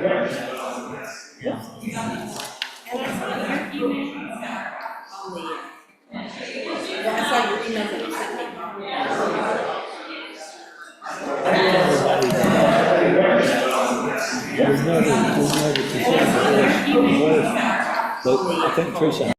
But I think Teresa.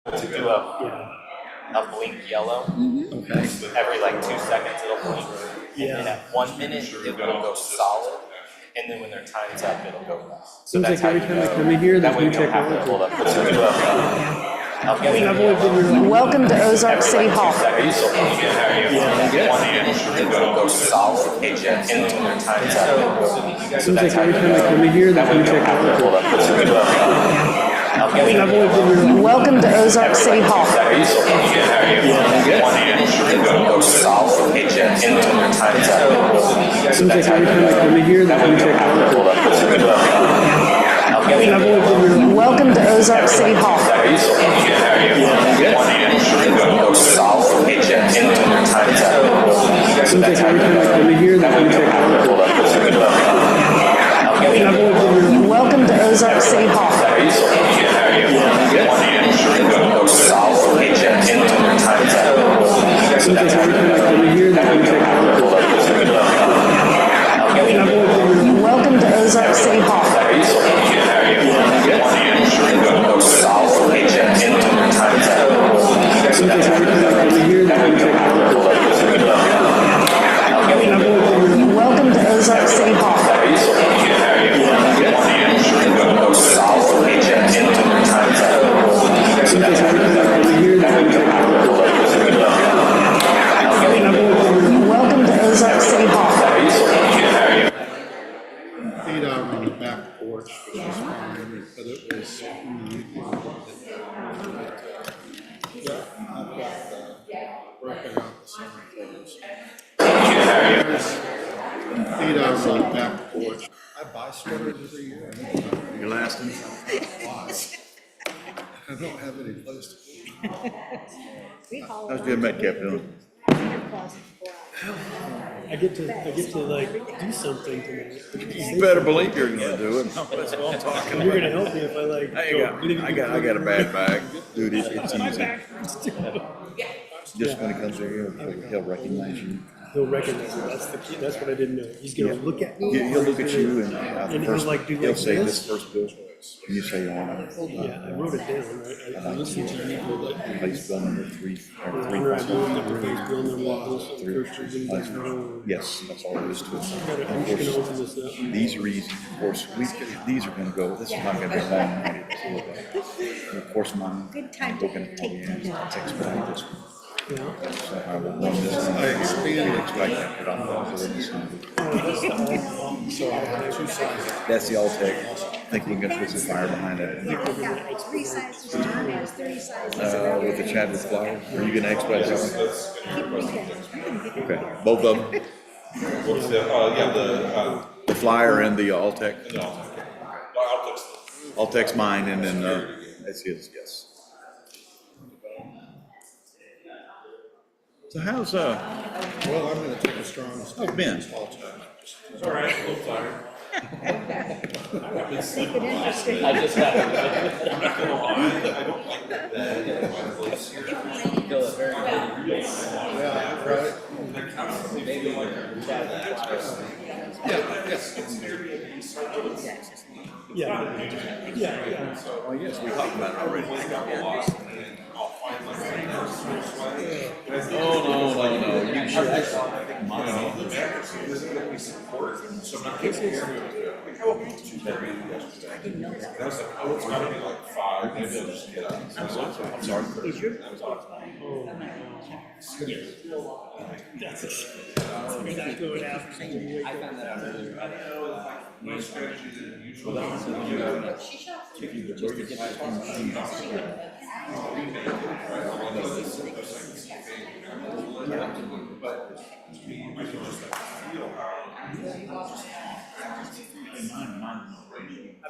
To do a blink yellow. Okay. Every like 2 seconds it'll blink. And then at 1 minute it will go solid. And then when their time's up it'll go red. So seems like every time I come in here, there's new technology. Welcome to Ozark City Hall. It will go solid. And then when their time's up it'll go red. Seems like every time I come in here, there's new technology. Welcome to Ozark City Hall. It will go solid. And then when their time's up it'll go red. Seems like every time I come in here, there's new technology. Welcome to Ozark City Hall. It will go solid. And then when their time's up it'll go red. Seems like every time I come in here, there's new technology. Welcome to Ozark City Hall. It will go solid. And then when their time's up it'll go red. Seems like every time I come in here, there's new technology. Welcome to Ozark City Hall. It will go solid. And then when their time's up it'll go red. Seems like every time I come in here, there's new technology. Welcome to Ozark City Hall. It will go solid. And then when their time's up it'll go red. Seems like every time I come in here, there's new technology. Welcome to Ozark City Hall. Feet out on the back porch, which was fine, but it was. Yeah, I've got broken out the summer clothes. Feet out on the back porch. I buy sweaters every year. You're lasting. I don't have any place to put them. How's your Metcalf doing? I get to like do something tonight. You better believe you're gonna do it. That's what I'm talking You're about. gonna help me if I like. I got a bad bag. Dude, it's easy. Just when it comes to here, he'll recognize you. He'll recognize it. That's the key. That's what I didn't know. He's gonna look at me. He'll look at you and he'll like do he'll like say this. this first bill. And you say you want to. Yeah, I wrote it down. Right? I listened to you for like. Place bill number three. I wrote the base bill number, Yes, that's all there is to it. I'm just gonna open this up. These are easy. Of course, these are going to go. This is not going to be long. of course, mine. Good time to Looking for take the notes. expedite this one. So I will run this. I expanded Expedite that, put on the sign. so I have two sizes. That's the Alltech. I think we can put some fire behind it. I've got 3 sizes, John has 3 sizes. With the Chadwick flower, are you gonna expedite that one? Keep reading. I'm gonna get Okay, both of them, What's the, the flyer and the Alltech. no, I'll text them. Alltech's mine, and then, that's his, yes. So how's, Well, I'm gonna take a strong. how's Ben? It's all right, a little tired. Make it interesting. I just got I'm not gonna lie, I don't like that bed in my place here. Yeah, right. I constantly feel like I'm Yeah. Yeah. Oh, yes, we talked about it already. lost, and then I'll find like right now, so No, you should actually. support, so I'm not getting here. I woke up 2:30 yesterday. I didn't know that. And I was like, oh, it's gonna be like 5, maybe I'll just get up. So I'm sorry. Is your I was off. That's exactly what happens when you wake up. My strategy than usual.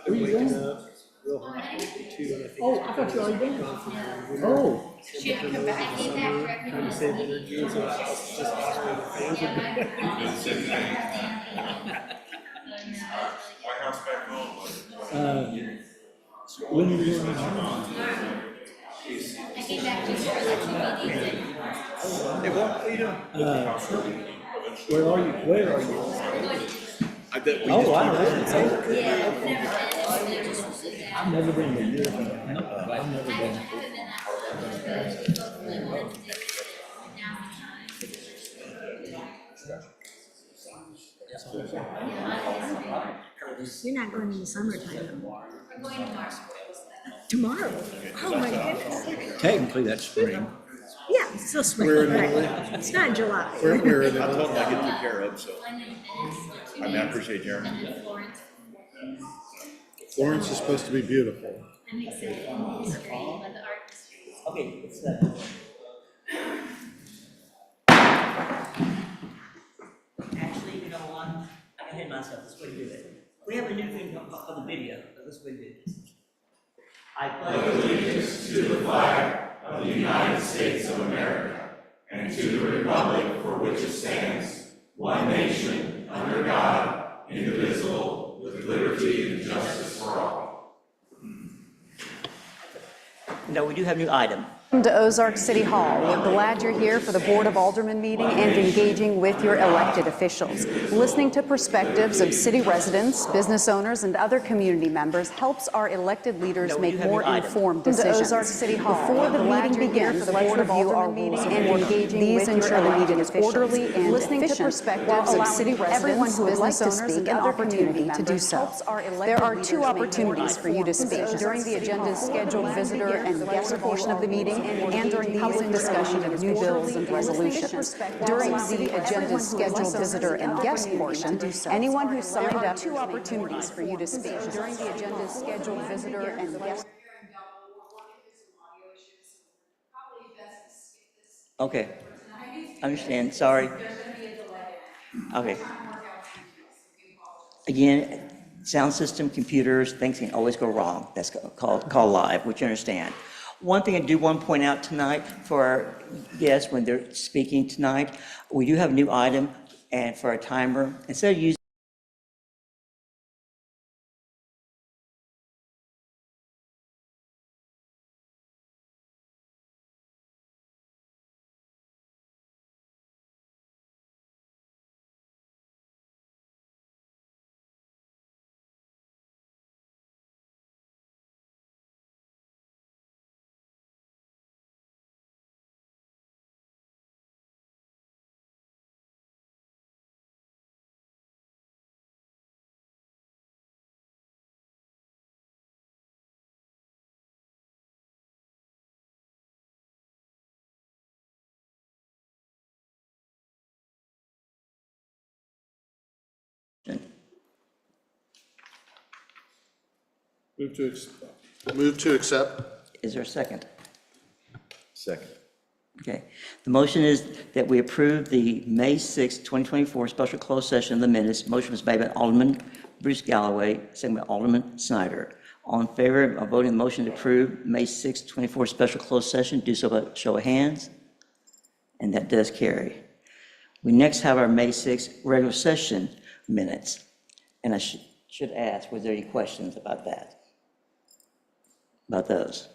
We're waking up real hot too, and I think. Oh, I thought you already did. Oh. Trying to save energy, so it's just hotter the My house back home, When are you going to? Hey, what are you doing? Where are you? Where are you? I bet we Oh, just wow. talked about it. I've never been to Europe. I've never been. You're not going in the summertime. Tomorrow. Oh my goodness. Technically, that's spring. Yeah, it's still spring, right? It's not July. Where I told him I get took care of, so. I mean, I appreciate Jeremy. Florence is supposed to be beautiful. Okay, it's actually, you know what? I can hit myself. This way to do it. We have a new thing for the video. So this way to do this. I pledge allegiance to the flag of the United States of America and to the republic for which it stands, one nation under God, indivisible, with liberty and justice for all. No, we do have a new item. Welcome to Ozark City Hall. We're glad you're here for the Board of Aldermen meeting and engaging with your elected officials. Listening to perspectives of city residents, business owners, and other community members helps our elected leaders make more informed decisions. Ozark City Hall. Before the meeting begins, let's review our rules and engaging these ensure the meeting is orderly and listening to perspectives of city residents, business owners, and other community to do so. There are 2 opportunities for you to speak during the agenda's scheduled visitor and guest portion of the meeting, and during the public discussion of new bills and resolutions. During the agenda's scheduled visitor and guest portion, anyone who signed up, 2 opportunities for you to speak. During the agenda's scheduled visitor and guest. Okay. Understand. Sorry. Okay. Again, sound system, computers, things can always go wrong. That's called live, which you understand. One thing I do want to point out tonight for our guests when they're speaking tonight, we do have a new item, and for our timer, instead of using Move to accept. Is there a second? Second. Okay. The motion is that we approve the May 6, 2024 special closed session of the minutes. Motion was made by Alderman Bruce Galloway, second by Alderman Snyder. All in favor of voting the motion to approve May 6, 2024 special closed session, do so by show of hands. And that does carry. We next have our May 6 regular session minutes. And I should ask, was there any questions about that? About those?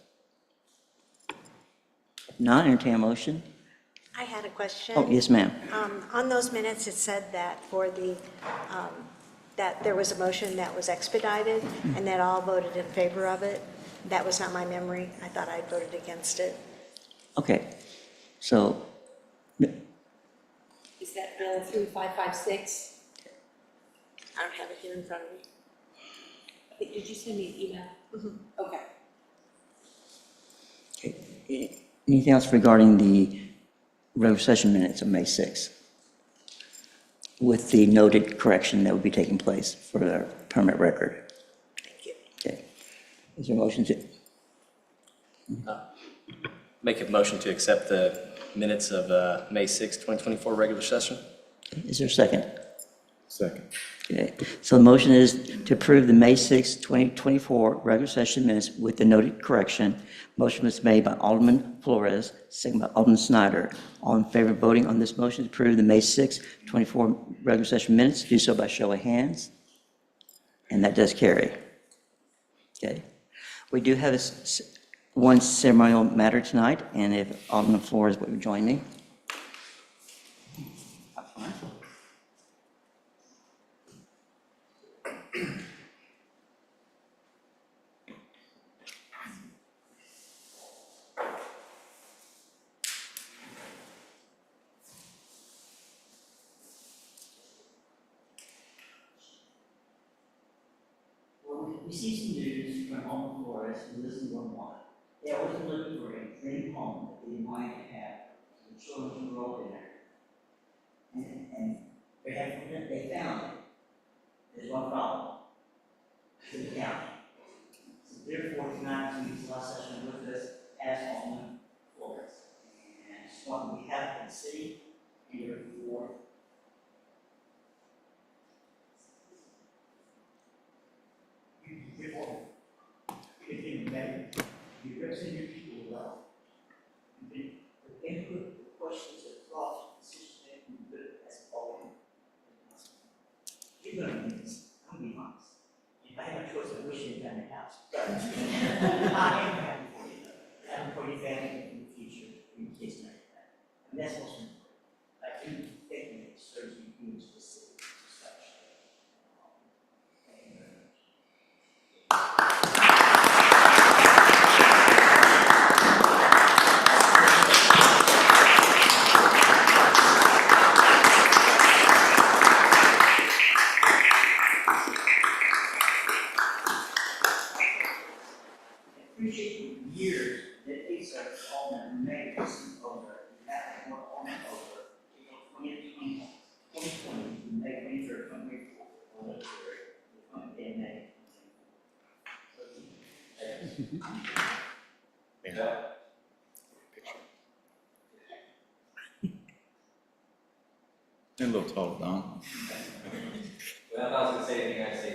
If not, entertain a motion. I had a question. Oh, yes, ma'am. On those minutes, it said that for the, that there was a motion that was expedited and that all voted in favor of it. That was not my memory. I thought I voted against it. Okay, so, Is that Bill 3556? I don't have it here in front of me. Did you send me an email? Okay. okay. Anything else regarding the regular session minutes of May 6th? With the noted correction that would be taking place for the permanent record. Thank you. Okay. Is there a motion to? Make a motion to accept the minutes of May 6, 2024 regular session. Is there a second? Second. Okay. So the motion is to approve the May 6, 2024 regular session minutes with the noted correction. Motion was made by Alderman Flores, second by Alderman Snyder. All in favor of voting on this motion to approve the May 6, 2024 regular session minutes, do so by show of hands. And that does carry. Okay. We do have one ceremonial matter tonight, and if Alderman Flores would join me. We see some news from Alderman Flores, who lives in Vermont. They always been looking for a dream home that they might have for the children who grow up in there. And they found it. There's one problem. To the county. So therefore, tonight, we last session with us as Alderman Flores. And it's what we have in the city here for. You represent your people well. The input, the questions, the thoughts, decision making, good as always. You're going to need this. I'm going to be honest. If I had a choice, I wish you'd done the house. But I am happy for you. Happy for your family in the future, for your kids and everything. And that's what's important. I do think it serves you being specific to such. Thank you very much. Appreciate the years that these are all made over that more on over 2020, May 23rd, 2024, in May. And a little taller, Don. Well, if I was going to say anything, I'd say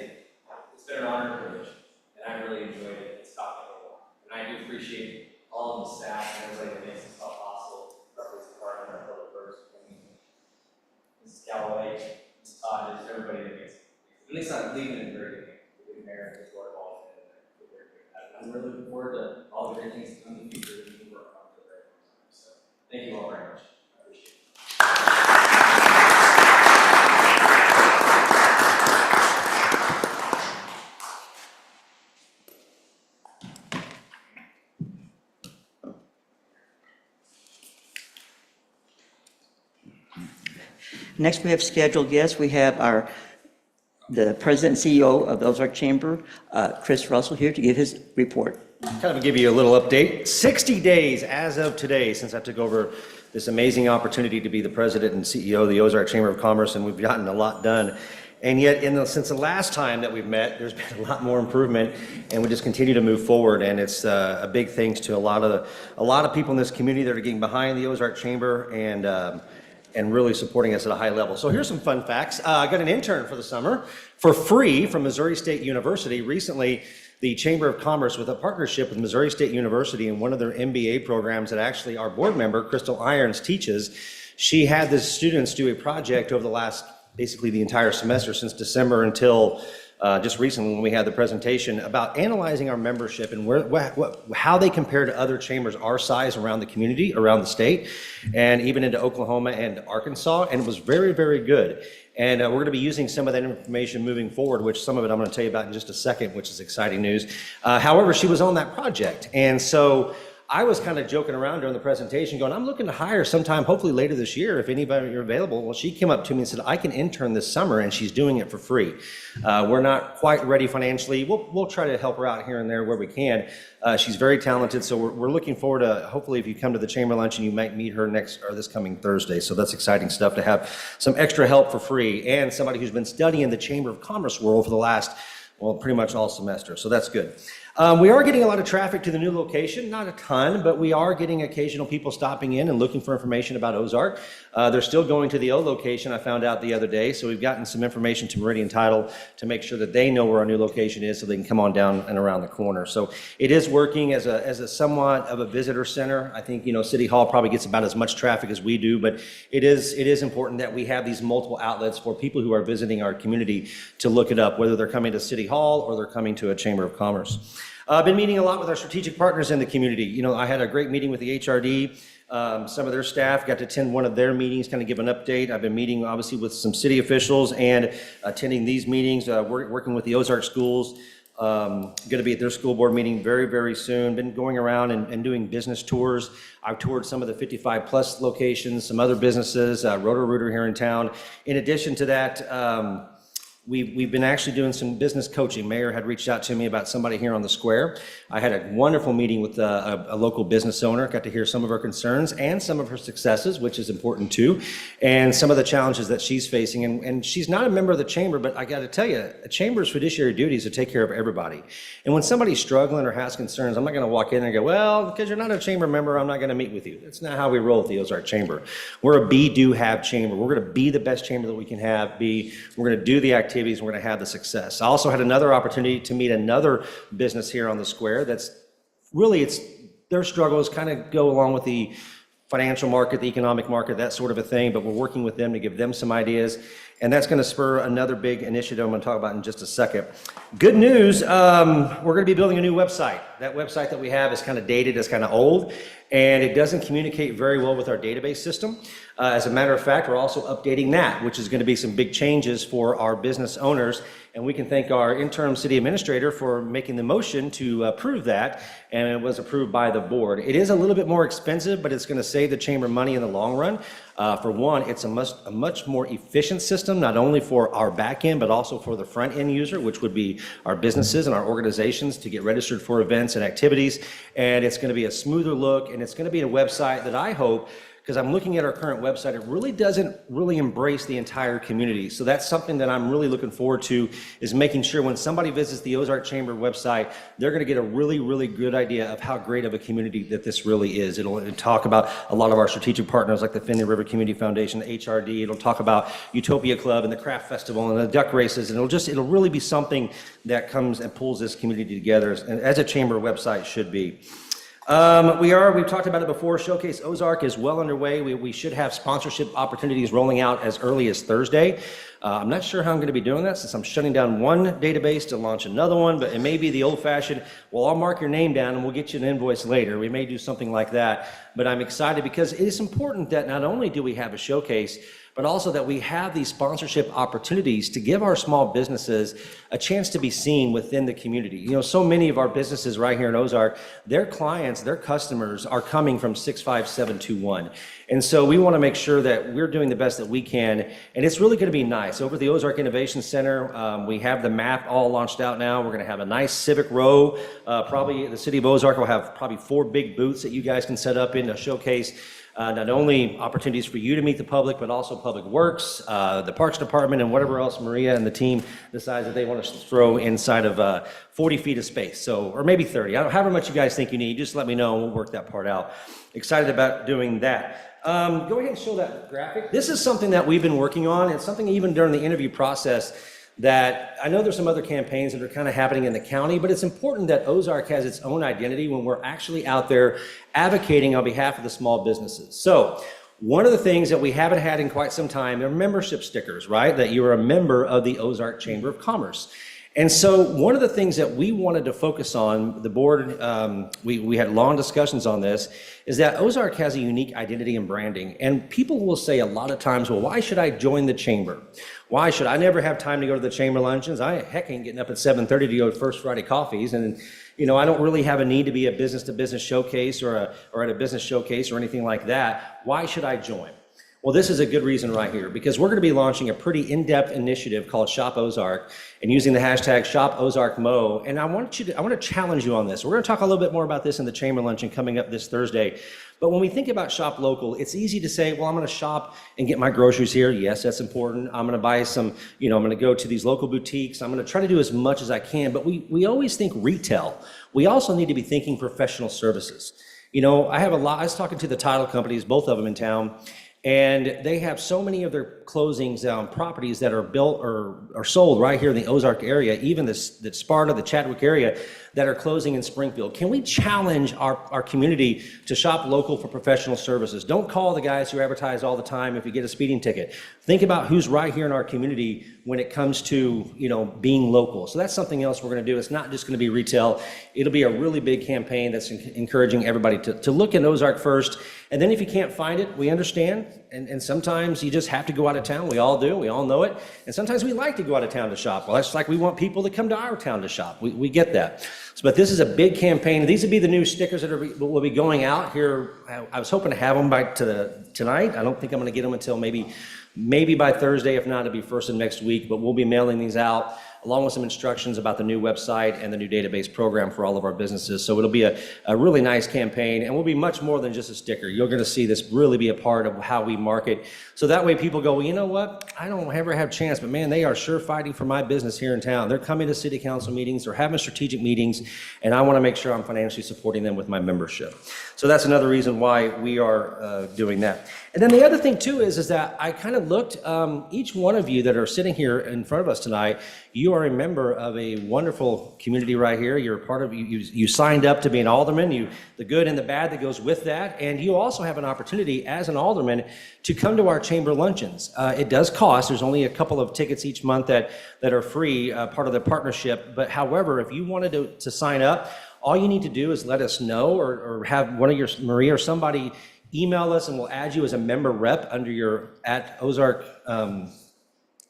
it's been an honor and privilege, and I really enjoyed it. It's stopped me a lot. And I do appreciate all of the staff and everybody that makes this all possible. Our police department, our public works, Mrs. Galloway, Mrs. Todd, just everybody that makes it. At least I'm leaving it very good. The mayor and his work all in it. I'm really looking forward to all the great things to come in the future that we can work on for a very long time. So thank you all very much. I appreciate it. Next, we have scheduled guests. We have the president and CEO of the Ozark Chamber, Chris Russell, here to give his report. Kind of give you a little update. 60 days as of today since I took over this amazing opportunity to be the president and CEO of the Ozark Chamber of Commerce, and we've gotten a lot done. And yet, since the last time that we've met, there's been a lot more improvement, and we just continue to move forward. And it's a big thanks to a lot of people in this community that are getting behind the Ozark Chamber and really supporting us at a high level. So here's some fun facts. I got an intern for the summer for free from Missouri State University. Recently, the Chamber of Commerce, with a partnership with Missouri State University and one of their MBA programs that actually our board member, Crystal Irons, teaches, she had the students do a project over the last, basically the entire semester since December until just recently when we had the presentation about analyzing our membership and how they compare to other chambers our size around the community, around the state, and even into Oklahoma and Arkansas, and it was very, very good. And we're going to be using some of that information moving forward, which some of it I'm going to tell you about in just a second, which is exciting news. However, she was on that project, and so I was kind of joking around during the presentation going, I'm looking to hire sometime, hopefully later this year, if anybody are available. Well, she came up to me and said, I can intern this summer, and she's doing it for free. We're not quite ready financially. We'll try to help her out here and there where we can. She's very talented, so we're looking forward to, hopefully if you come to the chamber luncheon, you might meet her this coming Thursday. So that's exciting stuff to have some extra help for free, and somebody who's been studying the Chamber of Commerce world for the last, well, pretty much all semester, so that's good. We are getting a lot of traffic to the new location, not a ton, but we are getting occasional people stopping in and looking for information about Ozark. They're still going to the old location, I found out the other day, so we've gotten some information to Meridian Title to make sure that they know where our new location is so they can come on down and around the corner. So it is working as a somewhat of a visitor center. I think, City Hall probably gets about as much traffic as we do, but it is important that we have these multiple outlets for people who are visiting our community to look it up, whether they're coming to City Hall or they're coming to a Chamber of Commerce. I've been meeting a lot with our strategic partners in the community. I had a great meeting with the HRD. Some of their staff got to attend one of their meetings, kind of give an update. I've been meeting, obviously, with some city officials and attending these meetings, working with the Ozark schools. Going to be at their school board meeting very, very soon. Been going around and doing business tours. I've toured some of the 55-plus locations, some other businesses, Roto-Rooter here in town. In addition to that, we've been actually doing some business coaching. Mayor had reached out to me about somebody here on the square. I had a wonderful meeting with a local business owner, got to hear some of her concerns and some of her successes, which is important too, and some of the challenges that she's facing. And she's not a member of the chamber, but I got to tell you, a chamber's fiduciary duty is to take care of everybody. And when somebody's struggling or has concerns, I'm not going to walk in and go, well, because you're not a chamber member, I'm not going to meet with you. That's not how we roll at the Ozark Chamber. We're a be-do-have chamber. We're going to be the best chamber that we can have. We're going to do the activities. We're going to have the success. I also had another opportunity to meet another business here on the square that's really, their struggles kind of go along with the financial market, the economic market, that sort of a thing, but we're working with them to give them some ideas, and that's going to spur another big initiative I'm going to talk about in just a second. Good news, we're going to be building a new website. That website that we have is kind of dated, it's kind of old, and it doesn't communicate very well with our database system. As a matter of fact, we're also updating that, which is going to be some big changes for our business owners, and we can thank our interim city administrator for making the motion to approve that, and it was approved by the board. It is a little bit more expensive, but it's going to save the chamber money in the long run. For one, it's a much more efficient system, not only for our back end, but also for the front end user, which would be our businesses and our organizations to get registered for events and activities. And it's going to be a smoother look, and it's going to be a website that I hope, because I'm looking at our current website, it really doesn't embrace the entire community. So that's something that I'm really looking forward to, is making sure when somebody visits the Ozark Chamber website, they're going to get a really, really good idea of how great of a community that this really is. It'll talk about a lot of our strategic partners like the Finley River Community Foundation, the HRD. It'll talk about Utopia Club and the Craft Festival and the duck races. And it'll really be something that comes and pulls this community together, as a chamber website should be. We've talked about it before. Showcase Ozark is well underway. We should have sponsorship opportunities rolling out as early as Thursday. I'm not sure how I'm going to be doing that, since I'm shutting down one database to launch another one, but it may be the old-fashioned, well, I'll mark your name down and we'll get you an invoice later. We may do something like that, but I'm excited because it is important that not only do we have a showcase, but also that we have these sponsorship opportunities to give our small businesses a chance to be seen within the community. So many of our businesses right here in Ozark, their clients, their customers are coming from 65721. And so we want to make sure that we're doing the best that we can, and it's really going to be nice. Over at the Ozark Innovation Center, we have the map all launched out now. We're going to have a nice civic row. Probably the city of Ozark will have probably 4 big booths that you guys can set up in to showcase Not only opportunities for you to meet the public, but also Public Works, the Parks Department, and whatever else Maria and the team decide that they want to throw inside of 40 feet of space. So, or maybe 30. However much you guys think you need, just let me know and we'll work that part out. Excited about doing that. Go ahead and show that graphic. This is something that we've been working on. It's something even during the interview process that I know there's some other campaigns that are kind of happening in the county, but it's important that Ozark has its own identity when we're actually out there advocating on behalf of the small businesses. So one of the things that we haven't had in quite some time are membership stickers, right? That you are a member of the Ozark Chamber of Commerce. And so one of the things that we wanted to focus on, the board, we had long discussions on this, is that Ozark has a unique identity and branding. And people will say a lot of times, well, why should I join the chamber? Why should I never have time to go to the chamber luncheons? I heck ain't getting up at 7:30 to go to First Friday Coffees. And, you know, I don't really have a need to be a business-to-business showcase or at a business showcase or anything like that. Why should I join? Well, this is a good reason right here, because we're going to be launching a pretty in-depth initiative called Shop Ozark and using the hashtag #ShopOzarkMo. And I want to challenge you on this. We're going to talk a little bit more about this in the Chamber Luncheon coming up this Thursday. But when we think about shop local, it's easy to say, well, I'm going to shop and get my groceries here. Yes, that's important. I'm going to buy some, I'm going to go to these local boutiques. I'm going to try to do as much as I can. But we always think retail. We also need to be thinking professional services. I was talking to the title companies, both of them in town, and they have so many of their closings on properties that are built or sold right here in the Ozark area, even the Sparta, the Chadwick area, that are closing in Springfield. Can we challenge our community to shop local for professional services? Don't call the guys who advertise all the time if you get a speeding ticket. Think about who's right here in our community when it comes to, being local. So that's something else we're going to do. It's not just going to be retail. It'll be a really big campaign that's encouraging everybody to look at Ozark first. And then if you can't find it, we understand. And sometimes you just have to go out of town. We all do. We all know it. And sometimes we like to go out of town to shop. Well, that's like we want people to come to our town to shop. We get that. But this is a big campaign. These would be the new stickers that will be going out here. I was hoping to have them by tonight. I don't think I'm going to get them until maybe by Thursday. If not, it'll be first of next week. But we'll be mailing these out along with some instructions about the new website and the new database program for all of our businesses. So it'll be a really nice campaign, and we'll be much more than just a sticker. You're going to see this really be a part of how we market. So that way people go, well, you know what? I don't ever have a chance, but man, they are sure fighting for my business here in town. They're coming to city council meetings, they're having strategic meetings, and I want to make sure I'm financially supporting them with my membership. So that's another reason why we are doing that. And then the other thing too is that I kind of looked, each one of you that are sitting here in front of us tonight, you are a member of a wonderful community right here. You're a part of, you signed up to be an alderman, the good and the bad that goes with that. And you also have an opportunity as an alderman to come to our chamber luncheons. It does cost. There's only a couple of tickets each month that are free, part of the partnership. But however, if you wanted to sign up, all you need to do is let us know or have one of Maria or somebody email us, and we'll add you as a member rep under your @Ozark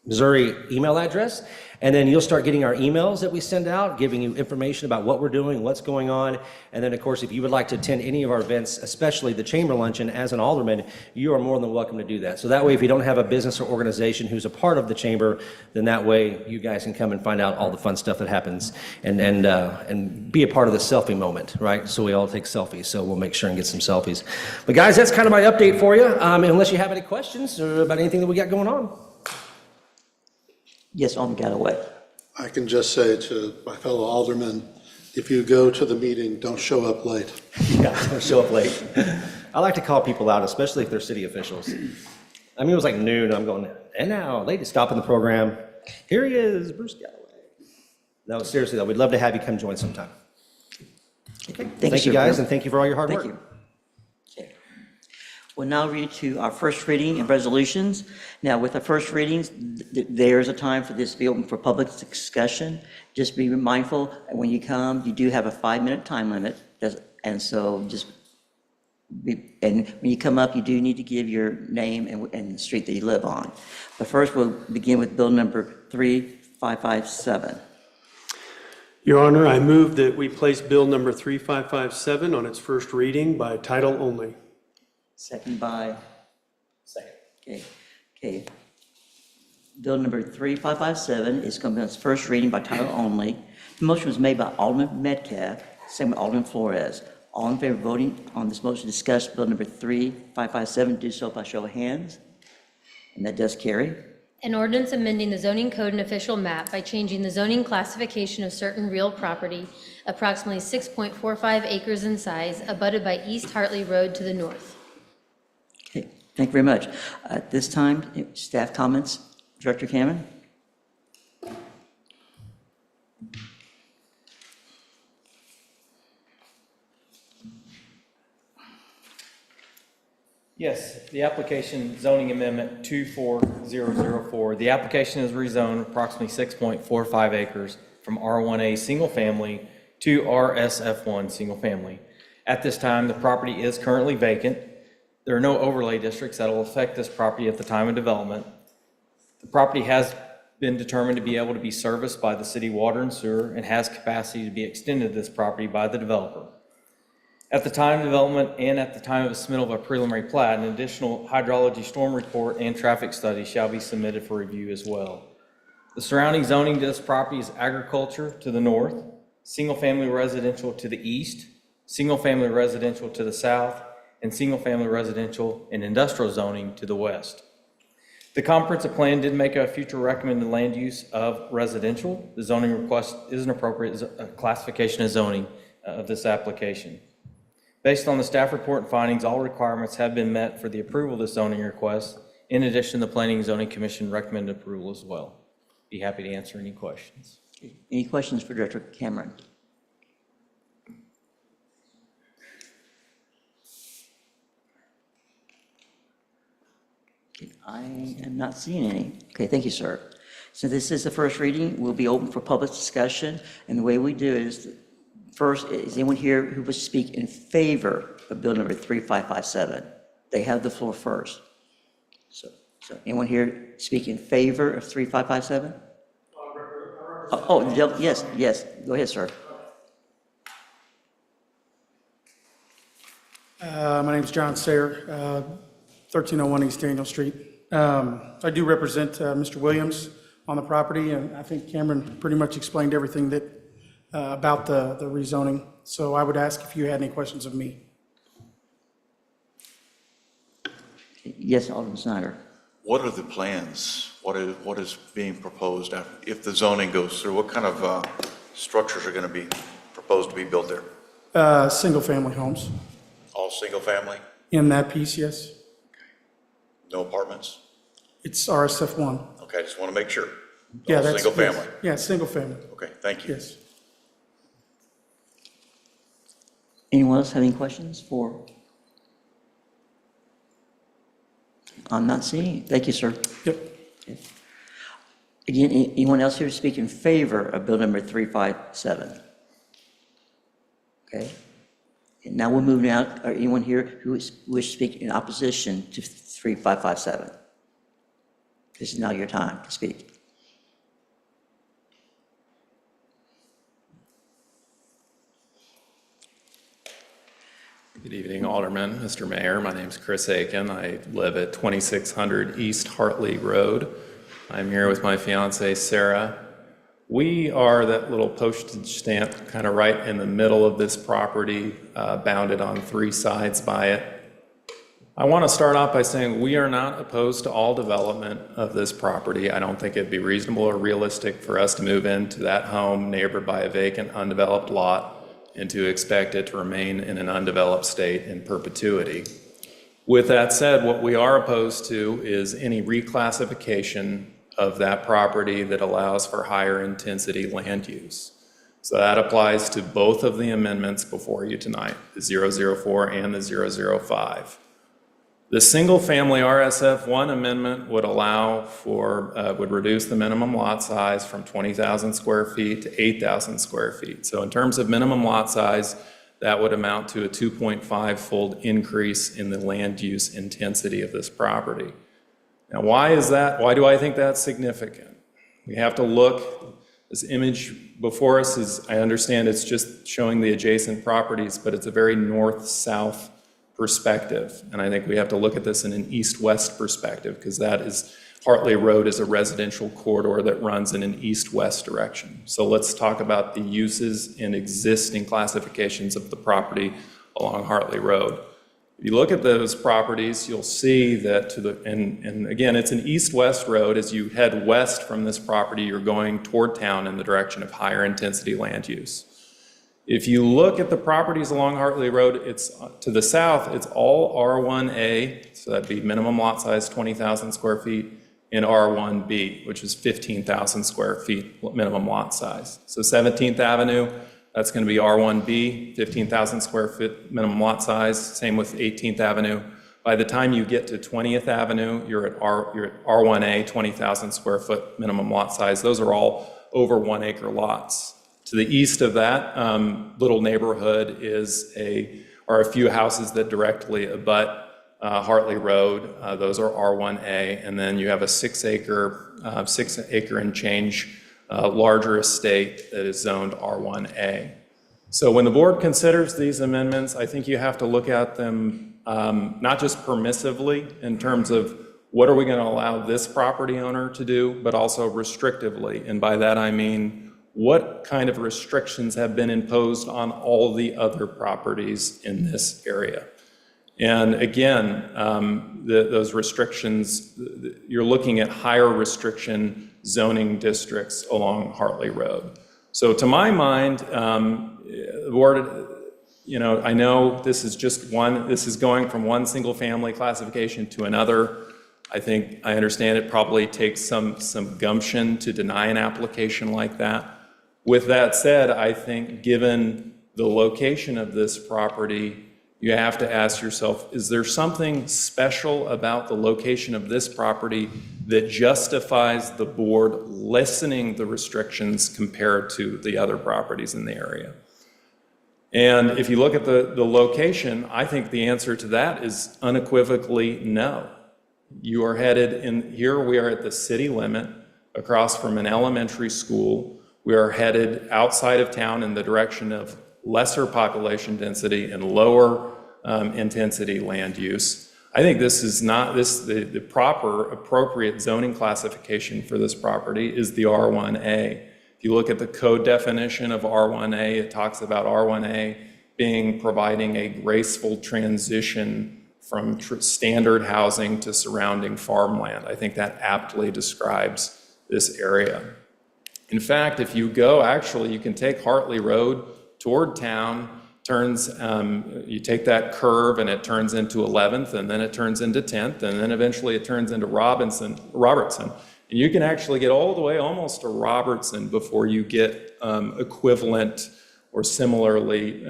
Missouri email address. And then you'll start getting our emails that we send out, giving you information about what we're doing, what's going on. And then, of course, if you would like to attend any of our events, especially the Chamber Luncheon as an alderman, you are more than welcome to do that. So that way, if you don't have a business or organization who's a part of the chamber, then that way you guys can come and find out all the fun stuff that happens and be a part of the selfie moment, right? So we all take selfies, so we'll make sure and get some selfies. But guys, that's kind of my update for you, unless you have any questions about anything that we got going on. Yes, Alderman Galloway. I can just say to my fellow aldermen, if you go to the meeting, don't show up late. Yeah, don't show up late. I like to call people out, especially if they're city officials. I mean, it was like noon, and I'm going, and now, lady, stop in the program. Here he is, Bruce Galloway. No, seriously though, we'd love to have you come join sometime. Okay, thank you guys, and thank you for all your hard work. Thank you. We'll now read to our first reading and resolutions. Now, with the first readings, there's a time for this to be open for public discussion. Just be mindful, when you come, you do have a 5-minute time limit. And so and when you come up, you do need to give your name and the street that you live on. But first, we'll begin with bill number 3557. Your Honor, I move that we place bill number 3557 on its first reading by title only. Second by? Second. Okay. Bill number 3557 is going to be on its first reading by title only. The motion was made by Alderman Metcalf, second by Alderman Flores. All in favor of voting on this motion to discuss Bill number 3557, do so by show of hands. And that does carry. An ordinance amending the zoning code and official map by changing the zoning classification of certain real property, approximately 6.45 acres in size, abutted by East Hartley Road to the north. Okay, thank you very much. At this time, staff comments. Director Cameron? Yes, the application zoning amendment 24004. The application is rezoned approximately 6.45 acres from R1A single family to RSF1 single family. At this time, the property is currently vacant. There are no overlay districts that will affect this property at the time of development. The property has been determined to be able to be serviced by the city water and sewer and has capacity to be extended to this property by the developer. At the time of development and at the time of the submittal of a preliminary plat, an additional hydrology storm report and traffic study shall be submitted for review as well. The surrounding zoning to this property is agriculture to the north, single-family residential to the east, single-family residential to the south, and single-family residential and industrial zoning to the west. The comprehensive plan did make a future recommended land use of residential. The zoning request is an appropriate classification of zoning of this application. Based on the staff report and findings, all requirements have been met for the approval of the zoning request. In addition, the Planning and Zoning Commission recommended approval as well. Be happy to answer any questions. Any questions for Director Cameron? Okay, I am not seeing any. Okay, thank you, sir. So this is the first reading. We'll be open for public discussion. And the way we do it is, first, is anyone here who would speak in favor of Bill number 3557? They have the floor first. So anyone here speak in favor of 3557? Yes. Go ahead, sir. My name is John Sayre, 1301 East Daniel Street. I do represent Mr. Williams on the property, and I think Cameron pretty much explained everything that about the rezoning. So I would ask if you had any questions of me. Yes, Alderman Snyder. What are the plans? What is being proposed if the zoning goes through? What kind of structures are going to be proposed to be built there? Single-family homes. All single family? In that piece, yes. No apartments? It's RSF1. Okay, I just want to make sure. Yeah, All that's single yes. family? Yeah, single family. Okay, thank you. Yes. Anyone else have any questions for? I'm not seeing. Thank you, sir. Yep. Okay. Again, anyone else here to speak in favor of Bill number 357? Okay. And now we'll move now. Or anyone here who wish to speak in opposition to 3557? This is now your time to speak. Good evening, Alderman, Mr. Mayor. My name is Chris Aiken. I live at 2600 East Hartley Road. I'm here with my fiancee, Sarah. We are that little postage stamp kind of right in the middle of this property, bounded on three sides by it. I want to start off by saying we are not opposed to all development of this property. I don't think it'd be reasonable or realistic for us to move into that home neighbored by a vacant, undeveloped lot and to expect it to remain in an undeveloped state in perpetuity. With that said, what we are opposed to is any reclassification of that property that allows for higher intensity land use. So that applies to both of the amendments before you tonight, the 004 and the 005. The single-family RSF1 amendment would allow for, would reduce the minimum lot size from 20,000 square feet to 8,000 square feet. So in terms of minimum lot size, that would amount to a 2.5-fold increase in the land use intensity of this property. Now, why is that? Why do I think that's significant? We have to look, this image before us is, I understand it's just showing the adjacent properties, but it's a very north-south perspective. And I think we have to look at this in an east-west perspective because that is, Hartley Road is a residential corridor that runs in an east-west direction. So let's talk about the uses and existing classifications of the property along Hartley Road. If you look at those properties, you'll see that and again, it's an east-west road. As you head west from this property, you're going toward town in the direction of higher intensity land use. If you look at the properties along Hartley Road, it's to the south, it's all R1A, so that'd be minimum lot size 20,000 square feet, and R1B, which is 15,000 square feet minimum lot size. So 17th Avenue, that's going to be R1B, 15,000 square foot minimum lot size. Same with 18th Avenue. By the time you get to 20th Avenue, you're at R1A, 20,000 square foot minimum lot size. Those are all over 1 acre lots. To the east of that little neighborhood are a few houses that directly abut Hartley Road. Those are R1A, and then you have a 6 acre and change larger estate that is zoned R1A. So when the board considers these amendments, I think you have to look at them not just permissively in terms of what are we going to allow this property owner to do, but also restrictively. And by that I mean, what kind of restrictions have been imposed on all the other properties in this area? And again, those restrictions, you're looking at higher restriction zoning districts along Hartley Road. So to my mind, the board, I know this is going from one single family classification to another. I understand it probably takes some gumption to deny an application like that. With that said, I think given the location of this property, you have to ask yourself, is there something special about the location of this property that justifies the board lessening the restrictions compared to the other properties in the area? And if you look at the location, I think the answer to that is unequivocally no. You are headed in, here we are at the city limit across from an elementary school. We are headed outside of town in the direction of lesser population density and lower intensity land use. I think this is not the proper appropriate zoning classification for this property is the R1A. If you look at the code definition of R1A, it talks about R1A providing a graceful transition from standard housing to surrounding farmland. I think that aptly describes this area. In fact, if you go, actually, you can take Hartley Road toward town, you take that curve and it turns into 11th, and then it turns into 10th, and then eventually it turns into Robertson. And you can actually get all the way almost to Robertson before you get equivalent or similarly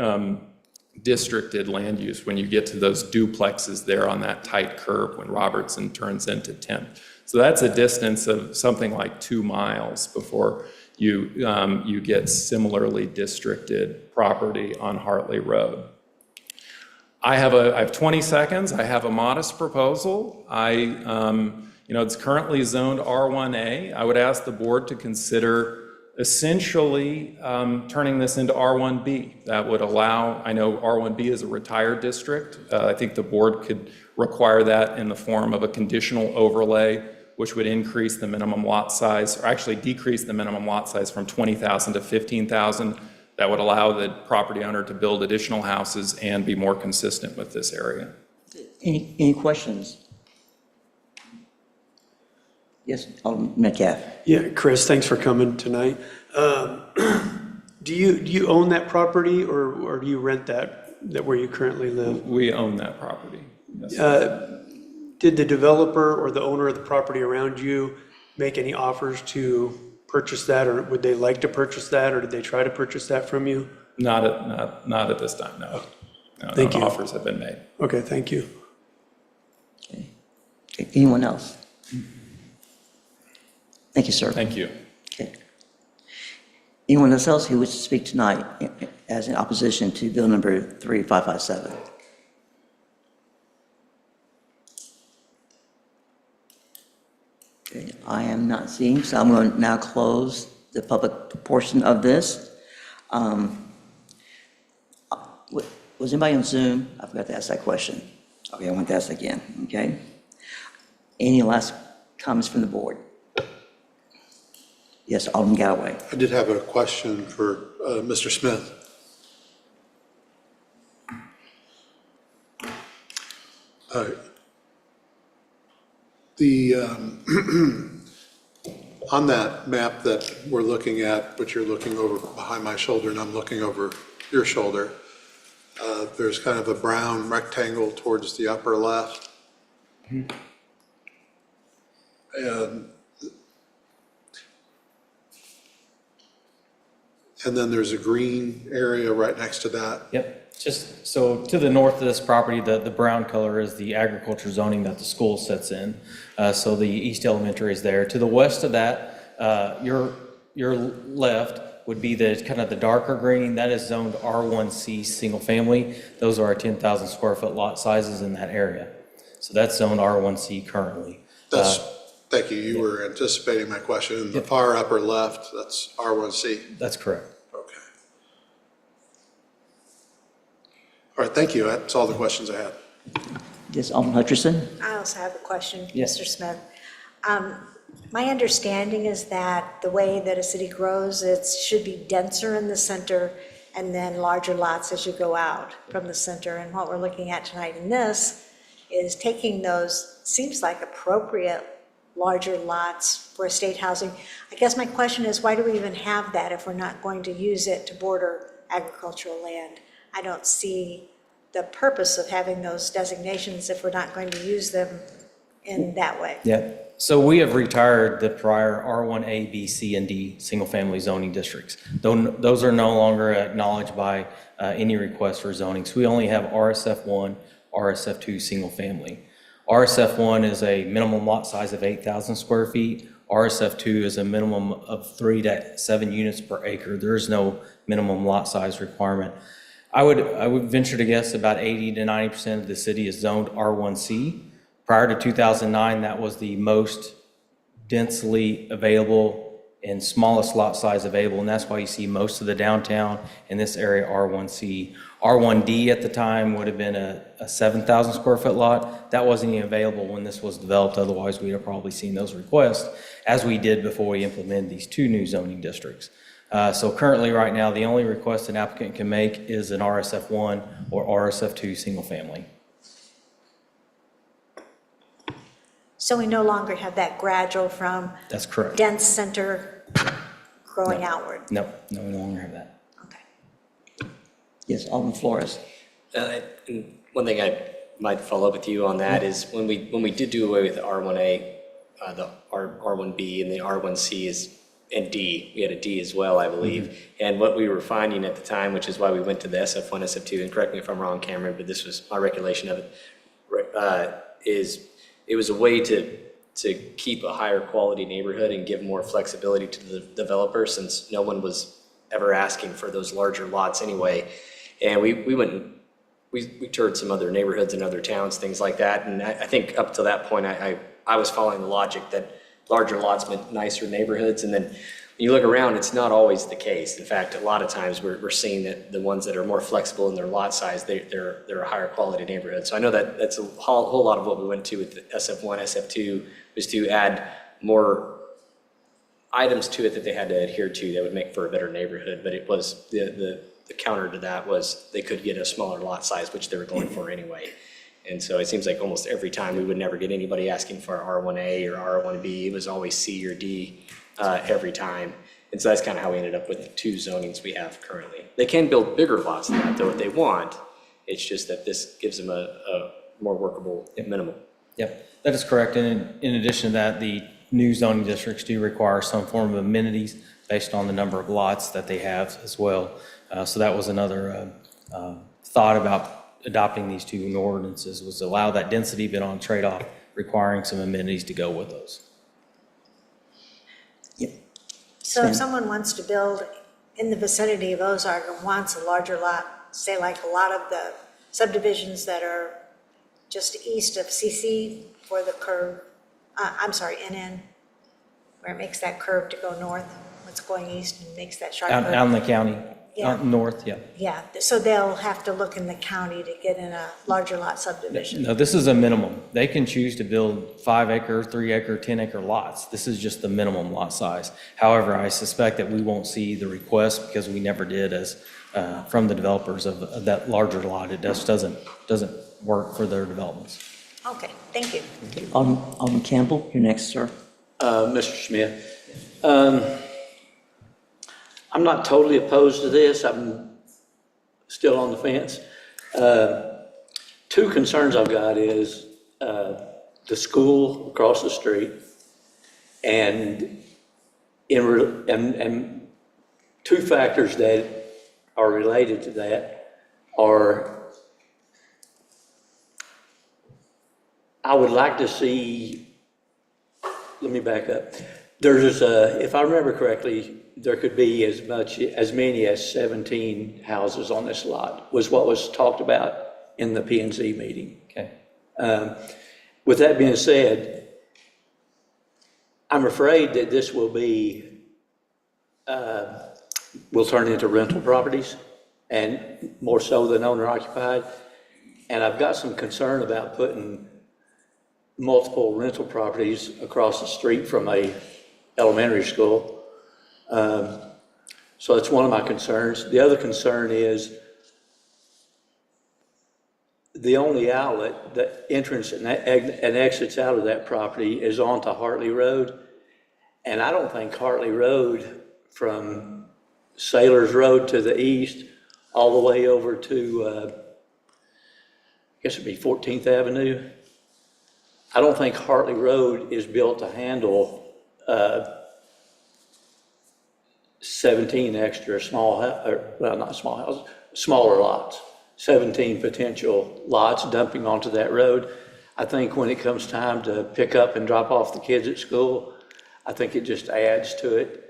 districted land use when you get to those duplexes there on that tight curve when Robertson turns into 10th. So that's a distance of something like 2 miles before you get similarly districted property on Hartley Road. I have 20 seconds. I have a modest proposal. It's currently zoned R1A. I would ask the board to consider essentially turning this into R1B. That would allow, I know R1B is a retired district. I think the board could require that in the form of a conditional overlay, which would increase the minimum lot size, or actually decrease the minimum lot size from 20,000 to 15,000. That would allow the property owner to build additional houses and be more consistent with this area. Any questions? Yes, Alderman Metcalf. Yeah, Chris, thanks for coming tonight. Do you own that property or do you rent that where you currently live? We own that property. Yes. Did the developer or the owner of the property around you make any offers to purchase that, or would they like to purchase that, or did they try to purchase that from you? Not at this time, no. Thank you. Offers have been made. Okay, thank you. Okay. Anyone else? Thank you, sir. Thank you. Okay. Anyone else who wishes to speak tonight as in opposition to bill number 3557? Okay, I am not seeing, so I'm going to now close the public portion of this. Was anybody on Zoom? I forgot to ask that question. Okay, I want to ask again, okay? Any last comments from the board? Yes, Alderman Galloway. I did have a question for Mr. Smith. On that map that we're looking at, which you're looking over behind my shoulder and I'm looking over your shoulder, there's kind of a brown rectangle towards the upper left. And then there's a green area right next to that. Yep, just so to the north of this property, the brown color is the agriculture zoning that the school sits in. So the East Elementary is there. To the west of that, your left would be the kind of the darker green. That is zoned R1C single family. Those are our 10,000 square foot lot sizes in that area. So that's zoned R1C currently. Thank you. You were anticipating my question. In the far upper left, that's R1C. That's correct. Okay. All right, thank you. That's all the questions I had. Yes, Alderman Hutcherson? I also have a question, Yes. Mr. Smith. My understanding is that the way that a city grows, it should be denser in the center and then larger lots as you go out from the center. And what we're looking at tonight in this is taking those, seems like appropriate larger lots for estate housing. I guess my question is, why do we even have that if we're not going to use it to border agricultural land? I don't see the purpose of having those designations if we're not going to use them in that way. Yeah, so we have retired the prior R1A, B, C, and D single-family zoning districts. Those are no longer acknowledged by any request for zoning. So we only have RSF1, RSF2 single-family. RSF1 is a minimum lot size of 8,000 square feet. RSF2 is a minimum of 3 to 7 units per acre. There is no minimum lot size requirement. I would venture to guess about 80 to 90% of the city is zoned R1C. Prior to 2009, that was the most densely available and smallest lot size available, and that's why you see most of the downtown in this area R1C. R1D at the time would have been a 7,000 square foot lot. That wasn't even available when this was developed, otherwise we'd have probably seen those requests, as we did before we implemented these 2 new zoning districts. So currently, right now, the only request an applicant can make is an RSF1 or RSF2 single family. So we no longer have that gradual from That's correct. dense center growing outward. No, we no longer have that. Yes, Alderman Flores? And one thing I might follow up with you on that is when we did do away with the R1A, the R1B and the R1C and D, we had a D as well, I believe. And what we were finding at the time, which is why we went to the SF1, SF2, and correct me if I'm wrong, Cameron, but this was my recollection of it, is it was a way to keep a higher quality neighborhood and give more flexibility to the developer, since no one was ever asking for those larger lots anyway. And we went and we toured some other neighborhoods in other towns, things like that. And I think up to that point, I was following the logic that larger lots meant nicer neighborhoods. And then when you look around, it's not always the case. In fact, a lot of times we're seeing that the ones that are more flexible in their lot size, they're a higher quality neighborhood. So I know that that's a whole lot of what we went to with the SF1, SF2 was to add more items to it that they had to adhere to that would make for a better neighborhood. But it was the counter to that was they could get a smaller lot size, which they were going for anyway. And so it seems like almost every time we would never get anybody asking for R1A or R1B. It was always C or D every time. And so that's kind of how we ended up with the 2 zonings we have currently. They can build bigger lots than that, though, if they want. It's just that this gives them a more workable minimum. Yep, that is correct. And in addition to that, the new zoning districts do require some form of amenities based on the number of lots that they have as well. So that was another thought about adopting these 2 new ordinances, was allow that density, but on trade-off requiring some amenities to go with those. So if someone wants to build in the vicinity of Ozark and wants a larger lot, say like a lot of the subdivisions that are just east of CC for the curve, NN, where it makes that curve to go north, what's going east and makes that sharp curve. Out in the county, Yeah. out north, yeah. Yeah, so they'll have to look in the county to get in a larger lot subdivision. No, this is a minimum. They can choose to build 5 acre, 3 acre, 10 acre lots. This is just the minimum lot size. However, I suspect that we won't see the request because we never did from the developers of that larger lot. It just doesn't work for their developments. Okay, thank you. Alderman Campbell, you're next, sir. Mr. Smith, I'm not totally opposed to this. I'm still on the fence. Two concerns I've got is the school across the street, and two factors that are related to that are, I would like to see, let me back up. There's if I remember correctly, there could be as many as 17 houses on this lot, was what was talked about in the P&Z meeting. Okay. With that being said, I'm afraid that this will turn into rental properties, and more so than owner occupied. And I've got some concern about putting multiple rental properties across the street from a elementary school. So that's one of my concerns. The other concern is the only outlet, the entrance and exits out of that property is onto Hartley Road. And I don't think Hartley Road from Sailors Road to the east, all the way over to, I guess it'd be 14th Avenue. I don't think Hartley Road is built to handle 17 extra smaller lots, 17 potential lots dumping onto that road. I think when it comes time to pick up and drop off the kids at school, I think it just adds to it.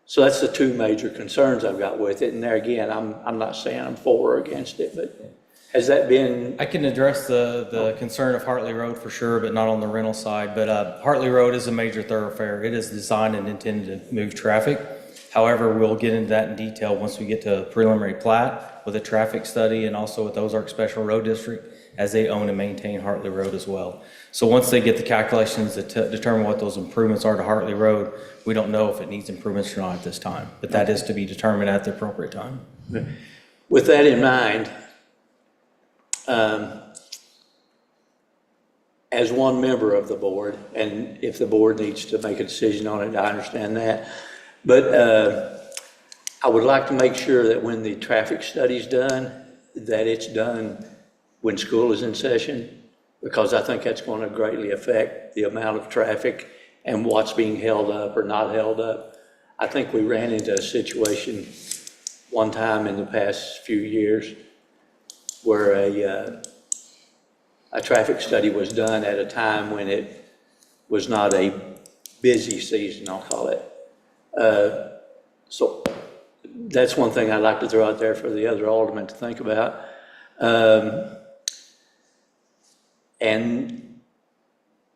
So that's the two major concerns I've got with it. And there again, I'm not saying I'm for or against it, but has that been? I can address the concern of Hartley Road for sure, but not on the rental side. But Hartley Road is a major thoroughfare. It is designed and intended to move traffic. However, we'll get into that in detail once we get to a preliminary plat with a traffic study and also with Ozark Special Road District, as they own and maintain Hartley Road as well. So once they get the calculations that determine what those improvements are to Hartley Road, we don't know if it needs improvements or not at this time, but that is to be determined at the appropriate time. With that in mind, as one member of the board, and if the board needs to make a decision on it, I understand that. But I would like to make sure that when the traffic study's done, that it's done when school is in session, because I think that's going to greatly affect the amount of traffic and what's being held up or not held up. I think we ran into a situation one time in the past few years where a traffic study was done at a time when it was not a busy season, I'll call it. So that's one thing I'd like to throw out there for the other aldermen to think about. And,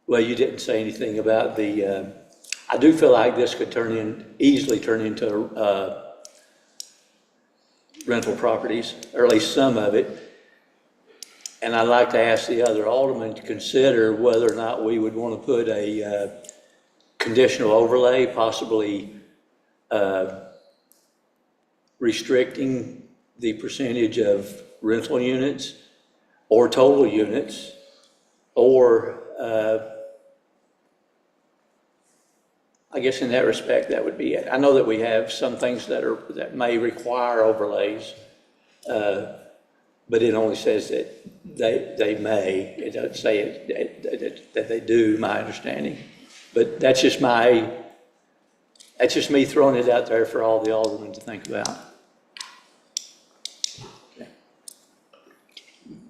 well, you didn't say anything about the, I do feel like this could easily turn into rental properties, or at least some of it. And I'd like to ask the other aldermen to consider whether or not we would want to put a conditional overlay, possibly restricting the percentage of rental units or total units, or I guess in that respect, that would be it. I know that we have some things that may require overlays, but it only says that they may. It doesn't say that they do, my understanding. But that's just me throwing it out there for all the aldermen to think about.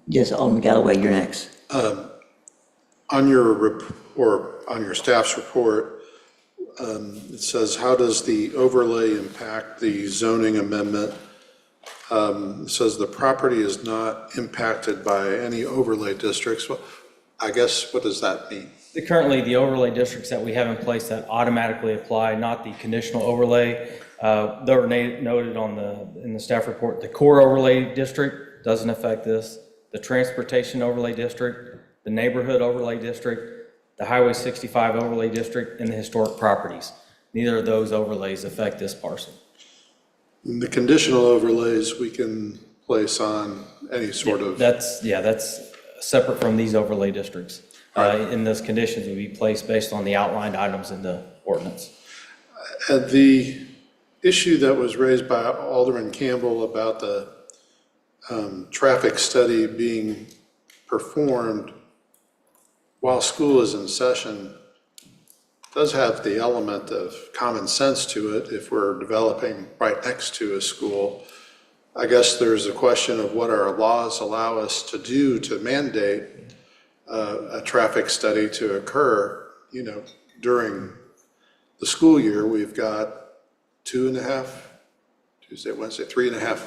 Yes, Alderman Galloway, you're next. On your staff's report, it says, how does the overlay impact the zoning amendment? It says the property is not impacted by any overlay districts. Well, I guess, what does that mean? Currently, the overlay districts that we have in place that automatically apply, not the conditional overlay, they're noted in the staff report. The core overlay district doesn't affect this. The transportation overlay district, the neighborhood overlay district, the Highway 65 overlay district, and the historic properties. Neither of those overlays affect this parcel. The conditional overlays we can place on any sort of. That's separate from these overlay districts. And those conditions would be placed based on the outlined items in the ordinance. The issue that was raised by Alderman Campbell about the traffic study being performed while school is in session does have the element of common sense to it if we're developing right next to a school. I guess there's a question of what our laws allow us to do to mandate a traffic study to occur, during the school year. We've got 2.5, Tuesday, Wednesday, 3.5,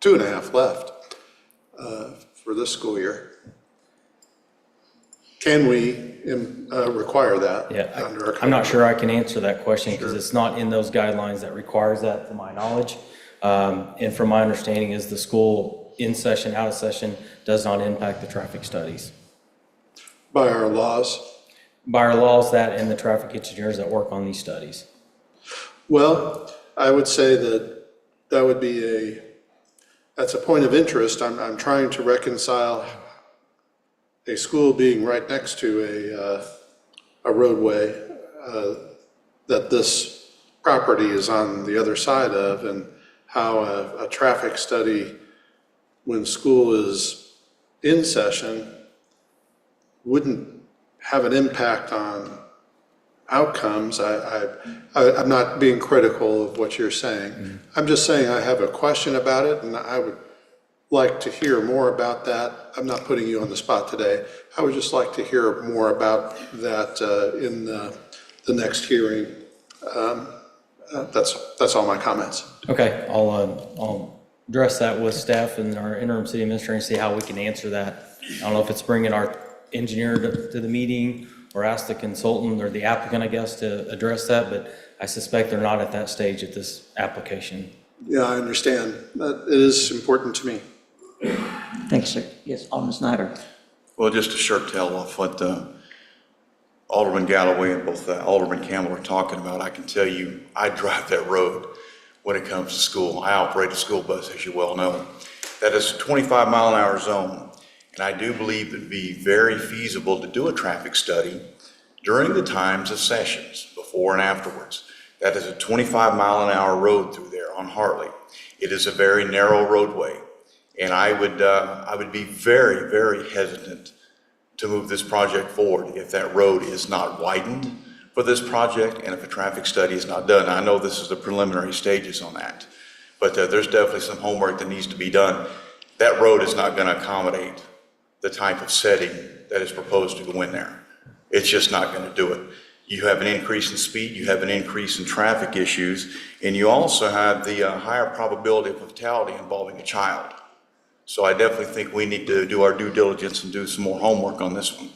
2.5 left for this school year. Can we require that? Yeah, under our I'm not code? sure I can answer that question because it's not in those guidelines that requires that, to my knowledge. And from my understanding is the school in session, out of session does not impact the traffic studies. By our laws? By our laws, that and the traffic engineers that work on these studies. Well, I would say that would be that's a point of interest. I'm trying to reconcile a school being right next to a roadway that this property is on the other side of, and how a traffic study when school is in session wouldn't have an impact on outcomes. I'm not being critical of what you're saying. I'm just saying I have a question about it, and I would like to hear more about that. I'm not putting you on the spot today. I would just like to hear more about that in the next hearing. That's all my comments. Okay, I'll address that with staff and our interim city administrator and see how we can answer that. I don't know if it's bringing our engineer to the meeting or ask the consultant or the applicant, I guess, to address that, but I suspect they're not at that stage at this application. Yeah, I understand. That it is important to me. Thank you, sir. Yes, Alderman Snyder. Well, just a short tale off what Alderman Galloway and both Alderman Campbell are talking about. I can tell you, I drive that road when it comes to school. I operate a school bus, as you well know. That is a 25-mile-an-hour zone, and I do believe it'd be very feasible to do a traffic study during the times of sessions, before and afterwards. That is a 25-mile-an-hour road through there on Hartley. It is a very narrow roadway, and I would be very, very hesitant to move this project forward if that road is not widened for this project and if a traffic study is not done. I know this is the preliminary stages on that, but there's definitely some homework that needs to be done. That road is not going to accommodate the type of setting that is proposed to go in there. It's just not going to do it. You have an increase in speed, you have an increase in traffic issues, and you also have the higher probability of fatality involving a child. So I definitely think we need to do our due diligence and do some more homework on this one.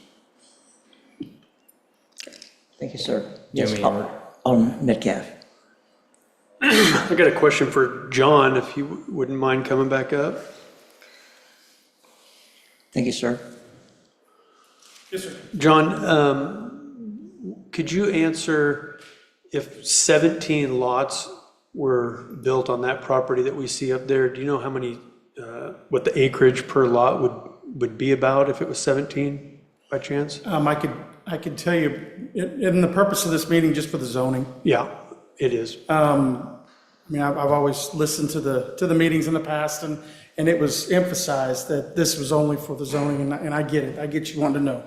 Thank you, sir. Yeah, Yes, I mean, Alderman Metcalf. I got a question for John, if you wouldn't mind coming back up. Thank you, sir. Yes, sir. John, could you answer if 17 lots were built on that property that we see up there? Do you know how many, what the acreage per lot would be about if it was 17 by chance? I could tell you, in the purpose of this meeting, just for the zoning. Yeah, it is. I mean, I've always listened to the meetings in the past, and it was emphasized that this was only for the zoning, and I get it. I get you wanting to know.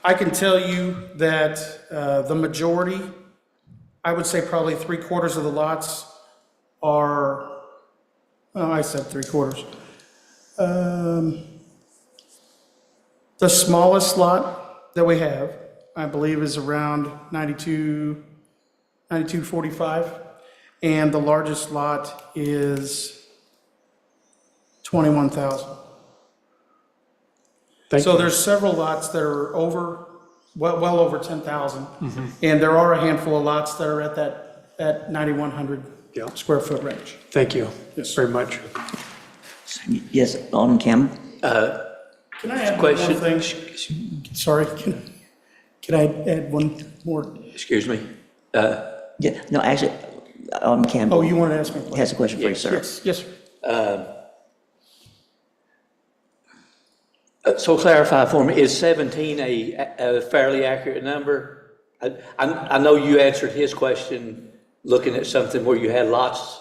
I can tell you that the majority, I would say probably 3/4 of the lots are, oh, I said 3/4. The smallest lot that we have, I believe, is around 9245, and the largest lot is 21,000. So there's several lots that are over, well over 10,000, and there are a handful of lots that are at that 9,100 square foot range. Thank you. Yes. Very much. Yes, Alderman Campbell. Can I add one more thing? Sorry, can I add one more? Excuse me? Yeah, no, actually, Alderman Campbell. Oh, you wanted to ask me a question? Has a question for you, sir. Yes, sir. So clarify for me, is 17 a fairly accurate number? I know you answered his question looking at something where you had lots.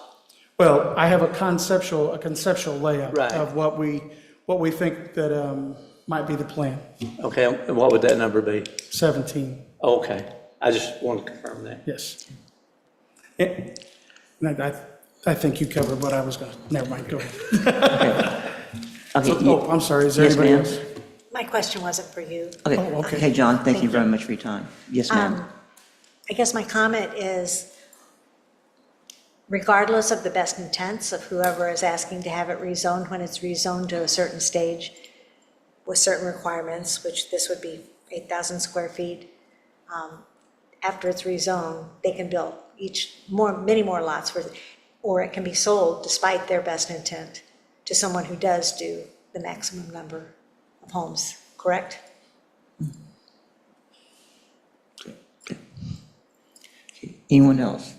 Well, I have a conceptual layout Right. of what we think that might be the plan. Okay, and what would that number be? 17, Okay, I just want to confirm that. yes. And I think you covered what I was going to, never mind, go ahead. Okay, Oh, I'm sorry, is there yes, anybody ma'am. else? My question wasn't for you. Okay, Oh, okay. okay, John, thank you Thank very you. much for your time. Yes, ma'am. I guess my comment is, regardless of the best intents of whoever is asking to have it rezoned, when it's rezoned to a certain stage with certain requirements, which this would be 8,000 square feet, after it's rezoned, they can build many more lots, or it can be sold despite their best intent to someone who does do the maximum number of homes, correct? Anyone else?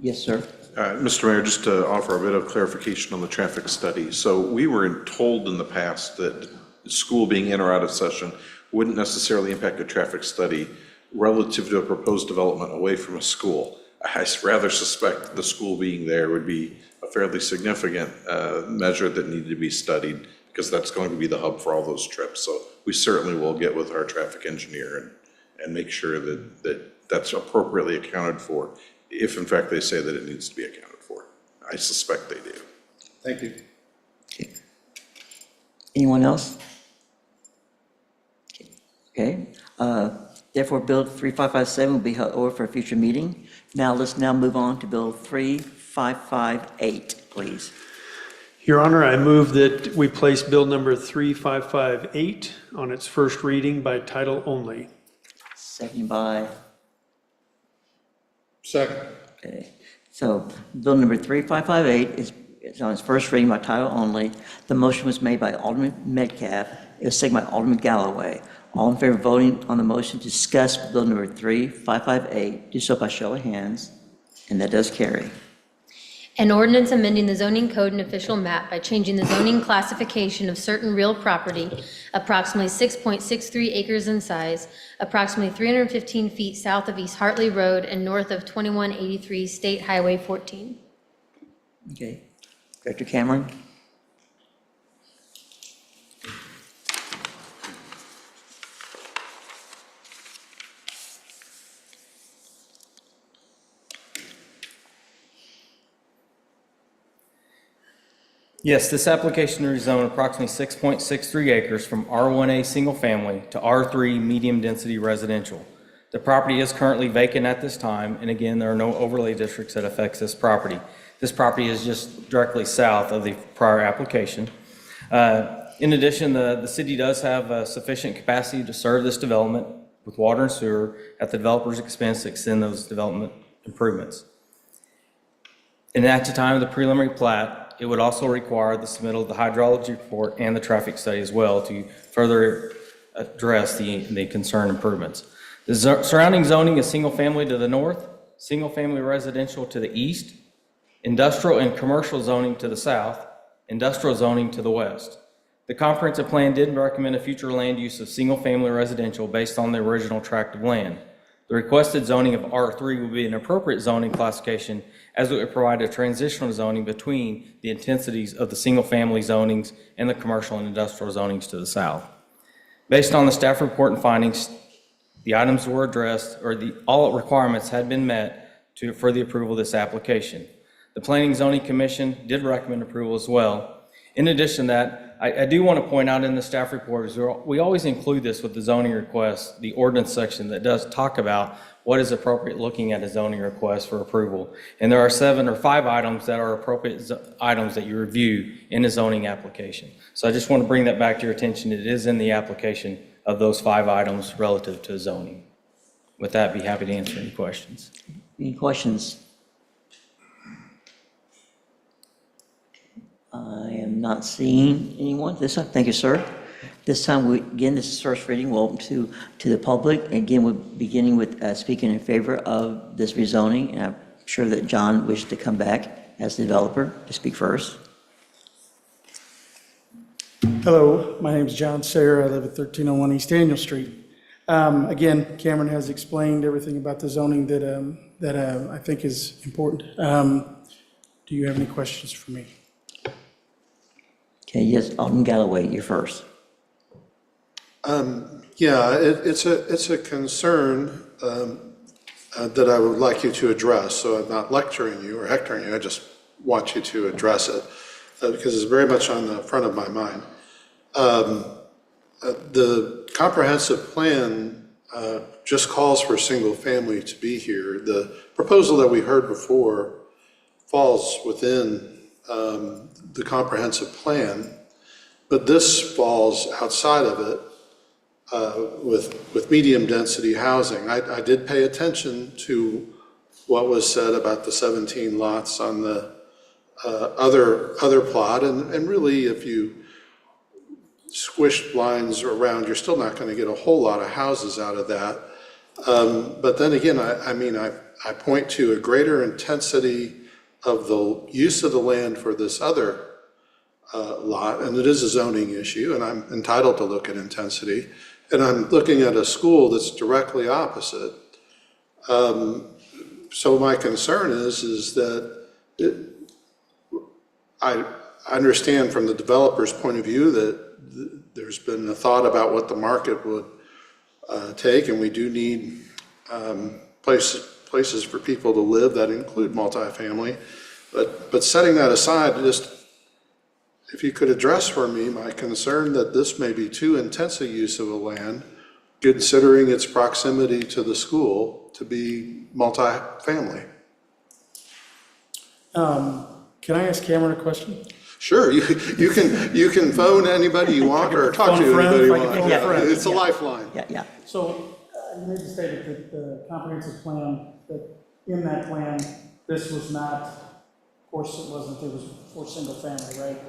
Yes, sir. Mr. Mayor, just to offer a bit of clarification on the traffic study. So we were told in the past that school being in or out of session wouldn't necessarily impact a traffic study relative to a proposed development away from a school. I rather suspect the school being there would be a fairly significant measure that needed to be studied, because that's going to be the hub for all those trips. So we certainly will get with our traffic engineer and make sure that that's appropriately accounted for, if in fact they say that it needs to be accounted for. I suspect they do. Thank you. Anyone else? Okay, therefore, Bill 3557 will be held over for a future meeting. Now, let's move on to Bill 3558, please. Your Honor, I move that we place Bill number 3558 on its first reading by title only. Second by, Second. okay. So, Bill number 3558 is on its first reading by title only. The motion was made by Alderman Metcalf. It was seconded by Alderman Galloway. All in favor of voting on the motion to discuss Bill number 3558, do so by show of hands, and that does carry. An ordinance amending the zoning code and official map by changing the zoning classification of certain real property, approximately 6.63 acres in size, approximately 315 feet south of East Hartley Road and north of 2183 State Highway 14. Okay. Director Cameron? Yes, this application to rezone approximately 6.63 acres from R1A Single Family to R3 Medium Density Residential. The property is currently vacant at this time, and again, there are no overlay districts that affects this property. This property is just directly south of the prior application. In addition, the city does have sufficient capacity to serve this development with water and sewer at the developer's expense to extend those development improvements. And at the time of the preliminary plat, it would also require the submittal of the hydrology report and the traffic study as well to further address the concerned improvements. The surrounding zoning is single family to the north, single family residential to the east, industrial and commercial zoning to the south, industrial zoning to the west. The comprehensive plan did recommend a future land use of single family residential based on the original tract of land. The requested zoning of R3 would be an appropriate zoning classification, as it would provide a transitional zoning between the intensities of the single-family zonings and the commercial and industrial zonings to the south. Based on the staff report and findings, the items were addressed, or all requirements had been met for the approval of this application. The Planning and Zoning Commission did recommend approval as well. In addition to that, I do want to point out in the staff report, we always include this with the zoning request, the ordinance section that does talk about what is appropriate looking at a zoning request for approval. And there are 7 or 5 items that are appropriate items that you review in a zoning application. So I just want to bring that back to your attention. It is in the application of those 5 items relative to zoning. With that, be happy to answer any questions. Any questions? I am not seeing anyone this time. Thank you, sir. This time, again, this is first reading. We're open to the public. Again, we're beginning with speaking in favor of this rezoning. And I'm sure that John wishes to come back as the developer to speak first. Hello, my name is John Sayer. I live at 1301 East Daniel Street. Again, Cameron has explained everything about the zoning that I think is important. Do you have any questions for me? Okay, yes, Alderman Galloway, you're first. Yeah, it's a concern that I would like you to address. So I'm not lecturing you or hectoring you. I just want you to address it because it's very much on the front of my mind. The comprehensive plan just calls for single family to be here. The proposal that we heard before falls within the comprehensive plan, but this falls outside of it with medium density housing. I did pay attention to what was said about the 17 lots on the other plot, and really if you squish lines around, you're still not going to get a whole lot of houses out of that. But then again, I point to a greater intensity of the use of the land for this other lot, and it is a zoning issue, and I'm entitled to look at intensity. And I'm looking at a school that's directly opposite. So my concern is that I understand from the developer's point of view that there's been a thought about what the market would take, and we do need places for people to live that include multifamily. But setting that aside, just if you could address for me my concern that this may be too intense a use of the land, considering its proximity to the school, to be multifamily. Can I ask Cameron a question? Sure, you can phone anybody you want or talk to anybody you want. It's a lifeline. Yeah. So you made the statement that the comprehensive plan, that in that plan, this was not, of course it wasn't, it was for single family, right?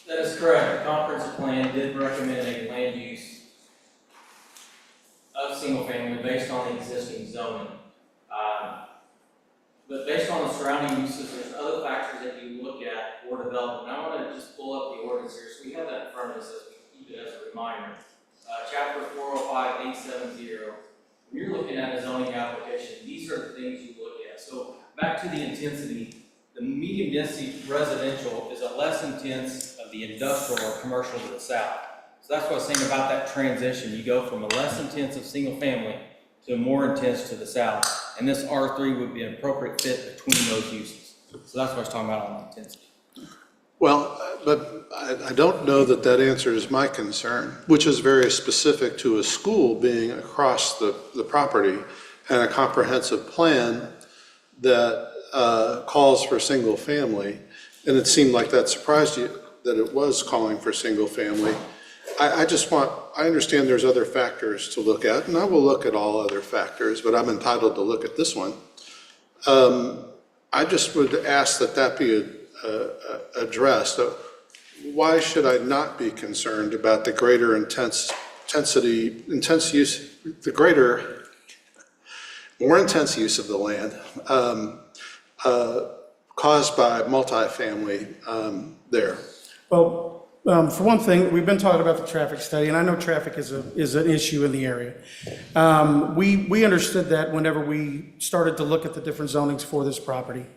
That is correct. The comprehensive plan did recommend a land use of single family based on the existing zoning. But based on the surrounding uses, there's other factors that you look at for development. I want to just pull up the ordinance here, so we have that in front of us as we keep it as a reminder. Chapter 405-870, when you're looking at a zoning application, these are the things you look at. So back to the intensity, the medium density residential is a less intense of the industrial or commercial to the south. So that's what I was saying about that transition. You go from a less intensive single family to a more intense to the south. And this R3 would be an appropriate fit between those uses. So that's what I was talking about on intensity. Well, but I don't know that that answers my concern, which is very specific to a school being across the property and a comprehensive plan that calls for single family. And it seemed like that surprised you that it was calling for single family. I understand there's other factors to look at, and I will look at all other factors, but I'm entitled to look at this one. I just would ask that be addressed. Why should I not be concerned about the greater intense use, more intense use of the land caused by multifamily there? Well, for one thing, we've been talking about the traffic study, and I know traffic is an issue in the area. We understood that whenever we started to look at the different zonings for this property.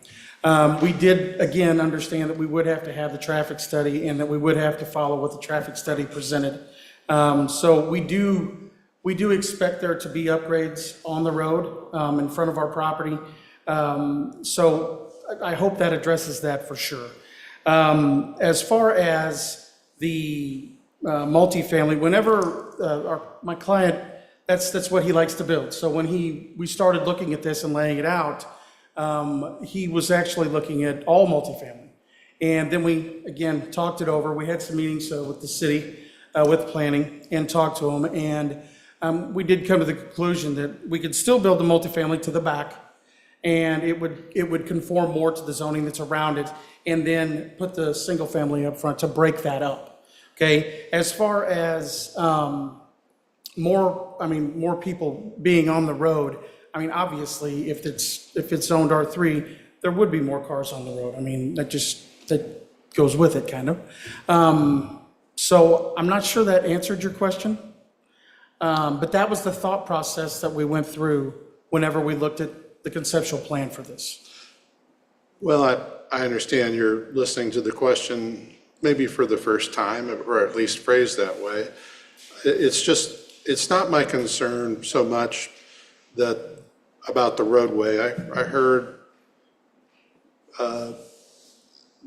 We did, again, understand that we would have to have the traffic study and that we would have to follow what the traffic study presented. So we do expect there to be upgrades on the road in front of our property. So I hope that addresses that for sure. As far as the multifamily, whenever my client, that's what he likes to build. So when we started looking at this and laying it out, he was actually looking at all multifamily. And then we, again, talked it over. We had some meetings with the city, with planning, and talked to them. And we did come to the conclusion that we could still build the multifamily to the back, and it would conform more to the zoning that's around it, and then put the single family up front to break that up. Okay, as far as more people being on the road, I mean, obviously, if it's zoned R3, there would be more cars on the road. I mean, that goes with it, kind of. So I'm not sure that answered your question, but that was the thought process that we went through whenever we looked at the conceptual plan for this. Well, I understand you're listening to the question maybe for the first time, or at least phrased that way. It's not my concern so much about the roadway. I heard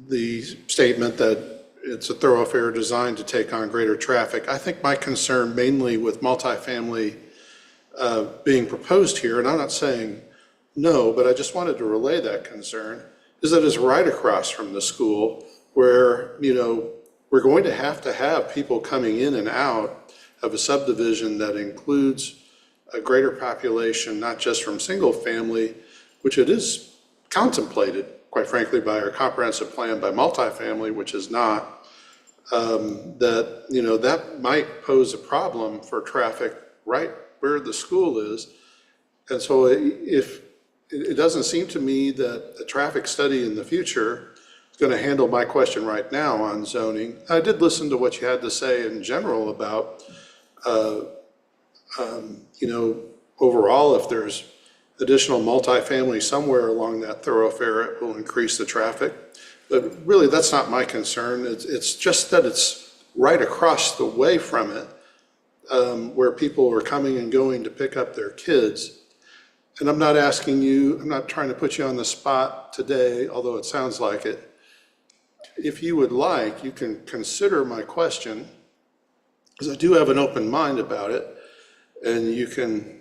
the statement that it's a thoroughfare designed to take on greater traffic. I think my concern mainly with multifamily being proposed here, and I'm not saying no, but I just wanted to relay that concern, is that it's right across from the school where, we're going to have people coming in and out of a subdivision that includes a greater population, not just from single family, which it is contemplated, quite frankly, by our comprehensive plan by multifamily, which is not, that might pose a problem for traffic right where the school is. And so if it doesn't seem to me that a traffic study in the future is going to handle my question right now on zoning. I did listen to what you had to say in general about, overall, if there's additional multifamily somewhere along that thoroughfare, it will increase the traffic. But really, that's not my concern. It's just that it's right across the way from it, where people are coming and going to pick up their kids. And I'm not trying to put you on the spot today, although it sounds like it. If you would like, you can consider my question, because I do have an open mind about it, and you can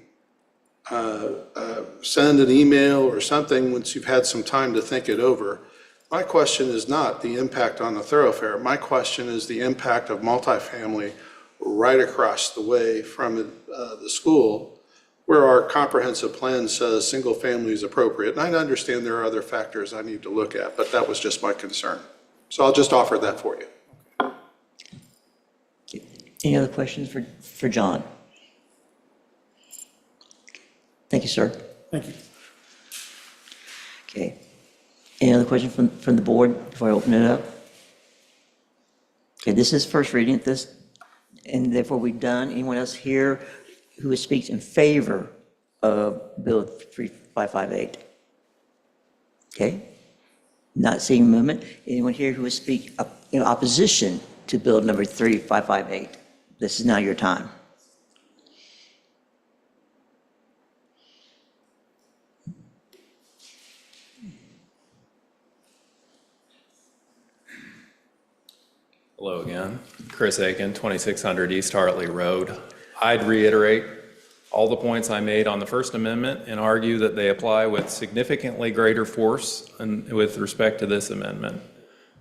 send an email or something once you've had some time to think it over. My question is not the impact on the thoroughfare. My question is the impact of multifamily right across the way from the school, where our comprehensive plan says single family is appropriate. And I understand there are other factors I need to look at, but that was just my concern. So I'll just offer that for you. Any other questions for John? Thank you, sir. Thank you. Okay. Any other questions from the board before I open it up? Okay, this is first reading at this, and therefore we've done. Anyone else here who speaks in favor of Bill 3558? Okay. Not seeing movement. Anyone here who would speak in opposition to Bill number 3558? This is now your time. Hello again. Chris Aiken, 2600 East Hartley Road. I'd reiterate all the points I made on the First Amendment and argue that they apply with significantly greater force with respect to this amendment.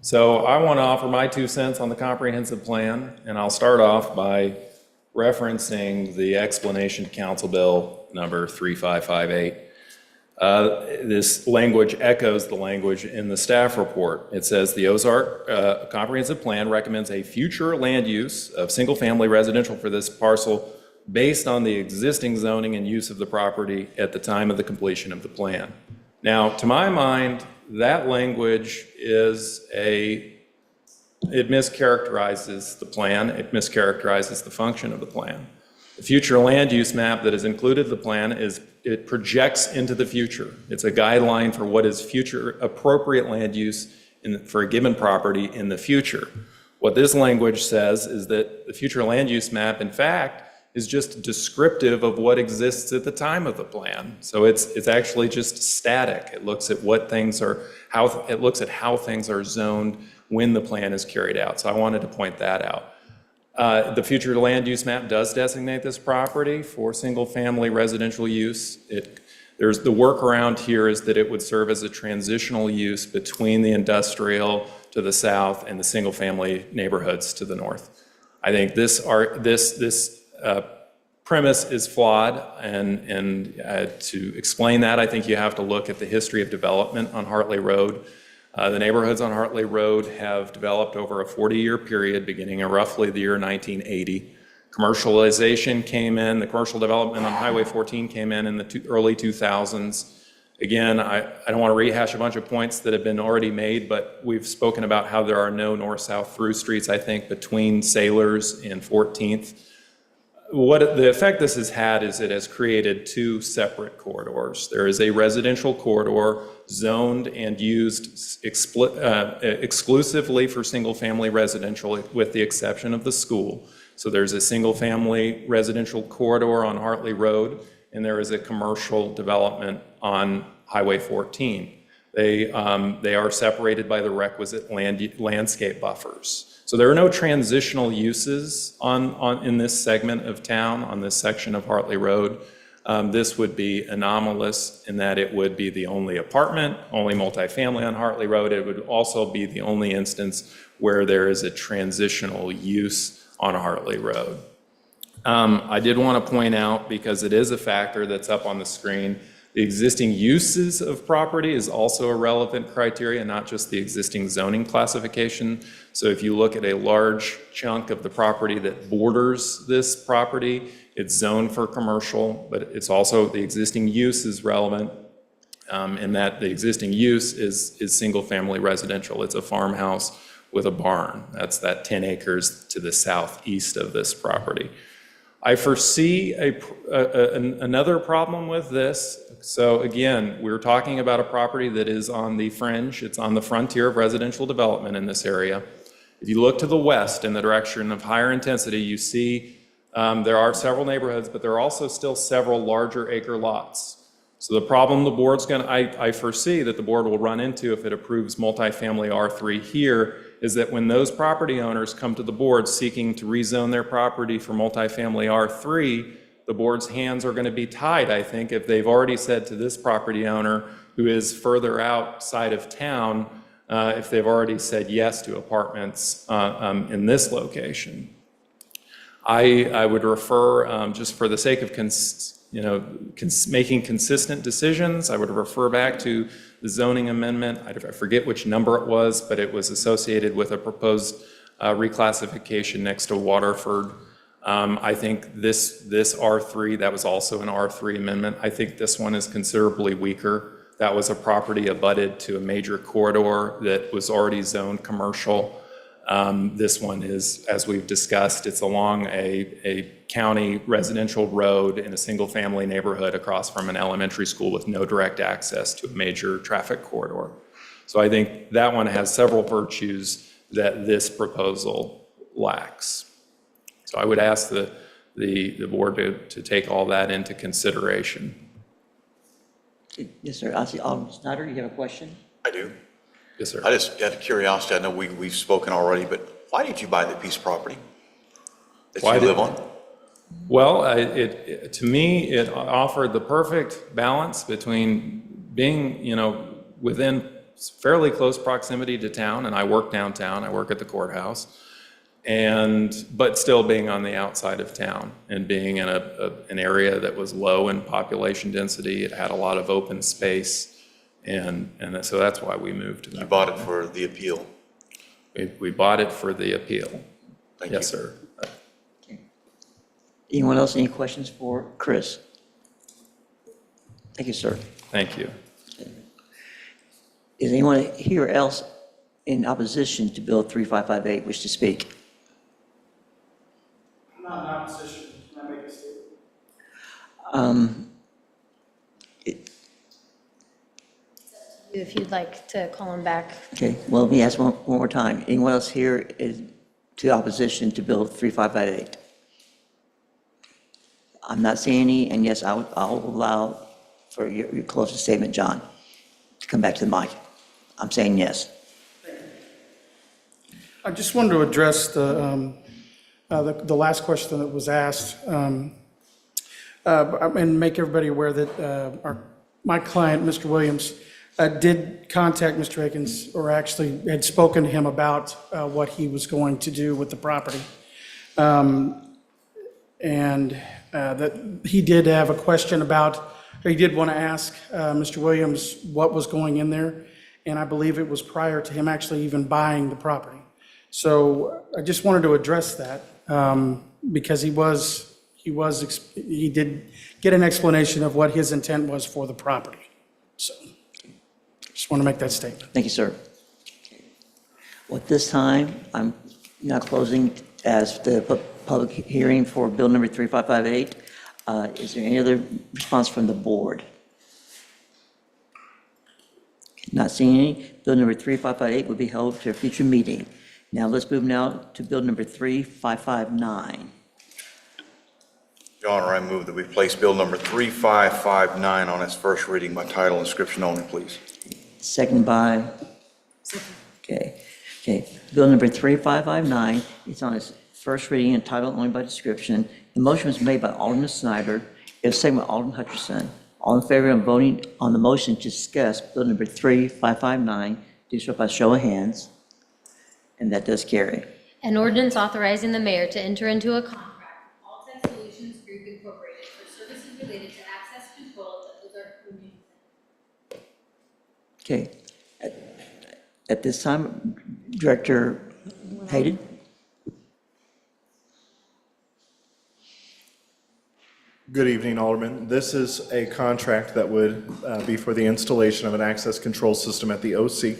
So I want to offer my 2 cents on the comprehensive plan, and I'll start off by referencing the explanation to Council Bill number 3558. This language echoes the language in the staff report. It says the Ozark Comprehensive Plan recommends a future land use of single-family residential for this parcel based on the existing zoning and use of the property at the time of the completion of the plan. Now, to my mind, that language it mischaracterizes the plan, it mischaracterizes the function of the plan. The future land use map that is included in the plan it projects into the future. It's a guideline for what is future appropriate land use for a given property in the future. What this language says is that the future land use map, in fact, is just descriptive of what exists at the time of the plan. So it's actually just static. It looks at how things are zoned when the plan is carried out. So I wanted to point that out. The future land use map does designate this property for single-family residential use. The workaround here is that it would serve as a transitional use between the industrial to the south and the single-family neighborhoods to the north. I think this premise is flawed, and to explain that, I think you have to look at the history of development on Hartley Road. The neighborhoods on Hartley Road have developed over a 40-year period, beginning in roughly the year 1980. Commercialization came in, the commercial development on Highway 14 came in the early 2000s. Again, I don't want to rehash a bunch of points that have been already made, but we've spoken about how there are no north-south through streets, I think, between Sailors and 14th. What the effect this has had is it has created two separate corridors. There is a residential corridor zoned and used exclusively for single-family residential, with the exception of the school. So there's a single-family residential corridor on Hartley Road, and there is a commercial development on Highway 14. They are separated by the requisite landscape buffers. So there are no transitional uses in this segment of town, on this section of Hartley Road. This would be anomalous in that it would be the only apartment, only multifamily on Hartley Road. It would also be the only instance where there is a transitional use on Hartley Road. I did want to point out, because it is a factor that's up on the screen, the existing uses of property is also a relevant criteria, not just the existing zoning classification. So if you look at a large chunk of the property that borders this property, it's zoned for commercial, but it's also the existing use is relevant in that the existing use is single-family residential. It's a farmhouse with a barn. That's that 10 acres to the southeast of this property. I foresee another problem with this. So again, we're talking about a property that is on the fringe. It's on the frontier of residential development in this area. If you look to the west in the direction of higher intensity, you see there are several neighborhoods, but there are also still several larger acre lots. So the problem the board's I foresee that the board will run into if it approves multifamily R3 here is that when those property owners come to the board seeking to rezone their property for multifamily R3, the board's hands are going to be tied, I think, if they've already said to this property owner who is further outside of town, if they've already said yes to apartments in this location. I would refer, just for the sake of making consistent decisions, I would refer back to the zoning amendment. I forget which number it was, but it was associated with a proposed reclassification next to Waterford. I think this R3, that was also an R3 amendment. I think this one is considerably weaker. That was a property abutted to a major corridor that was already zoned commercial. This one is, as we've discussed, it's along a county residential road in a single-family neighborhood across from an elementary school with no direct access to a major traffic corridor. So I think that one has several virtues that this proposal lacks. So I would ask the board to take all that into consideration. Yes, sir. I see Alderman Snyder, you have a question? I do. Yes, sir. I just out of curiosity, I know we've spoken already, but why did you buy the piece of property that you live on? Well, to me, it offered the perfect balance between being, within fairly close proximity to town, and I work downtown, I work at the courthouse, but still being on the outside of town and being in an area that was low in population density. It had a lot of open space. And so that's why we moved to that. You bought it for the appeal? We bought it for the appeal. Thank you. Yes, sir. Okay. Anyone else, any questions for Chris? Thank you, sir. Thank you. Okay. Is anyone here else in opposition to Bill 3558 wish to speak? I'm not in opposition. Can I make a statement? If you'd like to call him back. Okay, well, let me ask one more time. Anyone else here is to opposition to Bill 3558? I'm not seeing any, and yes, I'll allow for your closing statement, John, to come back to the mic. I'm saying yes. I just wanted to address the last question that was asked, and make everybody aware that my client, Mr. Williams, did contact Mr. Akins, or actually had spoken to him about what he was going to do with the property. And that he did have a question about, he did want to ask Mr. Williams what was going in there, and I believe it was prior to him actually even buying the property. So I just wanted to address that because he did get an explanation of what his intent was for the property. So, just want to make that statement. Thank you, sir. Well, at this time, I'm now closing as the public hearing for Bill number 3558. Is there any other response from the board? Not seeing any. Bill number 3558 will be held to a future meeting. Now, let's move now to Bill number 3559. Your Honor, I move that we place Bill number 3559 on its first reading by title and description only, please. Second by? Okay. Bill number 3559 is on its first reading and title only by description. The motion was made by Alderman Snyder. It was seconded by Alderman Hutchinson. All in favor of voting on the motion to discuss Bill number 3559, do so by show of hands. And that does carry. An ordinance authorizing the mayor to enter into a contract with Alltech Solutions Group Incorporated for services related to access control at the Ozark Community Center. Okay. At this time, Director Hayden? Good evening, Alderman. This is a contract that would be for the installation of an access control system at the OC.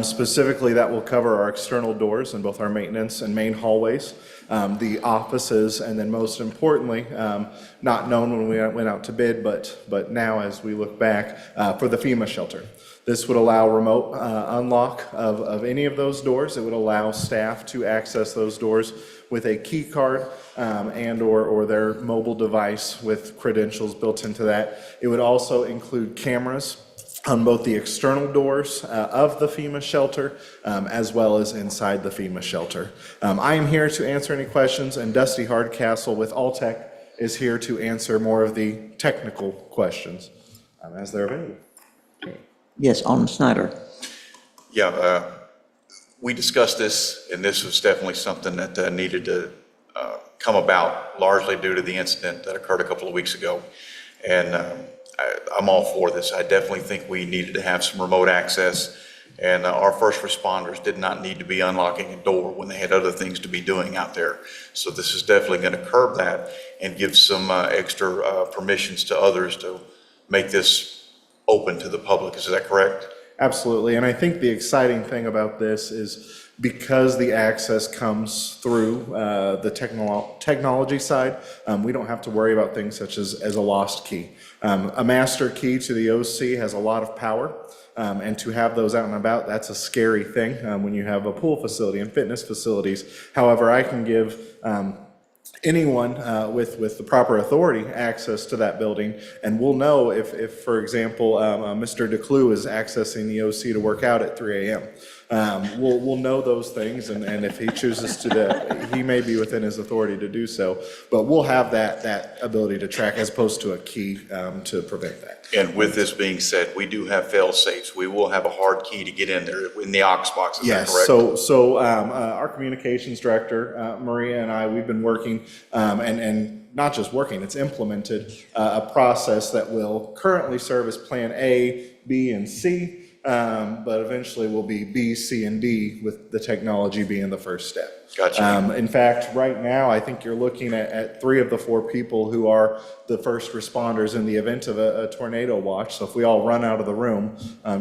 Specifically, that will cover our external doors in both our maintenance and main hallways, the offices, and then most importantly, not known when we went out to bid, but now as we look back, for the FEMA shelter. This would allow remote unlock of any of those doors. It would allow staff to access those doors with a key card and or their mobile device with credentials built into that. It would also include cameras on both the external doors of the FEMA shelter as well as inside the FEMA shelter. I am here to answer any questions, and Dusty Hardcastle with Alltech is here to answer more of the technical questions as they're available. Yes, Alderman Snyder. Yeah, we discussed this, and this was definitely something that needed to come about largely due to the incident that occurred a couple of weeks ago. And I'm all for this. I definitely think we needed to have some remote access, and our first responders did not need to be unlocking a door when they had other things to be doing out there. So this is definitely going to curb that and give some extra permissions to others to make this open to the public. Is that correct? Absolutely, and I think the exciting thing about this is because the access comes through the technology side, we don't have to worry about things such as a lost key. A master key to the OC has a lot of power, and to have those out and about, that's a scary thing when you have a pool facility and fitness facilities. However, I can give anyone with the proper authority access to that building, and we'll know if for example, Mr. DeClue is accessing the OC to work out at 3 a.m. We'll know those things, and if he chooses to, he may be within his authority to do so, but we'll have that ability to track as opposed to a key to prevent that. And with this being said, we do have fail safes. We will have a hard key to get in there in the aux box. Is that correct? Yes, so our communications director, Maria, and I, we've been working, and not just working, it's implemented a process that will currently serve as Plan A, B, and C, but eventually will be B, C, and D, with the technology being the first step. Gotcha. In fact, right now, I think you're looking at 3 of the 4 people who are the first responders in the event of a tornado watch. So if we all run out of the room,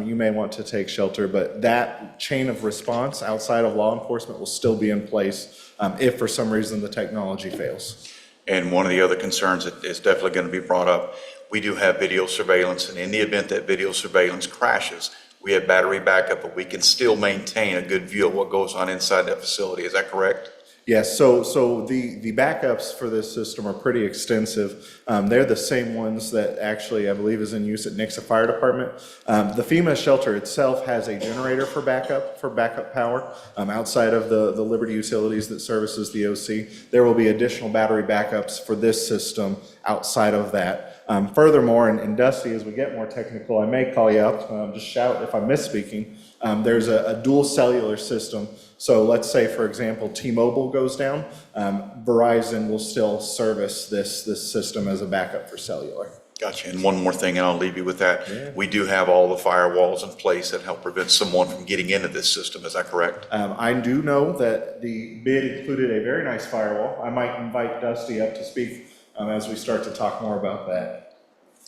you may want to take shelter, but that chain of response outside of law enforcement will still be in place if for some reason the technology fails. And one of the other concerns that is definitely going to be brought up, we do have video surveillance, and in the event that video surveillance crashes, we have battery backup, but we can still maintain a good view of what goes on inside that facility. Is that correct? Yes, so the backups for this system are pretty extensive. They're the same ones that actually I believe is in use at Nixa Fire Department. The FEMA shelter itself has a generator for backup power outside of the Liberty Utilities that services the OC. There will be additional battery backups for this system outside of that. Furthermore, and Dusty, as we get more technical, I may call you out, just shout if I'm misspeaking. There's a dual cellular system. So let's say, for example, T-Mobile goes down, Verizon will still service this system as a backup for cellular. Gotcha. And one more thing, and I'll leave you with that. Yeah. We do have all the firewalls in place that help prevent someone from getting into this system. Is that correct? I do know that the bid included a very nice firewall. I might invite Dusty up to speak as we start to talk more about that.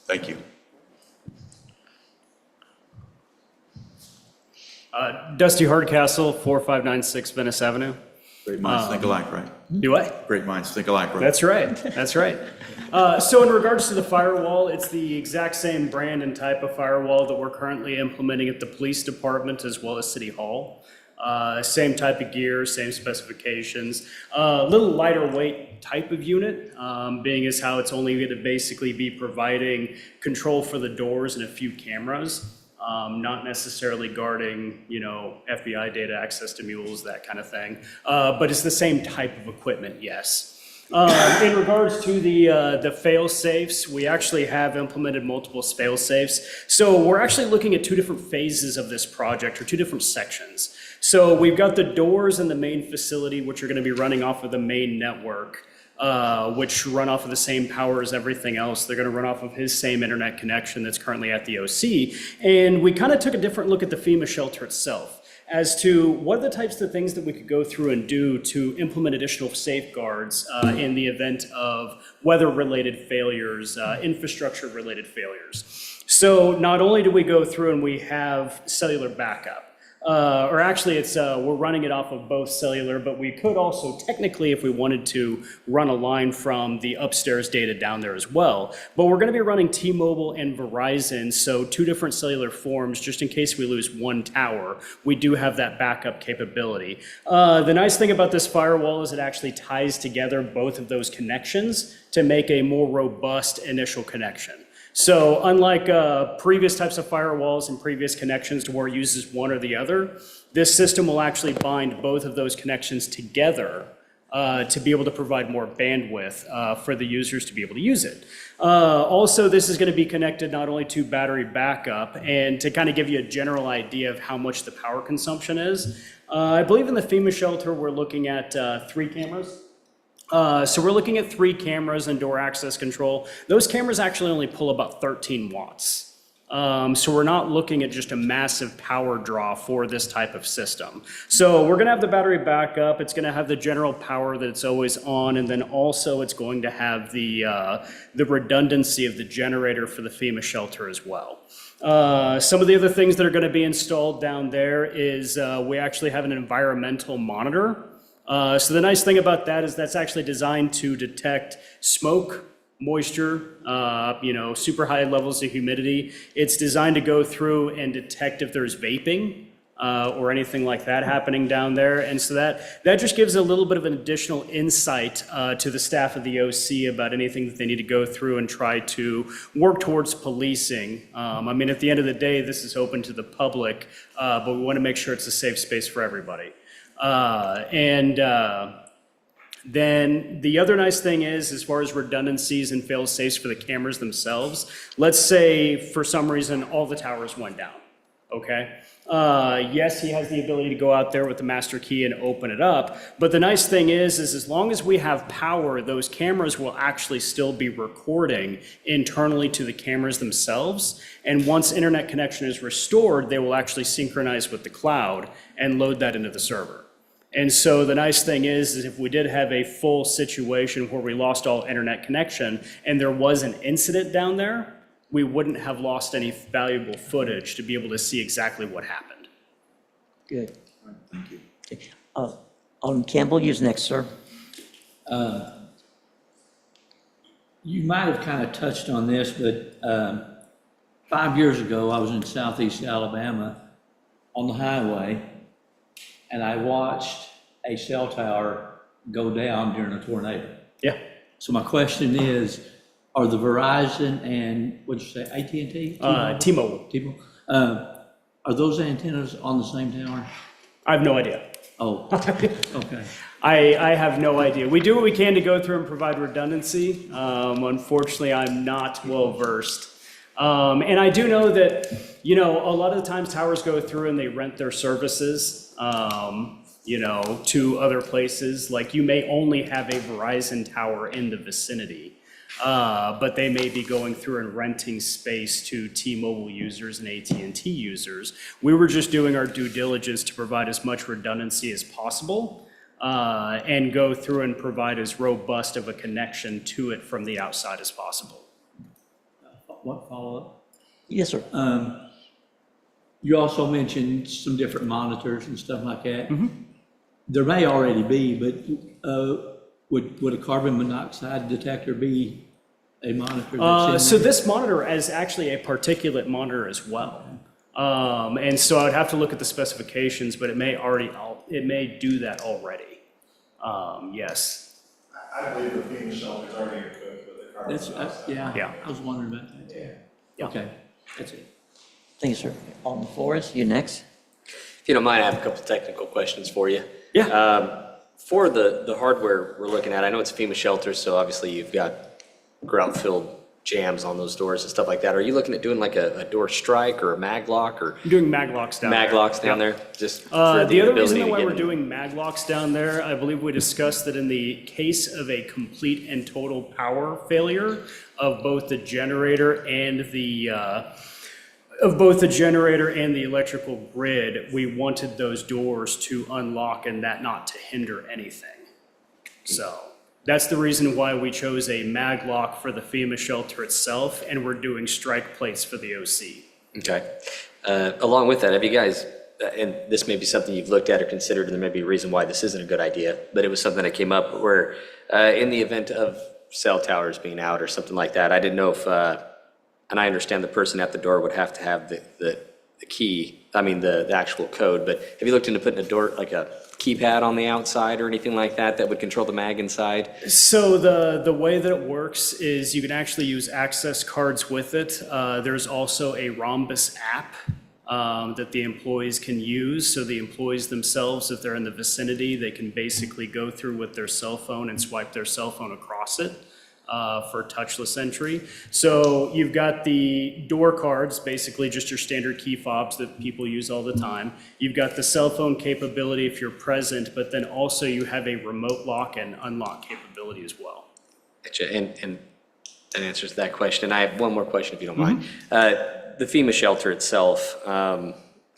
Thank you. Dusty Hardcastle, 4596 Venice Avenue. Great minds think alike, right? Do what? Great minds think alike, right? That's right, that's right. So in regards to the firewall, it's the exact same brand and type of firewall that we're currently implementing at the police department as well as City Hall. Same type of gear, same specifications. A little lighter weight type of unit, being as how it's only going to basically be providing control for the doors and a few cameras. Not necessarily guarding, FBI data, access to mules, that kind of thing. But it's the same type of equipment, yes. In regards to the fail safes, we actually have implemented multiple fail safes. So we're actually looking at two different phases of this project, or two different sections. So we've got the doors in the main facility, which are going to be running off of the main network. Which run off of the same power as everything else. They're going to run off of his same internet connection that's currently at the OC. And we kind of took a different look at the FEMA shelter itself as to what are the types of things that we could go through and do to implement additional safeguards in the event of weather-related failures, infrastructure-related failures. So not only do we go through and we have cellular backup, or actually it's we're running it off of both cellular, but we could also technically, if we wanted to, run a line from the upstairs data down there as well. But we're going to be running T-Mobile and Verizon, so two different cellular forms, just in case we lose one tower. We do have that backup capability. The nice thing about this firewall is it actually ties together both of those connections to make a more robust initial connection. So unlike previous types of firewalls and previous connections to where it uses one or the other, this system will actually bind both of those connections together to be able to provide more bandwidth for the users to be able to use it. Also, this is going to be connected not only to battery backup, and to kind of give you a general idea of how much the power consumption is, I believe in the FEMA shelter we're looking at 3 cameras. So we're looking at 3 cameras and door access control. Those cameras actually only pull about 13 watts. So we're not looking at just a massive power draw for this type of system. So we're gonna have the battery backup, it's gonna have the general power that it's always on, and then also it's going to have the redundancy of the generator for the FEMA shelter as well. Some of the other things that are gonna be installed down there is we actually have an environmental monitor. So the nice thing about that is that's actually designed to detect smoke, moisture, super high levels of humidity. It's designed to go through and detect if there's vaping or anything like that happening down there. And so that just gives a little bit of an additional insight to the staff of the OC about anything that they need to go through and try to work towards policing. I mean, at the end of the day, this is open to the public, but we want to make sure it's a safe space for everybody. Then the other nice thing is, as far as redundancies and fail safes for the cameras themselves, let's say for some reason all the towers went down, okay? Yes, he has the ability to go out there with the master key and open it up, but the nice thing is as long as we have power, those cameras will actually still be recording internally to the cameras themselves, and once internet connection is restored, they will actually synchronize with the cloud and load that into the server. And so the nice thing is if we did have a full situation where we lost all internet connection and there was an incident down there, we wouldn't have lost any valuable footage to be able to see exactly what happened. Good. Thank you. Alderman Campbell, you're next, sir. You might have kind of touched on this, but 5 years ago, I was in southeast Alabama on the highway, and I watched a cell tower go down during a tornado. Yeah. So my question is, are the Verizon and, what'd you say, AT&T? T-Mobile. T-Mobile. Are those antennas on the same tower? I have no idea. Oh, okay. I have no idea. We do what we can to go through and provide redundancy. Unfortunately, I'm not well versed. And I do know that, a lot of the times towers go through and they rent their services, to other places. Like you may only have a Verizon tower in the vicinity, but they may be going through and renting space to T-Mobile users and AT&T users. We were just doing our due diligence to provide as much redundancy as possible and go through and provide as robust of a connection to it from the outside as possible. What follow-up? Yes, sir. you also mentioned some different monitors and stuff like that. There may already be, but would a carbon monoxide detector be a monitor that's in So there? this monitor is actually a particulate monitor as well. And so I would have to look at the specifications, but it may do that already. Yes. I believe the FEMA shelter is already equipped with a carbon monoxide. Yeah. I was wondering about that too. Yeah. Okay, that's it. Thank you, sir. Alderman Flores, you next. If you don't mind, I have a couple technical questions for you. Yeah. For the hardware we're looking at, I know it's a FEMA shelter, so obviously you've got grout-filled jams on those doors and stuff like that. Are you looking at doing like a door strike or a mag lock or? I'm doing mag locks down there. Mag locks down there, just for The other reason ability to why get we're in. doing mag locks down there, I believe we discussed that in the case of a complete and total power failure of both the generator and the electrical grid, we wanted those doors to unlock and that not to hinder anything. So that's the reason why we chose a mag lock for the FEMA shelter itself, and we're doing strike plates for the OC. Okay. Along with that, have you guys, and this may be something you've looked at or considered, and there may be a reason why this isn't a good idea, but it was something that came up where in the event of cell towers being out or something like that, I didn't know if, and I understand the person at the door would have to have the key, I mean, the actual code, but have you looked into putting a door, like a keypad on the outside or anything like that that would control the mag inside? So the way that it works is you can actually use access cards with it. There's also a Rhombus app that the employees can use. So the employees themselves, if they're in the vicinity, they can basically go through with their cell phone and swipe their cell phone across it for touchless entry. So you've got the door cards, basically just your standard key fobs that people use all the time. You've got the cell phone capability if you're present, but then also you have a remote lock and unlock capability as well. Gotcha. And that answers that question. I have one more question, if you don't mind. The FEMA shelter itself, I'm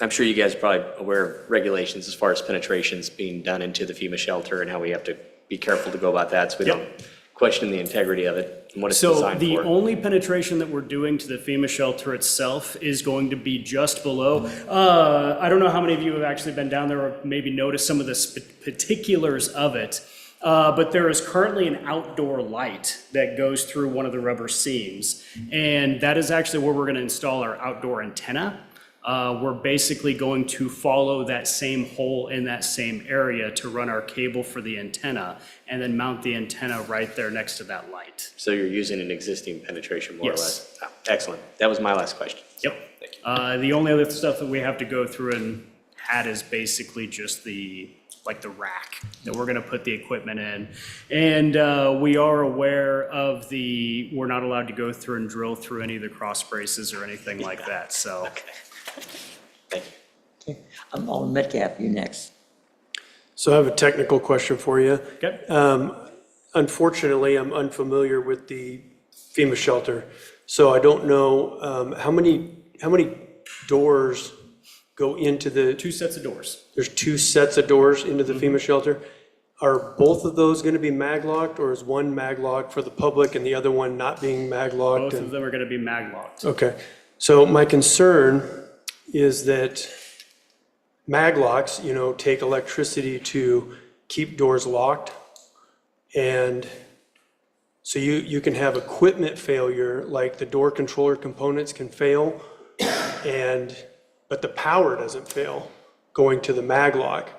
sure you guys are probably aware of regulations as far as penetrations being done into the FEMA shelter and how we have to be careful to go about that so we don't question the integrity of it and what it's designed for. So the only penetration that we're doing to the FEMA shelter itself is going to be just below. I don't know how many of you have actually been down there or maybe noticed some of the particulars of it, but there is currently an outdoor light that goes through one of the rubber seams, and that is actually where we're going to install our outdoor antenna. We're basically going to follow that same hole in that same area to run our cable for the antenna and then mount the antenna right there next to that light. So you're using an existing penetration more or Yes. less? Oh, excellent. That was my last question. Yep. Thank you. The only other stuff that we have to go through and add is basically just the rack that we're gonna put the equipment in. And we are aware of we're not allowed to go through and drill through any of the cross braces or anything like that, so. Thank you. Alderman Metcalf, you next. So I have a technical question for you. Okay. Unfortunately, I'm unfamiliar with the FEMA shelter, so I don't know how many doors go into the. 2 sets of doors. There's 2 sets of doors into the FEMA shelter. Are both of those going to be mag locked, or is one mag locked for the public and the other one not being mag locked? Both of them are gonna be mag locked. Okay, so my concern is that mag locks, take electricity to keep doors locked. And so you can have equipment failure, like the door controller components can fail, but the power doesn't fail going to the mag lock.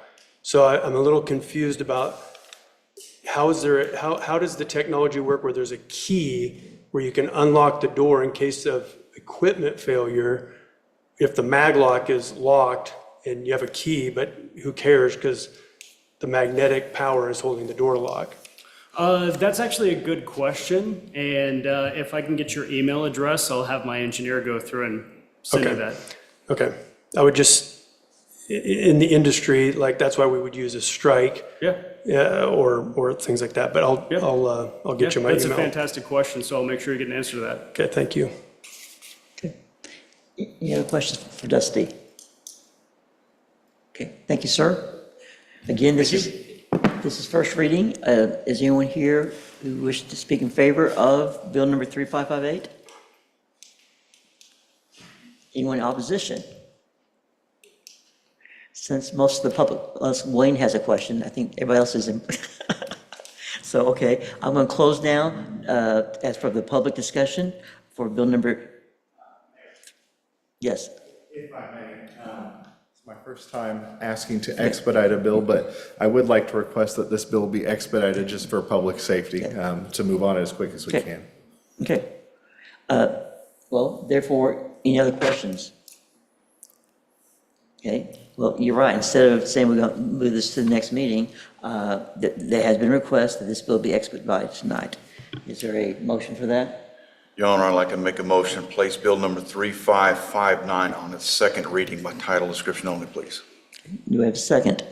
So I'm a little confused about how does the technology work where there's a key where you can unlock the door in case of equipment failure if the mag lock is locked and you have a key, but who cares because the magnetic power is holding the door lock? That's actually a good question, and if I can get your email address, I'll have my engineer go through and send you that. Okay, I would just, in the industry, that's why we would use a strike. Yeah. Or things like that, but I'll get you my email. That's a fantastic question, so I'll make sure you get an answer to that. Okay, thank you. Any other questions for Dusty? Okay, thank you, sir. Again, this is first reading. Is anyone here who wishes to speak in favor of Bill number 3558? Anyone in opposition? Since most of the public, Wayne has a question, I think everybody else is in. So, okay, I'm going to close down as for the public discussion for bill number, yes. If I may, it's my first time asking to expedite a bill, but I would like to request that this bill be expedited just for public safety, to move on as quick as we can. Okay. Well, therefore, any other questions? Okay, well, you're right. Instead of saying we're going to move this to the next meeting, there has been a request that this bill be expedited tonight. Is there a motion for that? Your Honor, I'd like to make a motion to place bill number 3559 on its second reading by title description only, please. Do we have a second?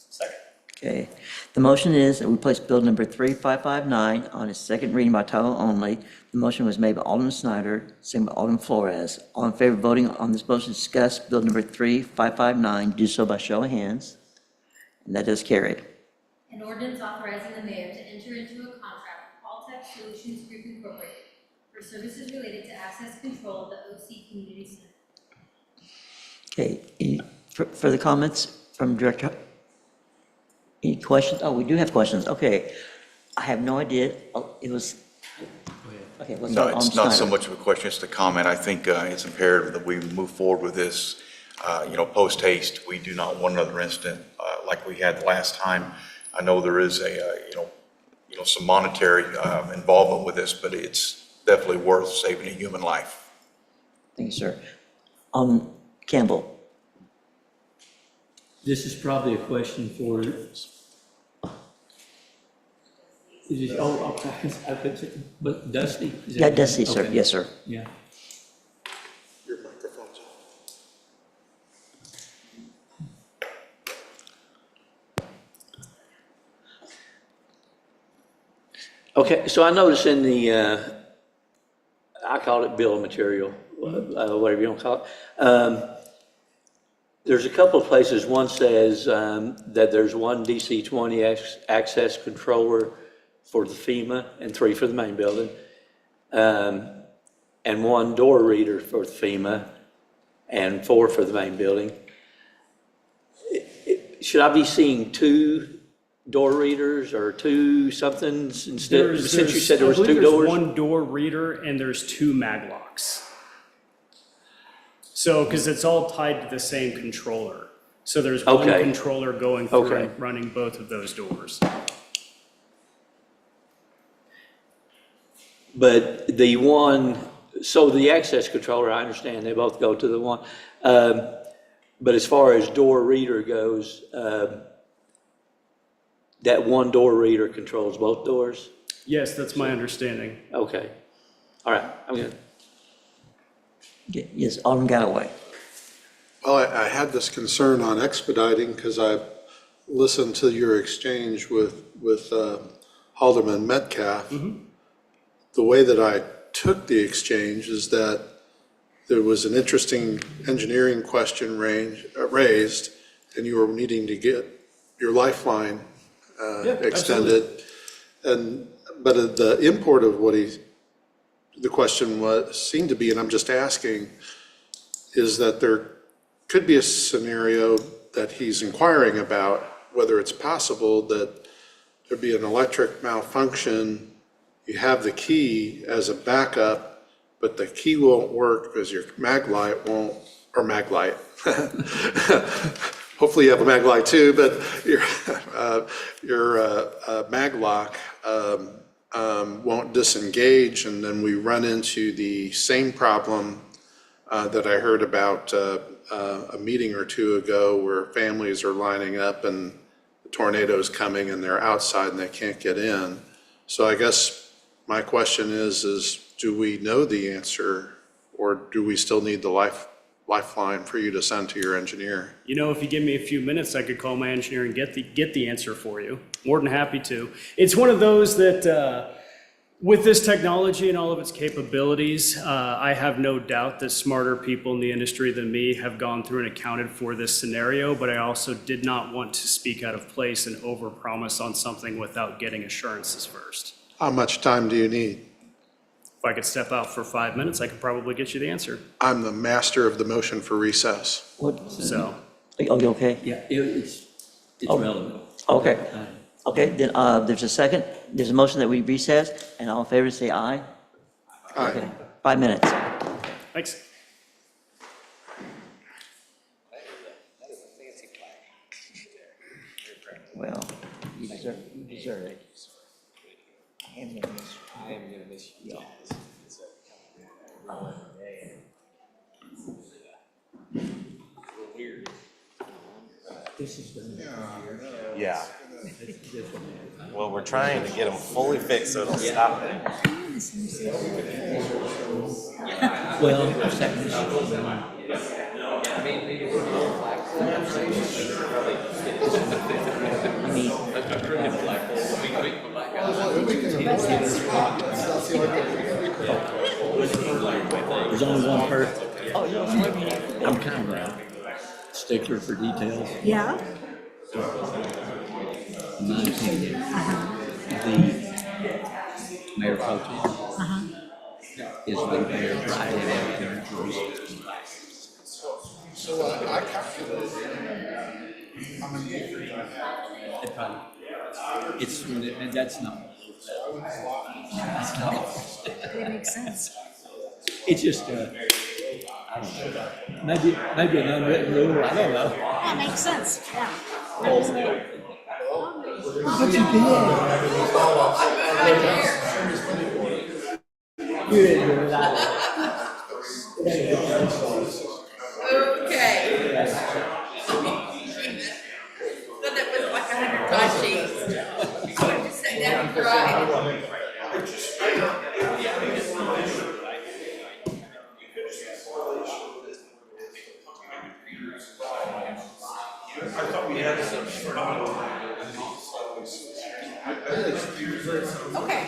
Second. Okay. The motion is that we place bill number 3559 on its second reading by title only. The motion was made by Alderman Snyder, seconded by Alderman Flores. All in favor of voting on this motion to discuss bill number 3559, do so by show of hands. And that is carried. An ordinance authorizing the mayor to enter into a contract with Alltech Solutions Group Incorporated for services related to access control of the OC Community Center. Okay, any further comments from Director? Any questions? Oh, we do have questions. Okay. I have no idea. Oh, it was, okay, what's No, on it's not so Snyder? much of a question, it's a comment. I think it's imperative that we move forward with this, post haste. We do not want another incident like we had last time. I know there is some monetary involvement with this, but it's definitely worth saving a human life. Thank you, sir. Campbell. This is probably a question for. But Dusty? Yeah, Dusty, sir. Yes, sir. Yeah. Your microphone's on. Okay, so I noticed in the, I call it bill of material, whatever you want to call it. There's a couple of places. One says that there's one DC-20 access controller for the FEMA and 3 for the main building, and 1 door reader for the FEMA and 4 for the main building. Should I be seeing 2 door readers or 2 somethings instead, since you said there was 2 doors? There's 1 door reader and there's 2 mag locks. So, because it's all tied to the same controller. So there's one controller going through and running both of those doors. But the one, so the access controller, I understand they both go to the one. But as far as door reader goes, that 1 door reader controls both doors? Yes, that's my understanding. Okay. All right, I'm good. Yes, Alderman Galloway. Well, I had this concern on expediting because I listened to your exchange with Alderman Metcalf. The way that I took the exchange is that there was an interesting engineering question raised, and you were needing to get your lifeline extended. But the import of what the question seemed to be, and I'm just asking, is that there could be a scenario that he's inquiring about, whether it's possible that there'd be an electric malfunction. You have the key as a backup, but the key won't work because your mag light won't, or mag light. Hopefully you have a mag light too, but your mag lock won't disengage, and then we run into the same problem that I heard about a meeting or 2 ago, where families are lining up and the tornado's coming and they're outside and they can't get in. So I guess my question is do we know the answer, or do we still need the lifeline for you to send to your engineer? You know, if you give me a few minutes, I could call my engineer and get the answer for you. More than happy to. It's one of those that, with this technology and all of its capabilities, I have no doubt that smarter people in the industry than me have gone through and accounted for this scenario, but I also did not want to speak out of place and overpromise on something without getting assurances first. How much time do you need? If I could step out for 5 minutes, I could probably get you the answer. I'm the master of the motion for recess. What? So, Oh, you okay? Yeah, it's Oh, relevant. Okay. Okay, then, there's a second. There's a motion that we recess, and all in favor say aye. Okay, 5 minutes. Thanks. Well, you deserve it. I am gonna miss you. This is done. Yeah. Well, we're trying to get them fully fixed so it'll stop it. Well, second. There's only one person. Oh, no. I'm kind of a stickler for details. Yeah? In my opinion, the mayor pro tem is the mayor Friday and everything. So I calculated, It's, and that's not. That's not. That makes sense. It's just, I don't know, maybe an unwritten rule, I don't know. That makes sense, yeah. But you did. You didn't do that. Okay. But that was like 100 pie sheets. So I just sat down and cried. I thought we had some for Okay.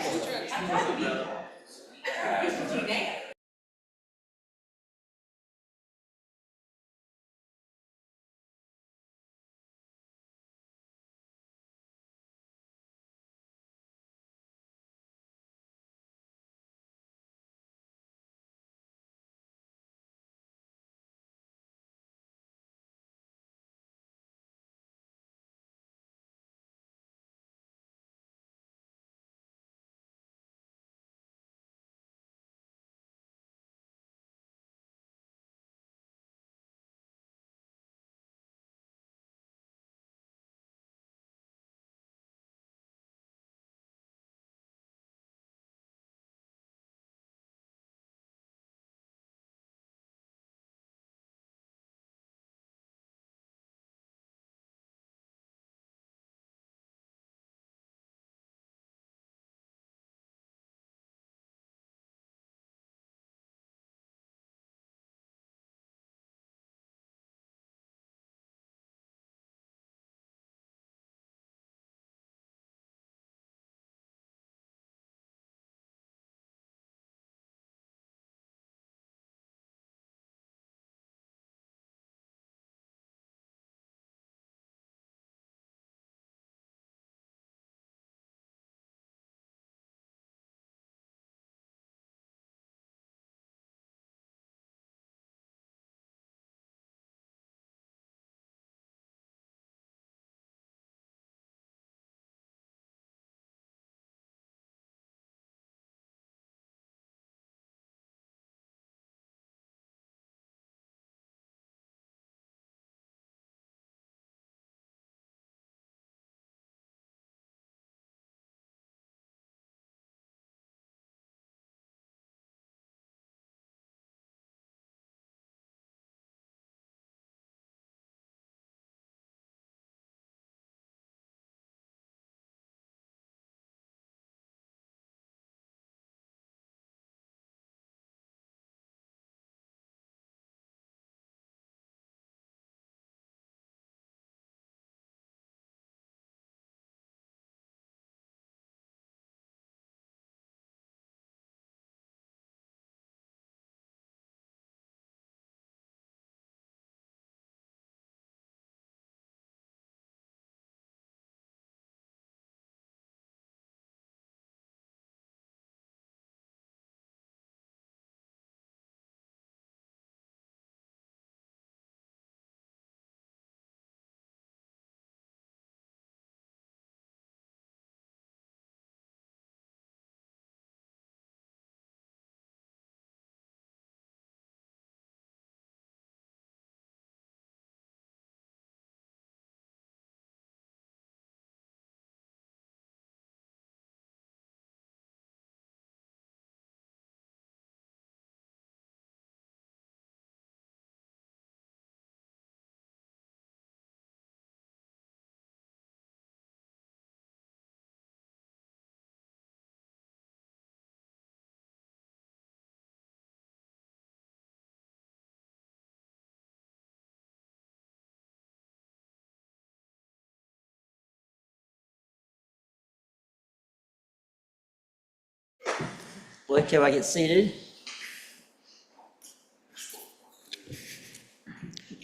Well, can I get seated?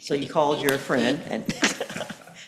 So you called your friend, and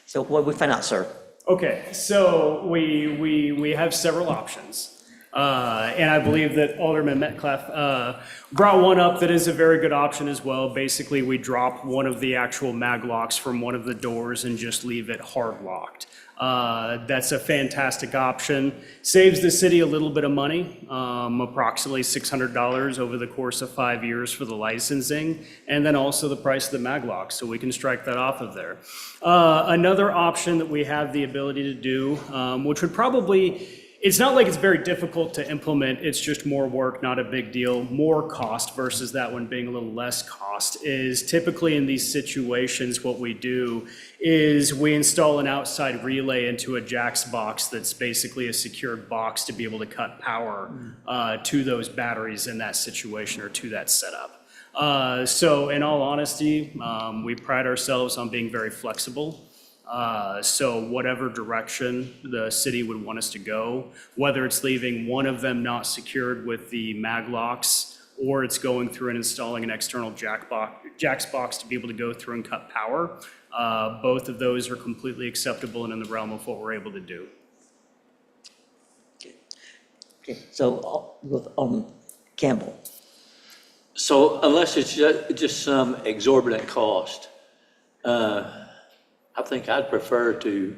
so what did we find out, sir? Okay, so we have several options. And I believe that Alderman Metcalf brought one up that is a very good option as well. Basically, we drop one of the actual mag locks from one of the doors and just leave it hard locked. That's a fantastic option. Saves the city a little bit of money, approximately $600 over the course of 5 years for the licensing, and then also the price of the mag lock, so we can strike that off of there. Another option that we have the ability to do, which would probably, it's not like it's very difficult to implement, it's just more work, not a big deal, more cost versus that one being a little less cost, is typically in these situations what we do is we install an outside relay into a Jack's box that's basically a secured box to be able to cut power to those batteries in that situation or to that setup. So in all honesty, we pride ourselves on being very flexible. So whatever direction the city would want us to go, whether it's leaving one of them not secured with the mag locks, or it's going through and installing an external Jack's box to be able to go through and cut power, both of those are completely acceptable and in the realm of what we're able to do. Okay, so with Campbell. So unless it's just some exorbitant cost, I think I'd prefer to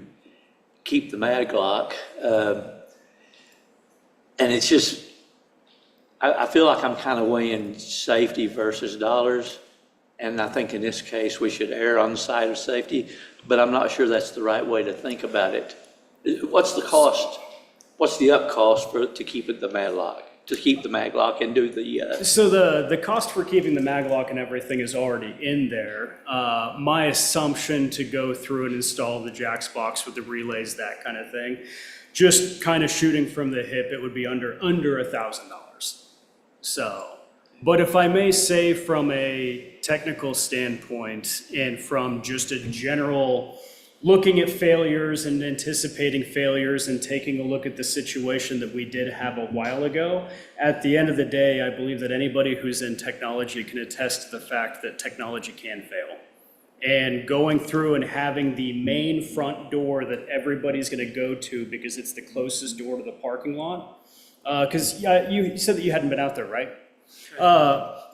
keep the mag lock. And it's just, I feel like I'm kind of weighing safety versus dollars. And I think in this case, we should err on the side of safety, but I'm not sure that's the right way to think about it. What's the cost? What's the up cost to keep it the mag lock? To keep the mag lock and do the... So the cost for keeping the mag lock and everything is already in there. My assumption to go through and install the Jack's box with the relays, that kind of thing, just kind of shooting from the hip, it would be under $1,000. So, but if I may say from a technical standpoint and from just a general looking at failures and anticipating failures and taking a look at the situation that we did have a while ago, at the end of the day, I believe that anybody who's in technology can attest to the fact that technology can fail. And going through and having the main front door that everybody's gonna go to because it's the closest door to the parking lot, because you said that you hadn't been out there, right?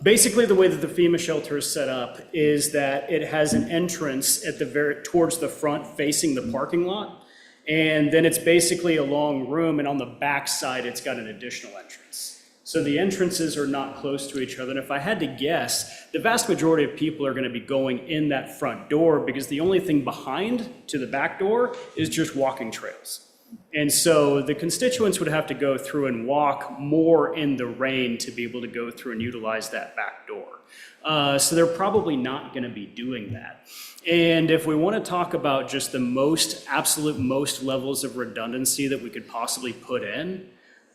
Basically, the way that the FEMA shelter is set up is that it has an entrance at towards the front facing the parking lot. And then it's basically a long room, and on the back side, it's got an additional entrance. So the entrances are not close to each other. And if I had to guess, the vast majority of people are going to be going in that front door because the only thing behind to the back door is just walking trails. And so the constituents would have to go through and walk more in the rain to be able to go through and utilize that back door. So they're probably not going to be doing that. And if we want to talk about just the absolute most levels of redundancy that we could possibly put in,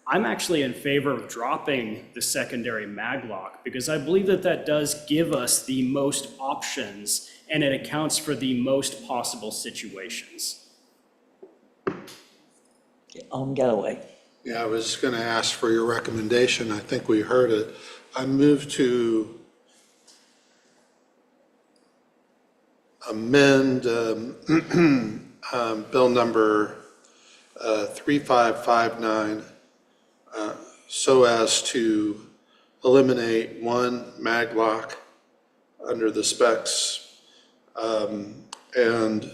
I'm actually in favor of dropping the secondary mag lock because I believe that that does give us the most options and it accounts for the most possible situations. Galloway. Yeah, I was going to ask for your recommendation. I think we heard it. I move to amend bill number 3559 so as to eliminate one mag lock under the specs and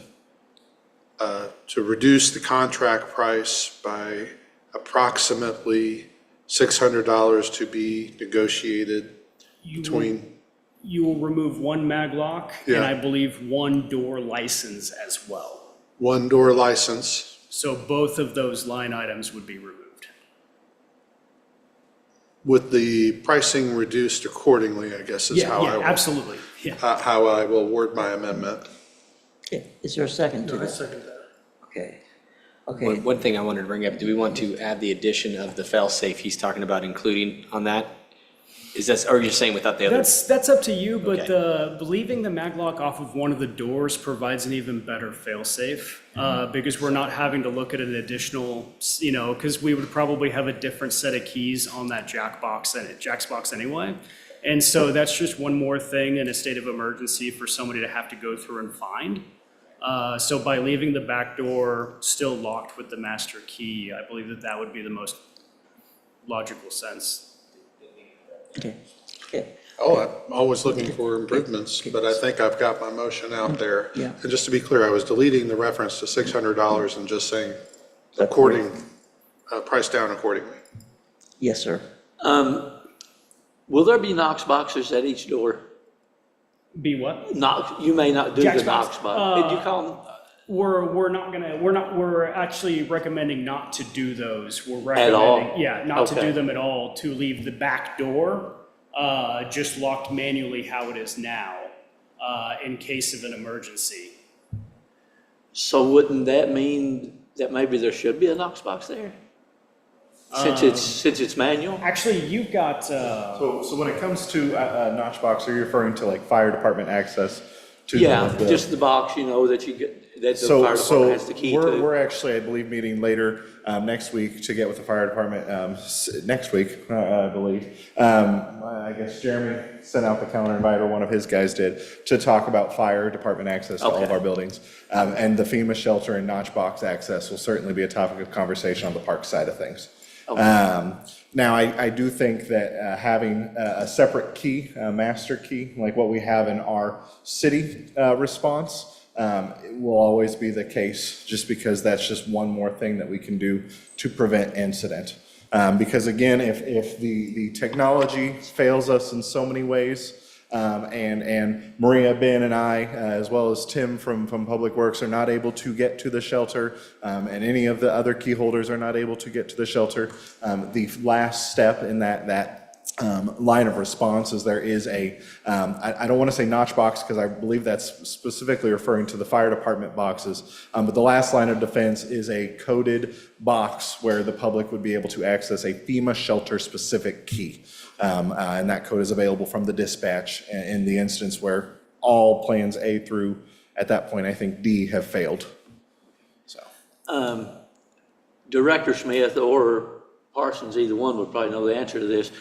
to reduce the contract price by approximately $600 to be negotiated between. You will remove one mag lock and I believe one door license as well. One door license. So both of those line items would be removed. With the pricing reduced accordingly, I guess is how I will. Absolutely. Yeah. How I will word my amendment. Okay, is there a second to No, I that? second that. Okay. Okay. One thing I wanted to bring up, do we want to add the addition of the fail-safe he's talking about including on that? Is that, or you're saying without the other? That's up to you, but Okay. leaving the mag lock off of one of the doors provides an even better fail-safe, because we're not having to look at an additional, because we would probably have a different set of keys on that jack box anyway. And so that's just one more thing in a state of emergency for somebody to have to go through and find. So by leaving the back door still locked with the master key, I believe that that would be the most logical sense. Okay. Okay. Oh, I'm always looking for improvements, but I think I've got my motion out there. Yeah. And just to be clear, I was deleting the reference to $600 and just saying according, price down accordingly. Yes, sir. Will there be Knox boxes at each door? Be what? Knox, you may not do Jack's the Knox box. Did you call them? We're actually recommending not to do those. We're At all? recommending, yeah, not to Okay. do them at all, to leave the back door, just locked manually how it is now, in case of an emergency. So wouldn't that mean that maybe there should be a Knox box there? Since it's manual? Actually, you've got, So when it comes to notch box, are you referring to like fire department access to? Yeah, just the box, that you get, that the fire department has the key to. We're actually, I believe, meeting later next week to get with the fire department, next week, I believe. I guess Jeremy sent out the calendar invite, or one of his guys did, to talk about fire department access to all of our buildings. And the FEMA shelter and notch box access will certainly be a topic of conversation on the park side of things. Okay. Now, I do think that having a separate key, a master key, like what we have in our city response, will always be the case, just because that's just one more thing that we can do to prevent incident. Because again, if the technology fails us in so many ways, and Maria, Ben, and I, as well as Tim from Public Works, are not able to get to the shelter, and any of the other key holders are not able to get to the shelter, the last step in that line of response is there is a, I don't want to say notch box, because I believe that's specifically referring to the fire department boxes, but the last line of defense is a coded box where the public would be able to access a FEMA shelter-specific key. And that code is available from the dispatch in the instance where all plans A through, at that point, I think D have failed. So, Director Smith or Parsons, either one would probably know the answer to this,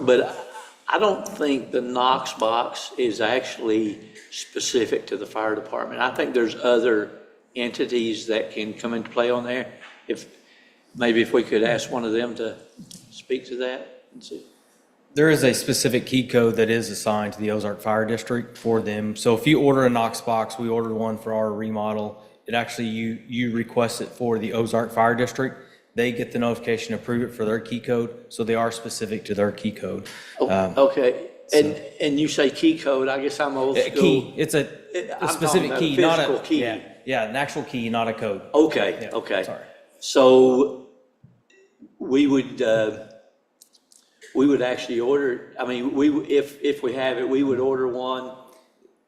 but I don't think the Knox box is actually specific to the fire department. I think there's other entities that can come into play on there. Maybe if we could ask one of them to speak to that and see. There is a specific key code that is assigned to the Ozark Fire District for them. So if you order a Knox box, we ordered one for our remodel. It actually, you request it for the Ozark Fire District. They get the notification, approve it for their key code, so they are specific to their key code. Okay, and you say key code, I guess I'm old school. Key, it's a I'm specific talking key, about not physical a, key. yeah, an actual key, not a code. Okay, Yeah, okay. sorry. So we would actually order, I mean, if we have it, we would order one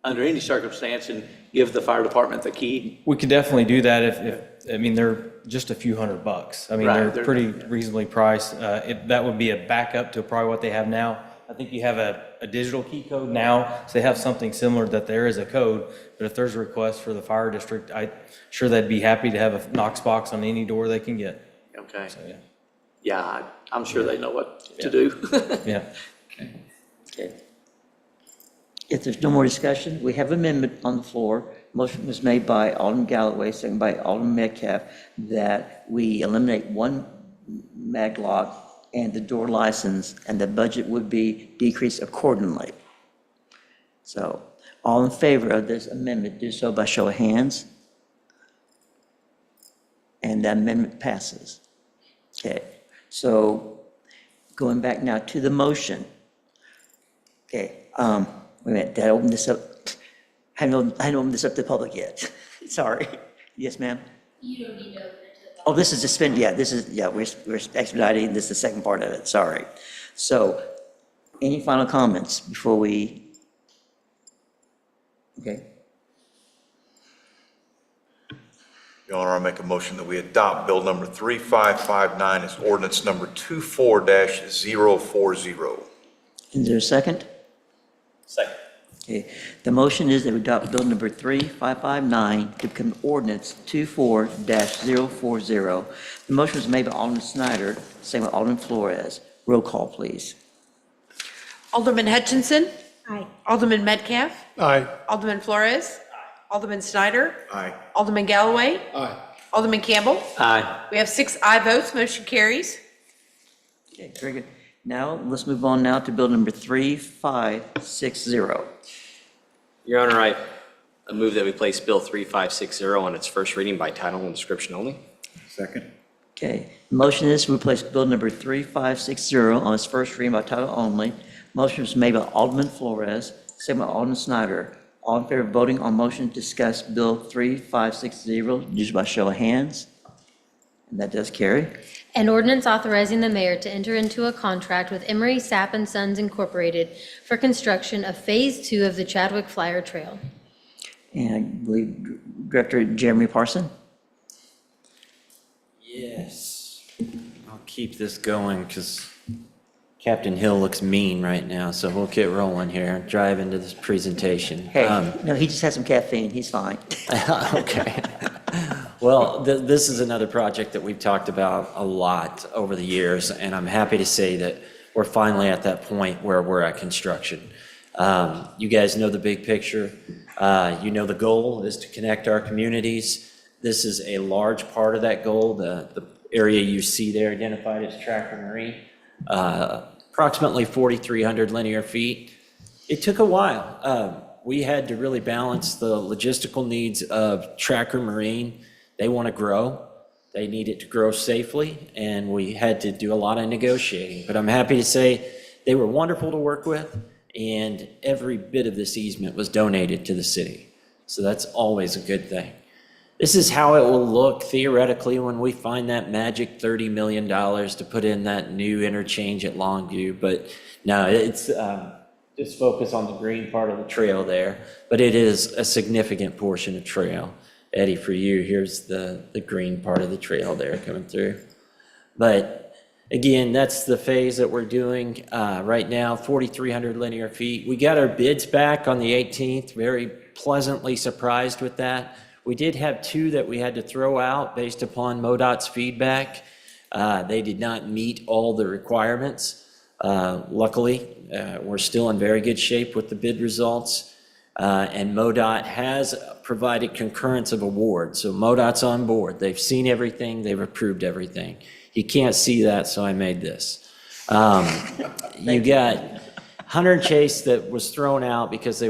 under any circumstance and give the fire department the key. We could definitely do that if, I mean, they're just a few $100. I mean, Right, they're pretty reasonably priced. That would be a backup to probably what they have now. I think you have a digital key code now, so they have something similar that there is a code, but if there's a request for the fire district, I'm sure they'd be happy to have a Knox box on any door they can get. Okay. So, yeah. Yeah, I'm sure they know what to do. Yeah. Okay. If there's no more discussion, we have amendment on the floor. Motion was made by Alderman Galloway, second by Alderman Metcalf, that we eliminate one mag lock and the door license, and the budget would be decreased accordingly. So, all in favor of this amendment, do so by show of hands. And that amendment passes. Okay, so going back now to the motion. Okay, wait a minute, did I open this up? I haven't opened this up to the public yet. Sorry. Yes, ma'am? You don't need to open it to the Oh, this is just spend, yeah, this is, yeah, we're expediting, this is the second part of it, sorry. So, any final comments before we, okay? Your Honor, I make a motion that we adopt Bill number 3559 as ordinance number 24-040. Is there a second? Second. Okay, the motion is that we adopt bill number 3559 to become ordinance 24-040. The motion was made by Alderman Snyder, second by Alderman Flores. Roll call, please. Alderman Hutchinson. Aye. Alderman Metcalf. Aye. Alderman Flores. Alderman Snyder. Aye. Alderman Galloway. Aye. Alderman Campbell. Aye. We have 6 aye votes, motion carries. Okay, very good. Now, let's move on now to bill number 3560. Your Honor, I move that we place Bill 3560 on its first reading by title and description only. Second. Okay, the motion is to replace bill number 3560 on its first reading by title only. Motion was made by Alderman Flores, second by Alderman Snyder. All in favor of voting on motion to discuss bill 3560, use by show of hands. And that does carry. An ordinance authorizing the mayor to enter into a contract with Emery Sapp and Sons Incorporated for construction of Phase 2 of the Chadwick Flyer Trail. And I believe Director Jeremy Parson. Yes. I'll keep this going because Captain Hill looks mean right now, so we'll get rolling here, drive into this presentation. Hey, no, he just had some caffeine, he's fine. Okay. Well, this is another project that we've talked about a lot over the years, and I'm happy to say that we're finally at that point where we're at construction. You guys know the big picture. You know the goal is to connect our communities. This is a large part of that goal. The area you see there identified as Tracker Marine, approximately 4,300 linear feet. It took a while. We had to really balance the logistical needs of Tracker Marine. They want to grow. They need it to grow safely, and we had to do a lot of negotiating. But I'm happy to say they were wonderful to work with, and every bit of this easement was donated to the city. So that's always a good thing. This is how it will look theoretically when we find that magic $30 million to put in that new interchange at Longview. But no, it's just focus on the green part of the trail there. But it is a significant portion of trail. Eddie, for you, here's the green part of the trail there coming through. But again, that's the phase that we're doing right now, 4,300 linear feet. We got our bids back on the 18th, very pleasantly surprised with that. We did have 2 that we had to throw out based upon MoDOT's feedback. They did not meet all the requirements. Luckily, we're still in very good shape with the bid results. And MoDOT has provided concurrence of award. So MoDOT's on board. They've seen everything. They've approved everything. You can't see that, so I made this. You got Hunter and Chase that was thrown out because they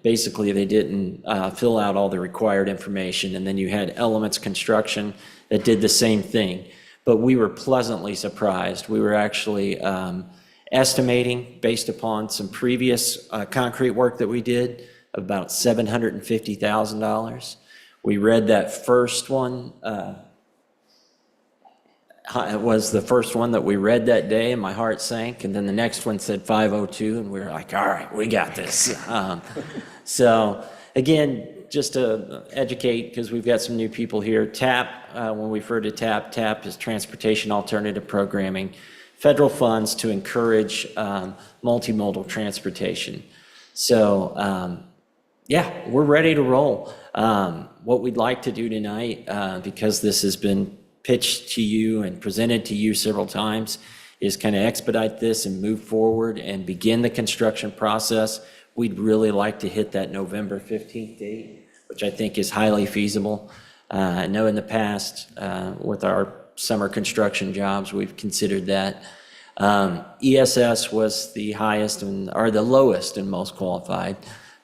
basically they didn't fill out all the required information. And then you had Elements Construction that did the same thing. But we were pleasantly surprised. We were actually estimating, based upon some previous concrete work that we did, about $750,000. We read that first one. It was the first one that we read that day, and my heart sank. And then the next one said 502, and we were like, all right, we got this. So again, just to educate, because we've got some new people here, TAP, when we refer to TAP, TAP is Transportation Alternative Programming, federal funds to encourage multimodal transportation. So yeah, we're ready to roll. What we'd like to do tonight, because this has been pitched to you and presented to you several times, is kind of expedite this and move forward and begin the construction process. We'd really like to hit that November 15th date, which I think is highly feasible. I know in the past, with our summer construction jobs, we've considered that. ESS was the highest or the lowest and most qualified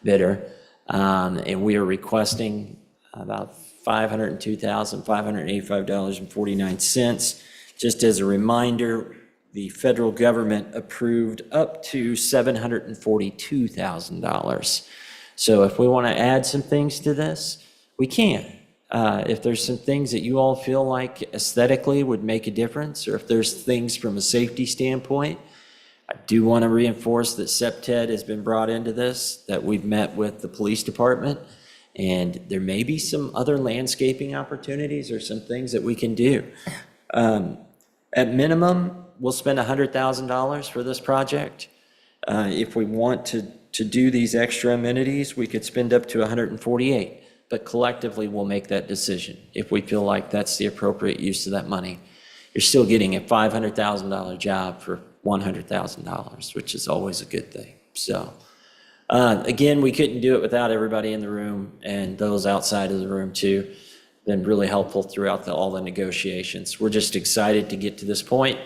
bidder. And we are requesting about $502,585.49. Just as a reminder, the federal government approved up to $742,000. So if we want to add some things to this, we can. If there's some things that you all feel like aesthetically would make a difference, or if there's things from a safety standpoint, I do want to reinforce that SEPTED has been brought into this, that we've met with the police department, and there may be some other landscaping opportunities or some things that we can do. At minimum, we'll spend $100,000 for this project. If we want to do these extra amenities, we could spend up to 148, but collectively, we'll make that decision. If we feel like that's the appropriate use of that money, you're still getting a $500,000 job for $100,000, which is always a good thing. So, again, we couldn't do it without everybody in the room and those outside of the room too. Been really helpful throughout all the negotiations. We're just excited to get to this point.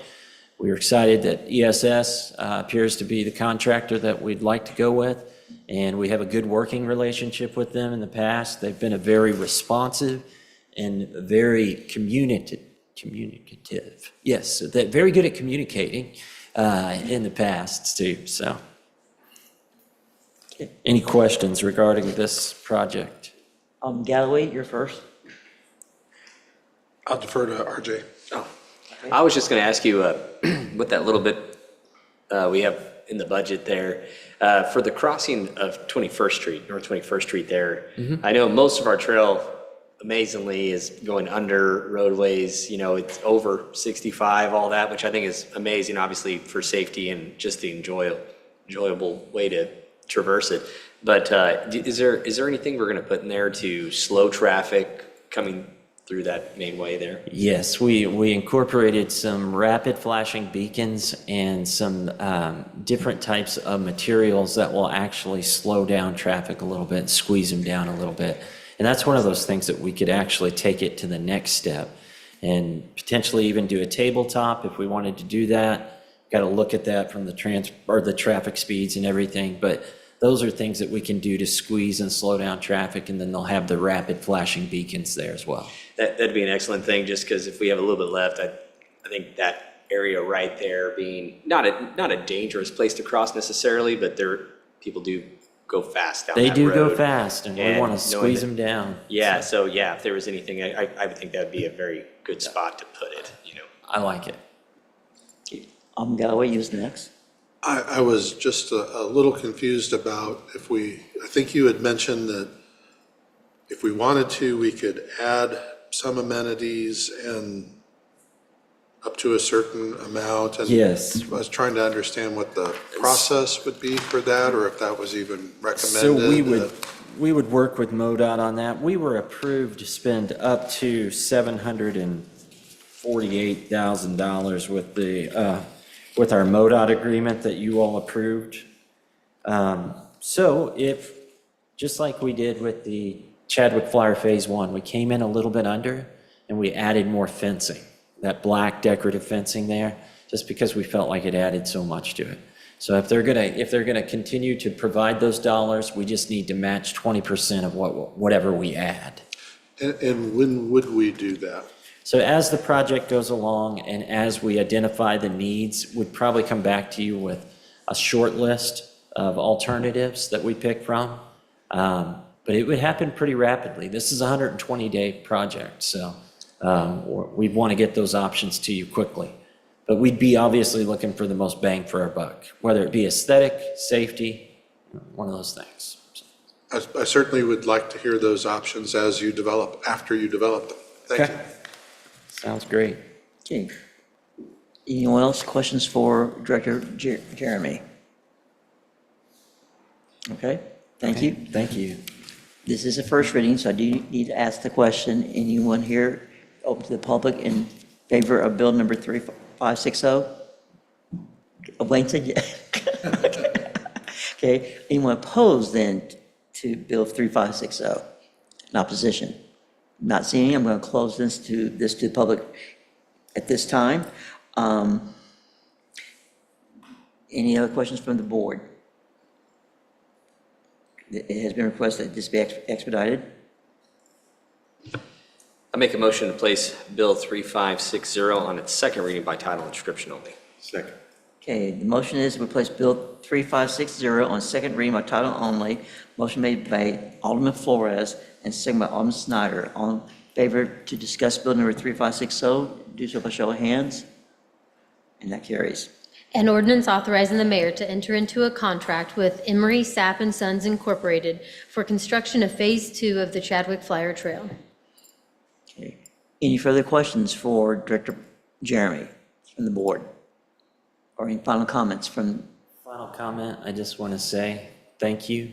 We're excited that ESS appears to be the contractor that we'd like to go with, and we have a good working relationship with them in the past. They've been a very responsive and very communicative. Yes, so they're very good at communicating in the past too. So, any questions regarding this project? Galloway, you're first. I'll defer to RJ. Oh, I was just going to ask you, with that little bit we have in the budget there, for the crossing of 21st Street, North 21st Street there, I know most of our trail, amazingly, is going under roadways, it's over 65, all that, which I think is amazing, obviously, for safety and just the enjoyable way to traverse it. But is there anything we're going to put in there to slow traffic coming through that main way there? Yes, we incorporated some rapid flashing beacons and some different types of materials that will actually slow down traffic a little bit, squeeze them down a little bit. And that's one of those things that we could actually take it to the next step and potentially even do a tabletop if we wanted to do that. Got to look at that from the traffic speeds and everything, but those are things that we can do to squeeze and slow down traffic, and then they'll have the rapid flashing beacons there as well. That'd be an excellent thing, just because if we have a little bit left, I think that area right there being not a dangerous place to cross necessarily, but people do go fast down that road. They do go fast, and we want to squeeze them down. Yeah, so yeah, if there was anything, I would think that would be a very good spot to put it, I like it. Galloway, you's next. I was just a little confused about I think you had mentioned that if we wanted to, we could add some amenities and up to a certain amount. And Yes. I was trying to understand what the process would be for that, or if that was even recommended. So we would work with MoDOT on that. We were approved to spend up to $748,000 with our MoDOT agreement that you all approved. So if, just like we did with the Chadwick Flyer Phase 1, we came in a little bit under and we added more fencing, that black decorative fencing there, just because we felt like it added so much to it. So if they're gonna continue to provide those dollars, we just need to match 20% of whatever we add. And when would we do that? So as the project goes along and as we identify the needs, we'd probably come back to you with a short list of alternatives that we pick from. But it would happen pretty rapidly. This is a 120-day project, so we'd want to get those options to you quickly. But we'd be obviously looking for the most bang for our buck, whether it be aesthetic, safety, one of those things. I certainly would like to hear those options after you develop them. Thank you. Sounds great. Okay. Anyone else? Questions for Director Jeremy? Okay, thank you. Thank you. This is a first reading, so I do need to ask the question. Anyone here open to the public in favor of Bill number 3560? Wayne said yes. Okay, anyone opposed then to Bill 3560? In opposition? Not seeing any, I'm going to close this to the public at this time. Any other questions from the board? It has been requested that this be expedited. I make a motion to place Bill 3560 on its second reading by title and description only. Second. Okay, the motion is to replace Bill 3560 on second reading by title only. Motion made by Alderman Flores and second by Alderman Snyder. All in favor to discuss Bill number 3560, do so by show of hands. And that carries. An ordinance authorizing the mayor to enter into a contract with Emery Sapp & Sons Incorporated for construction of Phase 2 of the Chadwick Flyer Trail. Okay. Any further questions for Director Jeremy from the board? Or any final comments from? Final comment, I just want to say thank you.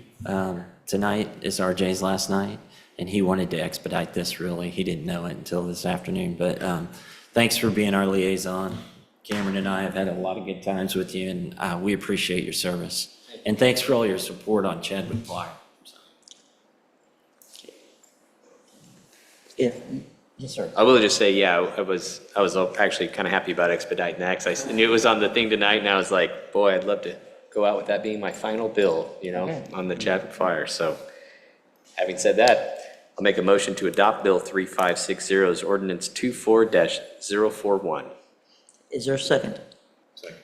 Tonight is RJ's last night, and he wanted to expedite this, really. He didn't know it until this afternoon, but thanks for being our liaison. Cameron and I have had a lot of good times with you, and we appreciate your service. And thanks for all your support on Chadwick Flyer. Yes, sir. I will just say, yeah, I was actually kind of happy about expediting that, 'cause I knew it was on the thing tonight, and I was like, boy, I'd love to go out with that being my final bill, on the Chadwick Fire. So, having said that, I'll make a motion to adopt Bill 3560 as ordinance 24-041. Is there a second? Second.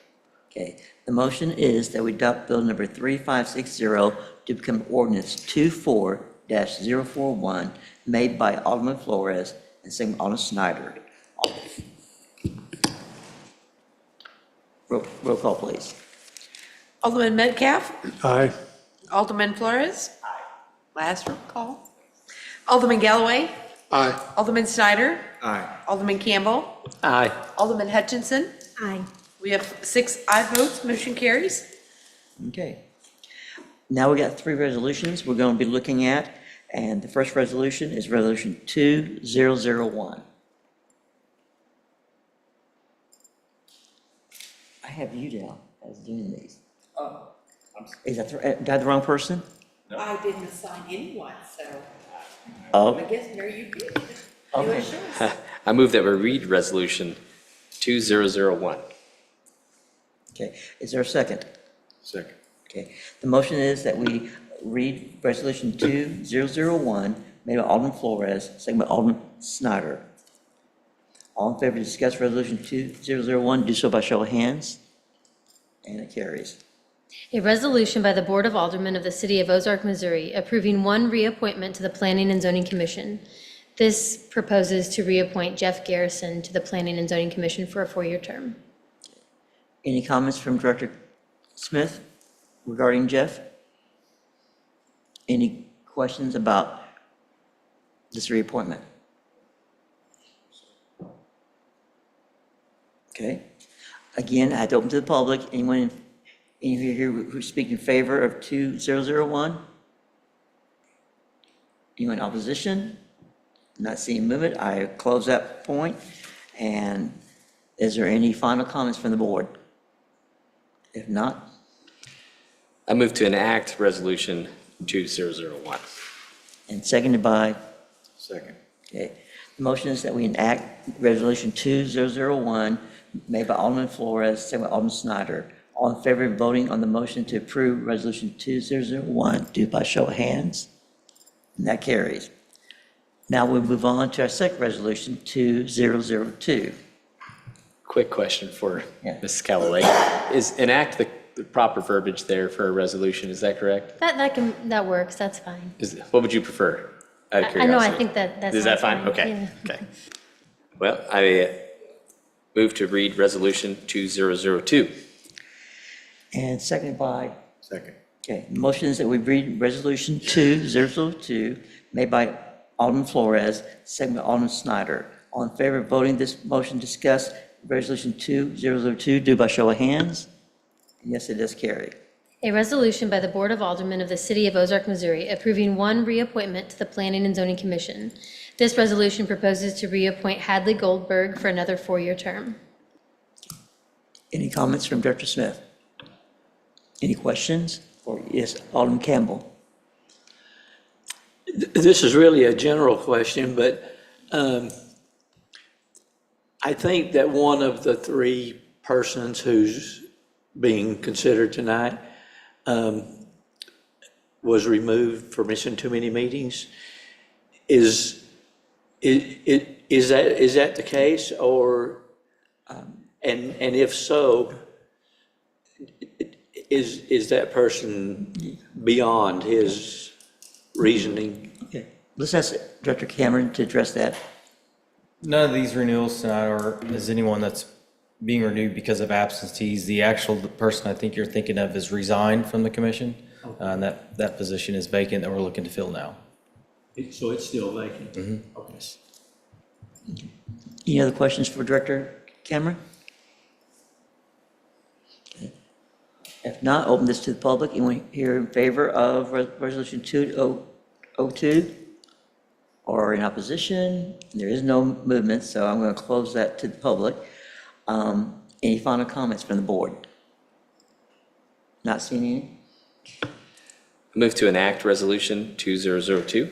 Okay, the motion is that we adopt bill number 3560 to become ordinance 24-041, made by Alderman Flores and seconded by Alderman Snyder. Roll call, please. Alderman Metcalf? Aye. Alderman Flores? Aye. Last roll call. Alderman Galloway? Aye. Alderman Snyder? Aye. Alderman Campbell? Aye. Alderman Hutchinson? Aye. We have 6 aye votes, motion carries. Okay. Now we got 3 resolutions we're going to be looking at, and the first resolution is Resolution 2001. I have you down as doing these. Is that, did I have the wrong person? I didn't assign anyone, so Oh, I guess there you be. okay. I move that we read resolution 2001. Okay, is there a second? Second. Okay, the motion is that we read Resolution 2001, made by Alderman Flores, second by Alderman Snyder. All in favor to discuss Resolution 2001, do so by show of hands. And it carries. A resolution by the Board of Aldermen of the City of Ozark, Missouri, approving 1 reappointment to the Planning and Zoning Commission. This proposes to reappoint Jeff Garrison to the Planning and Zoning Commission for a 4-year term. Any comments from Director Smith regarding Jeff? Any questions about this reappointment? Okay. Again, I had to open to the public. Anyone here who speak in favor of 2001? Anyone in opposition? Not seeing movement. I close that point. And is there any final comments from the board? If not, I move to enact resolution 2001. and seconded by, Second. okay. The motion is that we enact Resolution 2001, made by Alderman Flores, seconded by Alderman Snyder. All in favor of voting on the motion to approve Resolution 2001, do by show of hands. And that carries. Now we move on to our second resolution, 2002. Quick question for Yeah. Ms. Callaway. Is enact the proper verbiage there for a resolution, is that correct? That works, that's fine. What would you prefer? Out of I know, I curiosity. think that Is that sounds fine? Okay, yeah. okay. Well, I move to read resolution 2002. And seconded by, Second. okay, the motion is that we read Resolution 2002, made by Alderman Flores, seconded by Alderman Snyder. All in favor of voting this motion, discuss Resolution 2002, do by show of hands. Yes, it does carry. A resolution by the Board of Aldermen of the City of Ozark, Missouri, approving 1 reappointment to the Planning and Zoning Commission. This resolution proposes to reappoint Hadley Goldberg for another 4-year term. Any comments from Director Smith? Any questions? Or yes, Alderman Campbell? This is really a general question, but I think that one of the 3 persons who's being considered tonight was removed for missing too many meetings. Is that the case, or and if so, is that person beyond his reasoning? Okay, let's ask Director Cameron to address that. None of these renewals tonight is anyone that's being renewed because of absentees. The person I think you're thinking of is resigned from the commission, and that position is vacant that we're looking to fill now. So it's still vacant? Mm-hmm. Okay. Any other questions for Director Cameron? Okay. If not, open this to the public. Anyone here in favor of Resolution 2002 or in opposition? There is no movement, so I'm going to close that to the public. Any final comments from the board? Not seeing any? I move to enact Resolution 2002.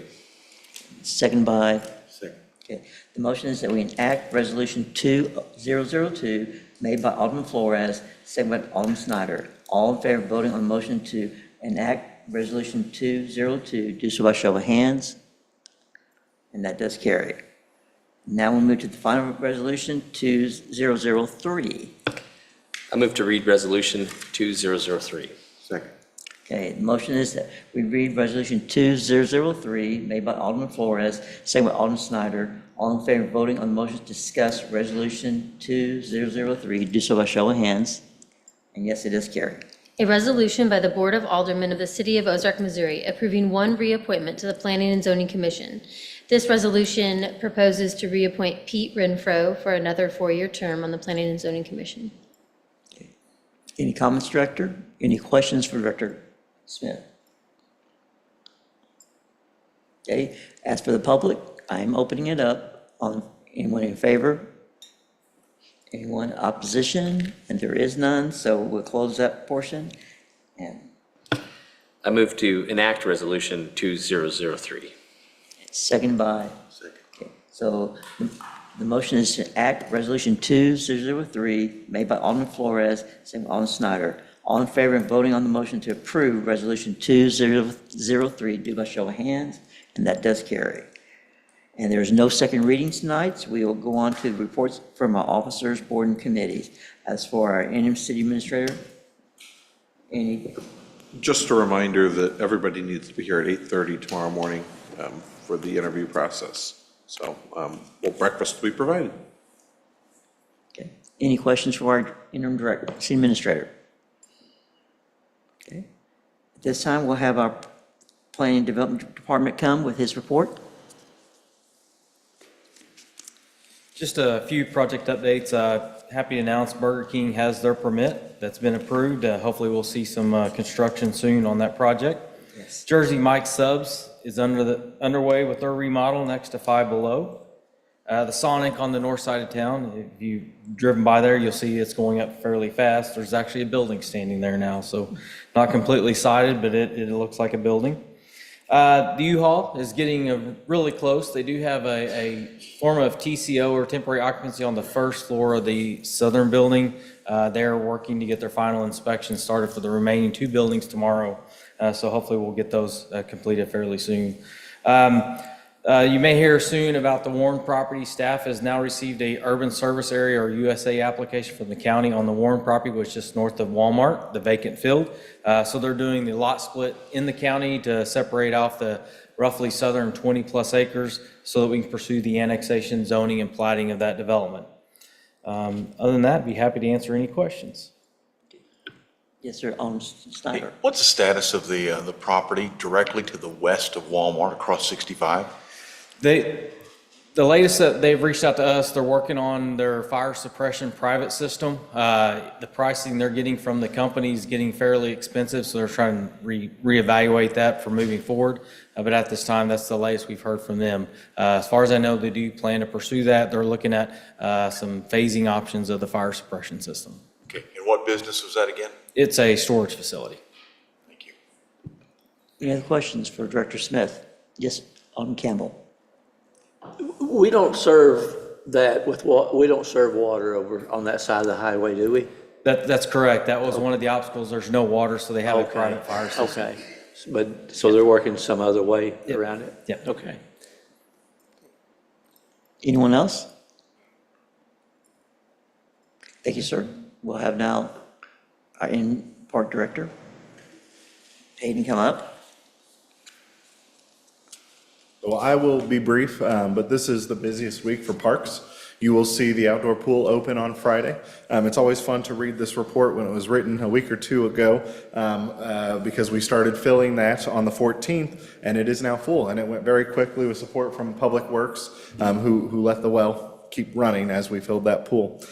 Second by? Second. Okay. The motion is that we enact Resolution 2002 made by Alderman Flores, second by Alderman Snyder. All in favor of voting on the motion to enact Resolution 202, do so by show of hands. And that does carry. Now we'll move to the final resolution, 2003. I move to read Resolution 2003. Second. Okay, the motion is that we read Resolution 2003 made by Alderman Flores, second by Alderman Snyder. All in favor of voting on the motion to discuss Resolution 2003, do so by show of hands. And yes, it is carried. A resolution by the Board of Aldermen of the City of Ozark, Missouri, approving one reappointment to the Planning and Zoning Commission. This resolution proposes to reappoint Pete Renfro for another 4-year term on the Planning and Zoning Commission. Any comments, Director? Any questions for Director Smith? Okay, as for the public, I'm opening it up. Anyone in favor? Anyone opposition? And there is none, so we'll close that portion. And I move to enact Resolution 2003. second by? Second. Okay, so the motion is to act Resolution 2003 made by Alderman Flores, second by Alderman Snyder. All in favor of voting on the motion to approve Resolution 2003, do by show of hands, and that does carry. And there is no second reading tonight, so we will go on to reports from our officers, board, and committees. As for our interim city administrator, any? Just a reminder that everybody needs to be here at 8:30 tomorrow morning for the interview process. So breakfast will be provided. Okay. Any questions for our interim director, city administrator? Okay. At this time, we'll have our planning and development department come with his report. Just a few project updates. Happy to announce Burger King has their permit that's been approved. Hopefully we'll see some construction soon on that project. Yes. Jersey Mike's Subs is underway with their remodel next to Five Below. The Sonic on the north side of town, if you've driven by there, you'll see it's going up fairly fast. There's actually a building standing there now, so not completely sided, but it looks like a building. The U-Haul is getting really close. They do have a form of TCO or temporary occupancy on the first floor of the southern building. They're working to get their final inspection started for the remaining 2 buildings tomorrow. So hopefully we'll get those completed fairly soon. You may hear soon about the Warren property. Staff has now received a urban service area or USA application from the county on the Warren property, which is just north of Walmart, the vacant field. So they're doing the lot split in the county to separate off the roughly southern 20+ acres so that we can pursue the annexation, zoning, and plating of that development. Other than that, I'd be happy to answer any questions. Yes, sir. Snyder. Hey, what's the status of the property directly to the west of Walmart across 65? The latest that they've reached out to us, they're working on their fire suppression private system. The pricing they're getting from the company is getting fairly expensive, so they're trying to reevaluate that for moving forward. But at this time, that's the latest we've heard from them. As far as I know, they do plan to pursue that. They're looking at some phasing options of the fire suppression system. Okay, and what business was that again? It's a storage facility. Thank you. Any other questions for Director Smith? Yes, Alderman Campbell. We don't serve that with we don't serve water over on that side of the highway, do we? That's correct. That was one of the obstacles. There's no water, so they have a private fire system. Okay, but, so they're working some other way around it? Yeah. Okay. Anyone else? Thank you, sir. We'll have now our in-park director, Hayden, come up. Well, I will be brief, but this is the busiest week for parks. You will see the outdoor pool open on Friday. It's always fun to read this report when it was written a week or 2 ago because we started filling that on the 14th, and it is now full, and it went very quickly with support from Public Works, who let the well keep running as we filled that pool.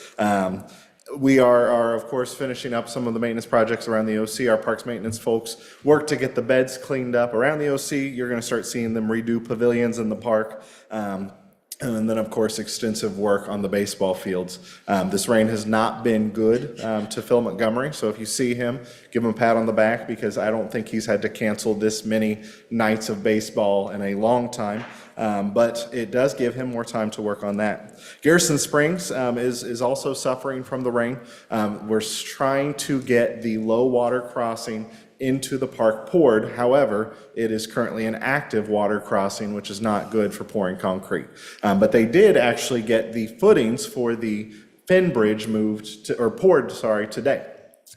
We are, of course, finishing up some of the maintenance projects around the OC. Our parks maintenance folks work to get the beds cleaned up around the OC. You're going to start seeing them redo pavilions in the park. And then, of course, extensive work on the baseball fields. This rain has not been good to Phil Montgomery, so if you see him, give him a pat on the back, because I don't think he's had to cancel this many nights of baseball in a long time. But it does give him more time to work on that. Garrison Springs is also suffering from the rain. We're trying to get the low water crossing into the park poured. However, it is currently an active water crossing, which is not good for pouring concrete. But they did actually get the footings for the Finn Bridge poured today.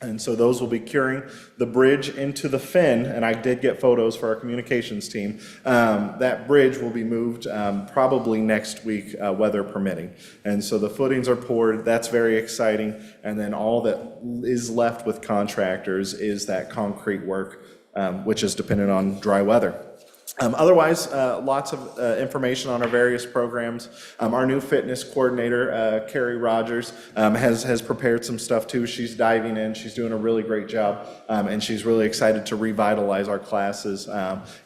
And so those will be curing the bridge into the Finn, and I did get photos for our communications team. That bridge will be moved probably next week, weather permitting. And so the footings are poured, that's very exciting, and then all that is left with contractors is that concrete work, which is dependent on dry weather. Otherwise, lots of information on our various programs. Our new fitness coordinator, Carrie Rogers, has prepared some stuff too. She's diving in. She's doing a really great job, and she's really excited to revitalize our classes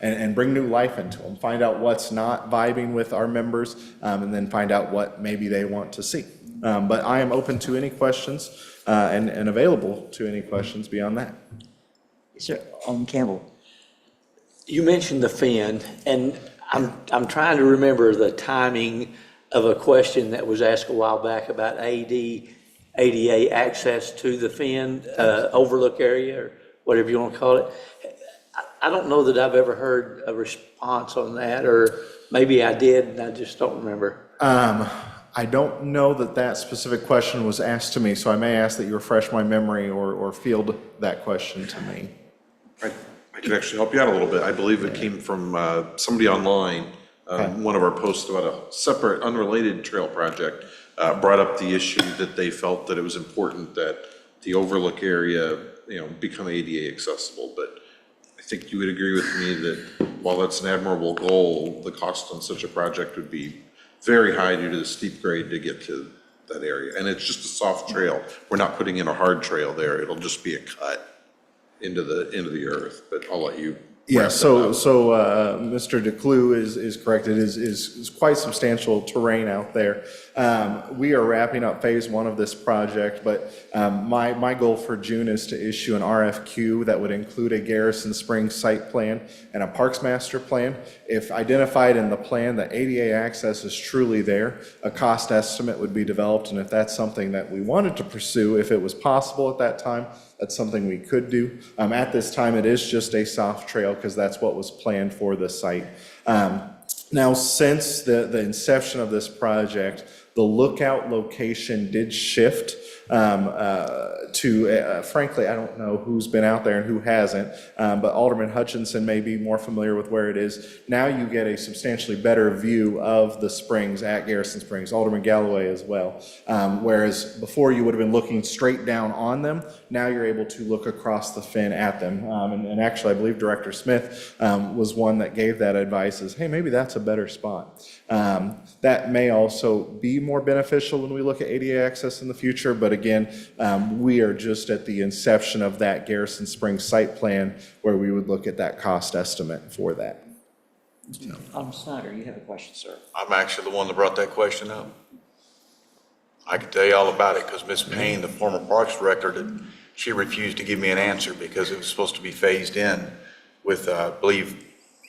and bring new life into them. Find out what's not vibing with our members, and then find out what maybe they want to see. But I am open to any questions and available to any questions beyond that. Sir, Campbell. You mentioned the Finn, and I'm trying to remember the timing of a question that was asked a while back about ADA access to the Finn overlook area, or whatever you want to call it. I don't know that I've ever heard a response on that, or maybe I did and I just don't remember. I don't know that specific question was asked to me, so I may ask that you refresh my memory or field that question to me. I can actually help you out a little bit. I believe it came from somebody online. One of our posts about a separate, unrelated trail project brought up the issue that they felt that it was important that the overlook area, become ADA accessible. But I think you would agree with me that while that's an admirable goal, the cost on such a project would be very high due to the steep grade to get to that area. And it's just a soft trail. We're not putting in a hard trail there. It'll just be a cut into the earth, but I'll let you. Yeah, so Mr. DeClue is correct. It is quite substantial terrain out there. We are wrapping up phase 1 of this project, but my goal for June is to issue an RFQ that would include a Garrison Springs site plan and a Parks Master Plan. If identified in the plan that ADA access is truly there, a cost estimate would be developed, and if that's something that we wanted to pursue, if it was possible at that time, that's something we could do. At this time, it is just a soft trail because that's what was planned for the site. Now, since the inception of this project, the lookout location did shift to, frankly, I don't know who's been out there and who hasn't, but Alderman Hutchinson may be more familiar with where it is. Now you get a substantially better view of the springs at Garrison Springs, Alderman Galloway as well. Whereas before you would have been looking straight down on them, now you're able to look across the fin at them. And actually, I believe Director Smith was one that gave that advice is, hey, maybe that's a better spot. That may also be more beneficial when we look at ADA access in the future, but again, we are just at the inception of that Garrison Springs site plan where we would look at that cost estimate for that. Snyder, you have a question, sir. I'm actually the one that brought that question up. I can tell you all about it because Ms. Payne, the former Parks Director, she refused to give me an answer because it was supposed to be phased in with, I believe,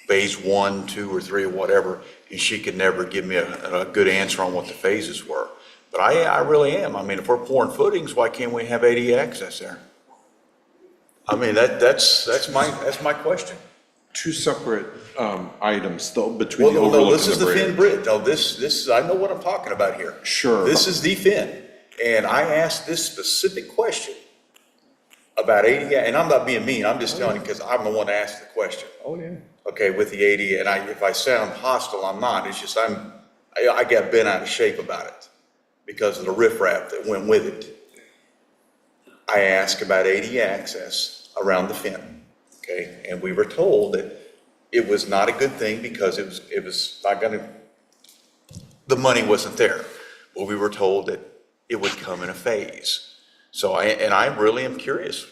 phase 1, 2, or 3, or whatever, and she could never give me a good answer on what the phases were. But I really am. I mean, if we're pouring footings, why can't we have ADA access there? I mean, that's my question. Two separate items though between the overlook and the bridge. This is the Finn Bridge. No, this is, I know what I'm talking about here. Sure. This is the Finn. And I asked this specific question about ADA, and I'm not being mean, I'm just telling you because I'm the one that asked the question. Oh, yeah. Okay, with the ADA, and if I sound hostile, I'm not. It's just I got bent out of shape about it because of the riffraff that went with it. I asked about ADA access around the Finn, okay? And we were told that it was not a good thing because it was not gonna, the money wasn't there. But we were told that it would come in a phase. So I really am curious,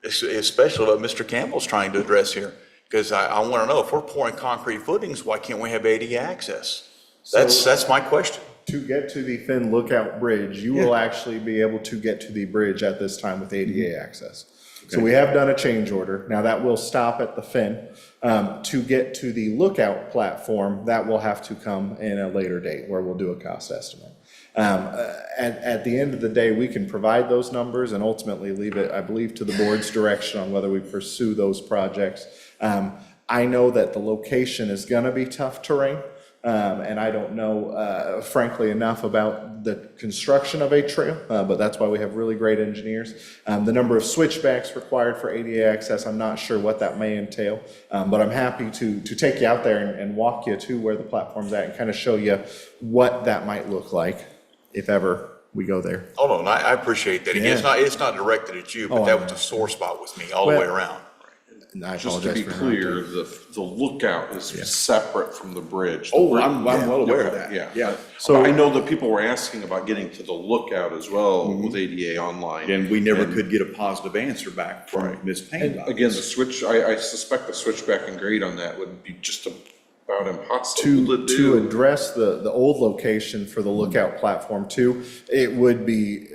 especially what Mr. Campbell's trying to address here, because I want to know, if we're pouring concrete footings, why can't we have ADA access? That's my question. To get to the Finn Lookout Bridge, you will actually be able to get to the bridge at this time with ADA access. So we have done a change order. Now that will stop at the Finn. To get to the Lookout platform, that will have to come in a later date where we'll do a cost estimate. At the end of the day, we can provide those numbers and ultimately leave it, I believe, to the board's direction on whether we pursue those projects. I know that the location is gonna be tough terrain. And I don't know, frankly, enough about the construction of a trail, but that's why we have really great engineers. The number of switchbacks required for ADA access, I'm not sure what that may entail, but I'm happy to take you out there and walk you to where the platform's at and kind of show you what that might look like if ever we go there. Hold on, I appreciate that. Again, it's not directed at you, but that was a sore spot with me all the way around. Just to be clear, the lookout is separate from the bridge. Oh, I'm well aware of that. Yeah. So I know that people were asking about getting to the lookout as well with ADA online. And we never could get a positive answer back from Ms. Payne. And again, I suspect the switchback and grade on that would be just about impossible to do. To address the old location for the Lookout platform too, it would be,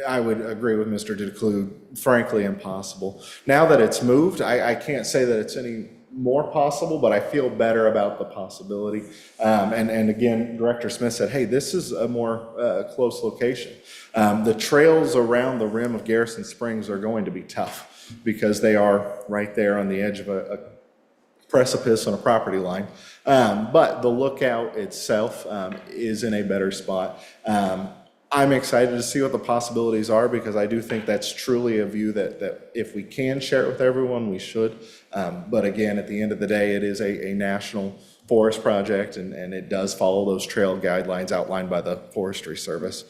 I would agree with Mr. Declue, frankly impossible. Now that it's moved, I can't say that it's any more possible, but I feel better about the possibility. And again, Director Smith said, hey, this is a more close location. The trails around the rim of Garrison Springs are going to be tough because they are right there on the edge of a precipice on a property line. But the lookout itself is in a better spot. I'm excited to see what the possibilities are because I do think that's truly a view that if we can share it with everyone, we should. But again, at the end of the day, it is a national forest project and it does follow those trail guidelines outlined by the Forestry Service.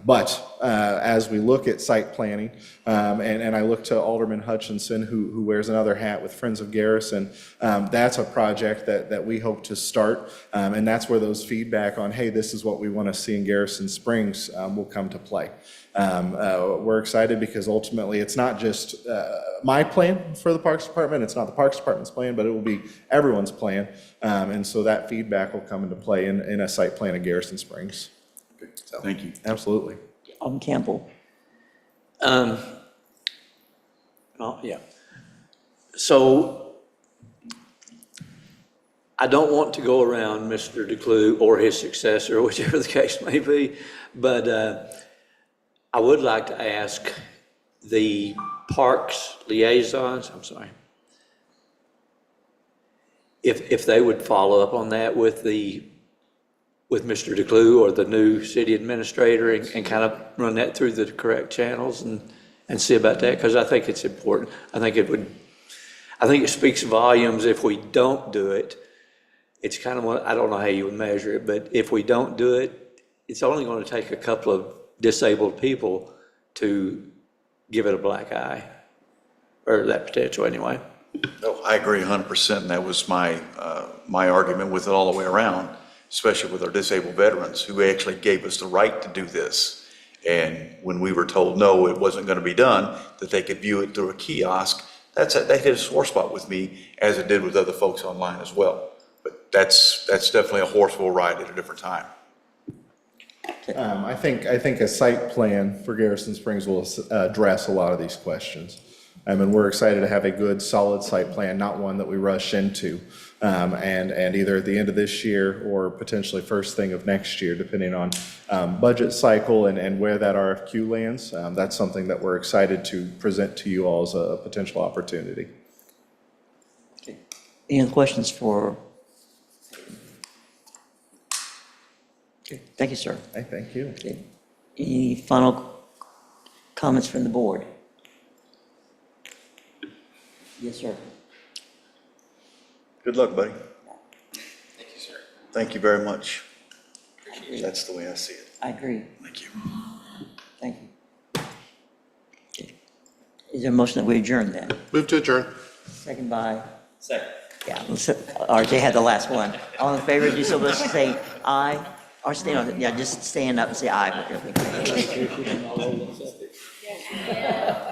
But as we look at site planning, and I look to Alderman Hutchinson, who wears another hat with Friends of Garrison, that's a project that we hope to start, and that's where those feedback on, hey, this is what we want to see in Garrison Springs will come to play. We're excited because ultimately it's not just my plan for the Parks Department, it's not the Parks Department's plan, but it will be everyone's plan, and so that feedback will come into play in a site plan of Garrison Springs. So, thank you. Absolutely. Campbell. Oh, yeah. So I don't want to go around Mr. Declue or his successor, whichever the case may be, but I would like to ask the parks liaisons, if they would follow up on that with Mr. Declue or the new city administrator and kind of run that through the correct channels and see about that, because I think it's important. I think it speaks volumes if we don't do it. It's kind of, I don't know how you would measure it, but if we don't do it, it's only going to take a couple of disabled people to give it a black eye, or that potential anyway. No, I agree 100%, and that was my argument with it all the way around, especially with our disabled veterans who actually gave us the right to do this. And when we were told no, it wasn't going to be done, that they could view it through a kiosk, that hit a sore spot with me, as it did with other folks online as well. But that's definitely a horse we'll ride at a different time. I think a site plan for Garrison Springs will address a lot of these questions. And we're excited to have a good, solid site plan, not one that we rush into. And either at the end of this year or potentially first thing of next year, depending on budget cycle and where that RFQ lands. That's something that we're excited to present to you all as a potential opportunity. Okay. Any other questions for? Okay. Thank you, sir. Hey, thank you. Okay. Any final comments from the board? Yes, sir. Good luck, buddy. Thank you, sir. Thank you very much. That's the way I see it. I agree. Thank you. Thank you. Okay. Is there a motion that we adjourn then? Move to adjourn. Second by? Second. Yeah, RJ had the last one. All in favor, do so let's say aye. Or stand on, yeah, just stand up and say aye. Yeah.